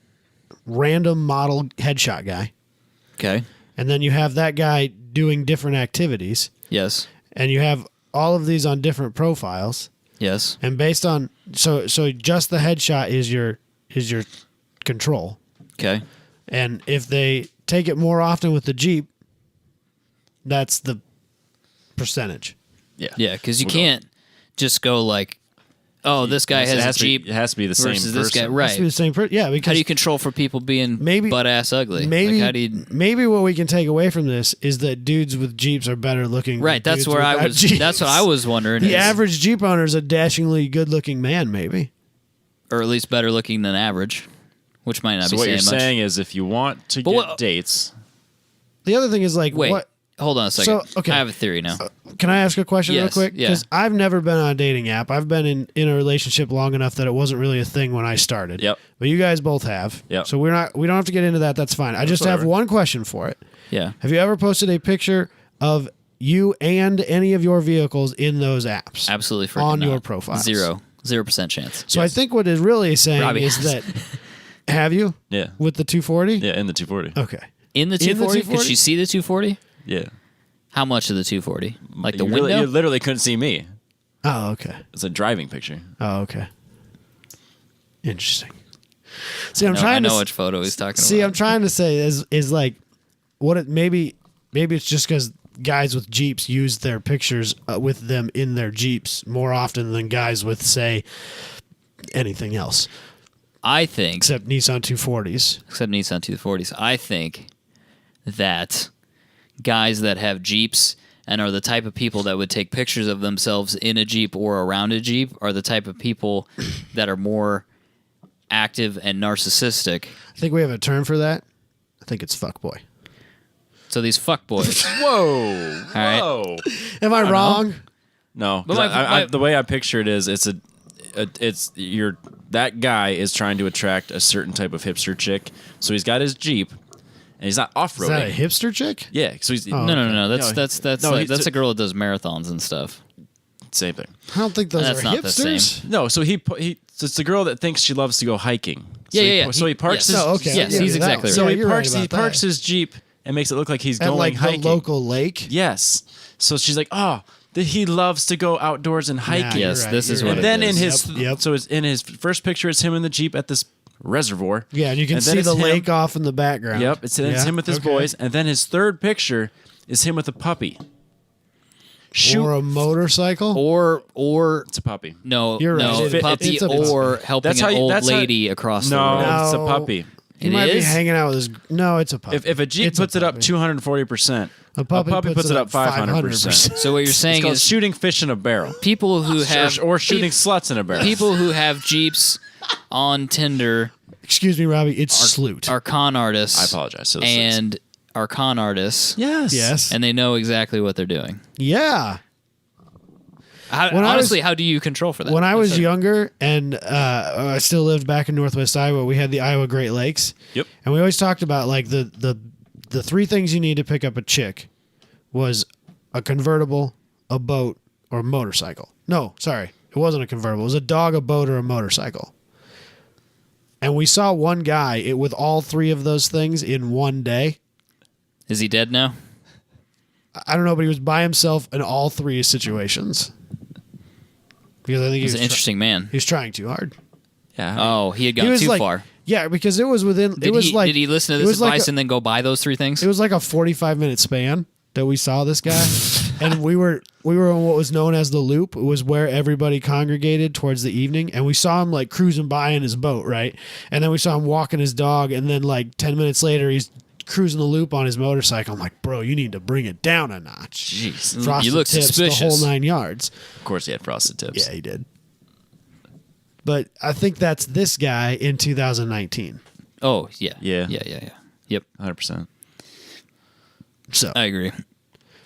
random model headshot guy, Okay. and then you have that guy doing different activities, Yes. and you have all of these on different profiles, Yes. and based on so just the headshot is your control, Okay. and if they take it more often with the Jeep, that's the percentage. Yeah. Yeah, because you We'll go. can't just go like, oh, this guy It has a has to be- Jeep it has to be the same versus this guy, person. right? Has to be the same person. Yeah, because How do you control for people being Maybe- butt ass ugly? maybe Like, how do you? maybe what we can take away from this is that dudes with Jeeps are better looking. Right. than That's dudes where I without was. Jeeps. That's what I was wondering. The is- average Jeep owner is a dashingly good-looking man, maybe. or at least better looking than average, which might not So be what saying you're much. saying is, if you want to But get what- dates, The other thing is like, Wait, what? hold on a second. So, okay. I have a theory now. Can I ask a question real Yes, quick? yeah. Because I've never been on a dating app. I've been in a relationship long enough that it wasn't really a thing when I started. Yep. But you guys both have. Yep. So we don't have to get into that. That's fine. I just have whatever. one question for it. Yeah. Have you ever posted a picture of you and any of your vehicles in those apps? Absolutely. freaking On not. your profiles. 0% chance. So I think what it really is saying Robbie is has. that have you yeah, with the 240? yeah, in the 240, Okay. In the 240, could 240? she see the 240? yeah. How much of the 240? Like the you window? you literally couldn't see me. Oh, okay. It's a driving picture. Oh, okay. Interesting. See, I'm No, trying I know to which photo he's talking see. I'm about. trying to say is like what it maybe it's just because guys with Jeeps use their pictures with them in their Jeeps more often than guys with say anything else I think, except Nissan 240s. except Nissan 240s, I think that guys that have Jeeps and are the type of people that would take pictures of themselves in a Jeep or around a Jeep are the type of people that are more active and narcissistic. I think we have a term for that. I think it's fuckboy. So these fuckboys. Whoa, All right. whoa. Am I wrong? No, But 'cause my- the way I picture it is, that guy is trying to attract a certain type of hipster chick. So he's got his Jeep, and he's not off Is that a roading. hipster chick? Yeah, so he's Oh. No. No, That's no, like, he's- that's a girl that does marathons and stuff. same thing. I don't think those That's are not the same. hipsters. No, so so it's the girl that thinks she loves to go hiking. Yeah, So yeah, yeah. So he parks Yes. his Oh, okay. Yes, Yeah, he's that exactly one. right. so Yeah, he you're right parks about parks that. his Jeep and makes it look like he's At going like hiking. the local lake. Yes. So she's like, oh, he loves to go outdoors and hiking. you're Yes, right, this is you're what And right. it then in is. his Yep. so it's in his first picture, it's him in the Jeep at this reservoir. Yeah, and you can And then see it's the him- lake off in the background. Yep, it's him with his okay. boys, and then his third picture is him with a puppy. Shoot, Or a motorcycle. Or it's a puppy. no, You're right. no, It- puppy it's a- or helping That's an how you- old that's how- lady across the No, road. No. it's a puppy. He It might be is? hanging out with his. No, it's a puppy. If a Jeep It's a puts it up puppy. 240%, A puppy puts it up 500%. 500%. So what you're It's saying called is shooting fish in a barrel, people who have or shooting sluts in a barrel. people who have Jeeps on Tinder Excuse me, Robbie. It's sloot. are con artists. I apologize. So And are con artists. yes, Yes. And they know exactly what they're doing. Yeah. How, When I honestly, was- how do you control for that? When I That's was it. younger and I still lived back in Northwest Iowa, we had the Iowa Great Lakes. Yep. And we always talked about like the three things you need to pick up a chick was a convertible, a boat, or a motorcycle. No, sorry. It wasn't a convertible. It was a dog, a boat, or a motorcycle. And we saw one guy with all three of those things in one day. Is he dead now? I don't know, but he was by himself in all three situations. Because I think He's an interesting man. he was trying too hard. Yeah. Oh, he had He gone was too like, far. Yeah, because it was within. Did it was he, like. did he listen to it this was like advice a- and then go buy those three things? It was like a 45-minute span that we saw this guy, and we were on what was known as the Loop. It was where everybody congregated towards the evening, and we saw him like cruising by in his boat, right? And then we saw him walking his dog, and then like 10 minutes later, he's cruising the Loop on his motorcycle. I'm like, bro, you need to bring it down a notch. Jeez. Frosted You look tips, suspicious. the whole 9 yards. Of course, he had frosted tips. Yeah, he did. But I think that's this guy in 2019. Oh, yeah. Yeah. Yeah. Yep. 100%. So, I agree.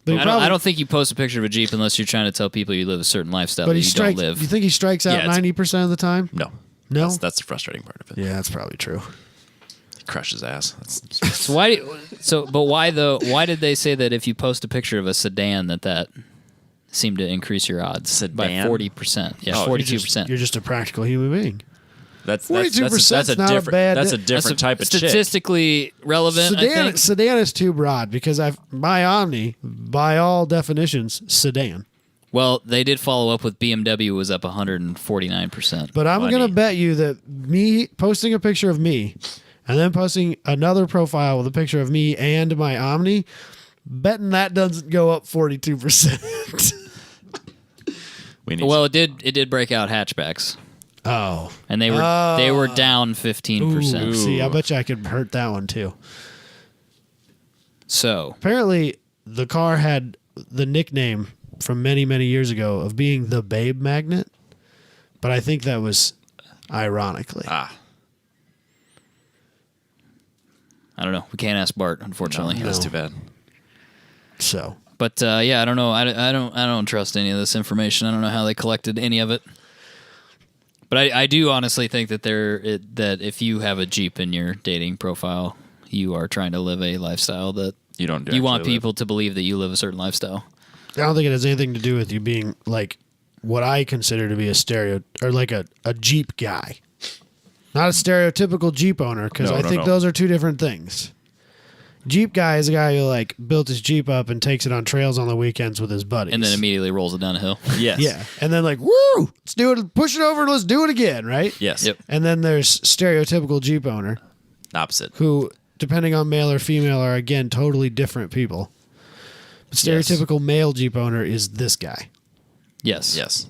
but he I probably- don't think you post a picture of a Jeep unless you're trying to tell people you live a certain lifestyle But that he you strikes. don't live. You think he strikes out Yeah, it's- 90% of the time? No. No? That's the frustrating part of it. Yeah, that's probably true. crush his ass. So but why though? Why did they say that if you post a picture of a sedan that seemed to increase your odds by Sedan? 40%? Yeah, Oh, 42%. You're just a practical human being. That's 42% a not a different bad- that's a different type of chick. statistically relevant. I think. Sedan is too broad because by Omni, by all definitions, sedan. Well, they did follow up with BMW was up 149%. But I'm Money. going to bet you that me posting a picture of me and then posting another profile with a picture of me and my Omni, betting that doesn't go up 42%. We need Well, it did break out hatchbacks, Oh. and they were down 15%. Ooh, see, I bet you I could hurt that one too. So Apparently, the car had the nickname from many, many years ago of being the Babe Magnet, but I think that was ironically. Ah, I don't know. We can't ask Bart, unfortunately. that's No. too bad. So, But yeah, I don't know. I don't trust any of this information. I don't know how they collected any of it. But I do honestly think that that if you have a Jeep in your dating profile, you are trying to live a lifestyle that You don't. you want actually live. people to believe that you live a certain lifestyle. I don't think it has anything to do with you being like what I consider to be a like a Jeep guy. Not a stereotypical Jeep owner, because No, I no, think no. those are two different things. Jeep guy is a guy who like built his Jeep up and takes it on trails on the weekends with his buddies. And then immediately rolls it down a hill. Yes. Yeah. And then like, woo, let's do it, push it over, let's do it again, right? Yes. Yep. And then there's stereotypical Jeep owner Opposite. who, depending on male or female, are again totally different people. But stereotypical male Jeep owner is this guy. Yes. Yes.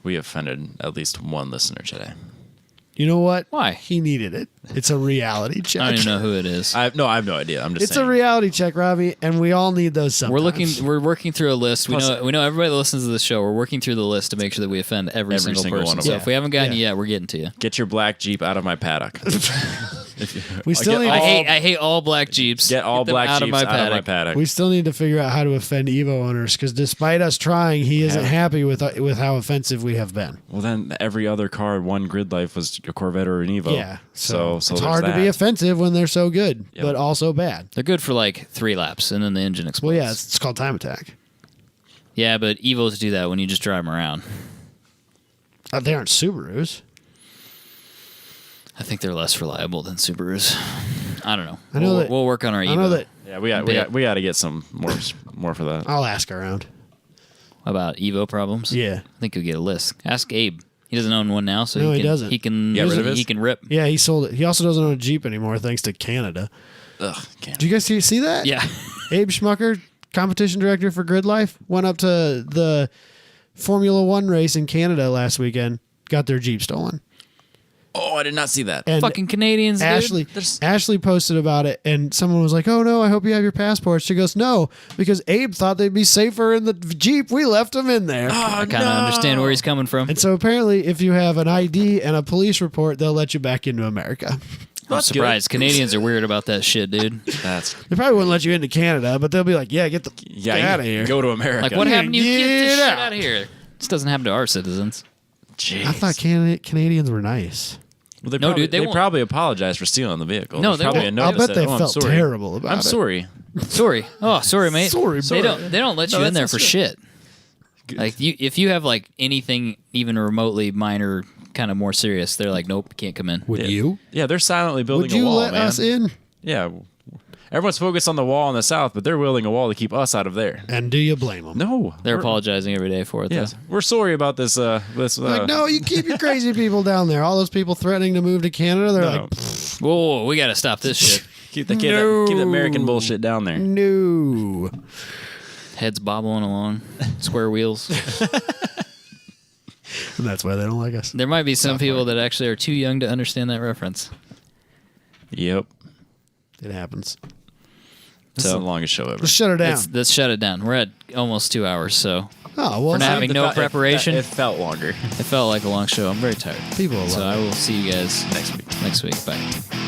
We offended at least one listener today. You know what? Why? He needed it. It's a reality check. I don't even know who it is. I have no idea. I'm just It's saying. a reality check, Robbie, and we all need those sometimes. We're working through a list. We Plus- know everybody that listens to this show. We're working through the list to make sure that we offend every single single person. one of So them. if we haven't gotten Yeah. you yet, we're getting to you. Get your black Jeep out of my paddock. We still need I to, hate all black Jeeps. Get all them black out Jeeps of my out of my paddock. paddock. we still need to figure out how to offend Evo owners because despite us trying, he isn't Yeah. happy with how offensive we have been. Well, then every other car one grid life was a Corvette or an Evo. Yeah, so so it's there's hard to be that. offensive when they're so good, Yep. but also bad. They're good for like 3 laps, and then the engine explodes. Well, yeah, it's called time attack. Yeah, but Evos do that when you just drive them around. They aren't Subarus. I think they're less reliable than Subarus. I don't know. I know that- we'll work on our Evo. I know that. Yeah, we got to get some more for that. I'll ask around. About Evo problems. Yeah, I think you'll get a list. Ask Abe. He doesn't own one now, so No, he he doesn't. He can Get rid of his? he can rip. yeah, he sold it. He also doesn't own a Jeep anymore, thanks to Canada. Ugh, can't. Did you guys see that? Yeah. Abe Schmucker, competition director for Grid Life, went up to the Formula One race in Canada last weekend, got their Jeep stolen. Oh, I did not see that. And Fucking Canadians, dude. Ashley posted about it, and someone was like, "Oh no, I hope you have your passports." She goes, "No, because Abe thought they'd be safer in the Jeep. We left them in there." I kind of understand where he's coming from. And so apparently, if you have an ID and a police report, they'll let you back into America. I'm surprised. Canadians are weird about that shit, dude. That's They probably wouldn't let you into Canada, but they'll be like, "Yeah, get out of here." Go to America. Like, what happened to you? Get Get this shit out. out of here. This doesn't happen to our citizens. Jeez. I thought Canadians were nice. Well, they No, probably, dude, they they won't. probably apologized for stealing the vehicle. No, There's they probably won't. a I'll notice bet that, they "Oh, I'm felt sorry. terrible about I'm it. sorry. Sorry. Oh, sorry, mate. Sorry, They bro. don't let you No, in there that's for not shit. Like if you have like anything even remotely minor, kind of more serious, they're like, nope, can't come in. Would you? Yeah, they're silently building Would you a wall, let man. us in? Yeah. Everyone's focused on the wall in the south, but they're building a wall to keep us out of there. And do you blame them? No. They're we're- apologizing every day for it. Yes. Though. We're sorry about this. Like, no, you keep your crazy people down there. All those people threatening to move to Canada, they're No. like, Whoa, we got to stop this shit. keep the American bullshit down there. no. Heads bobbling along, square wheels. And that's why they don't like us. There might be some people that actually are too young to understand that reference. Yep. It happens. This is the longest show ever. Let's shut her down. Let's shut it down. We're at almost 2 hours, so Oh, well, for not see, having no preparation, It felt longer. it felt like a long show. I'm very tired. people So love I it. will see you guys Next week. next week. Bye.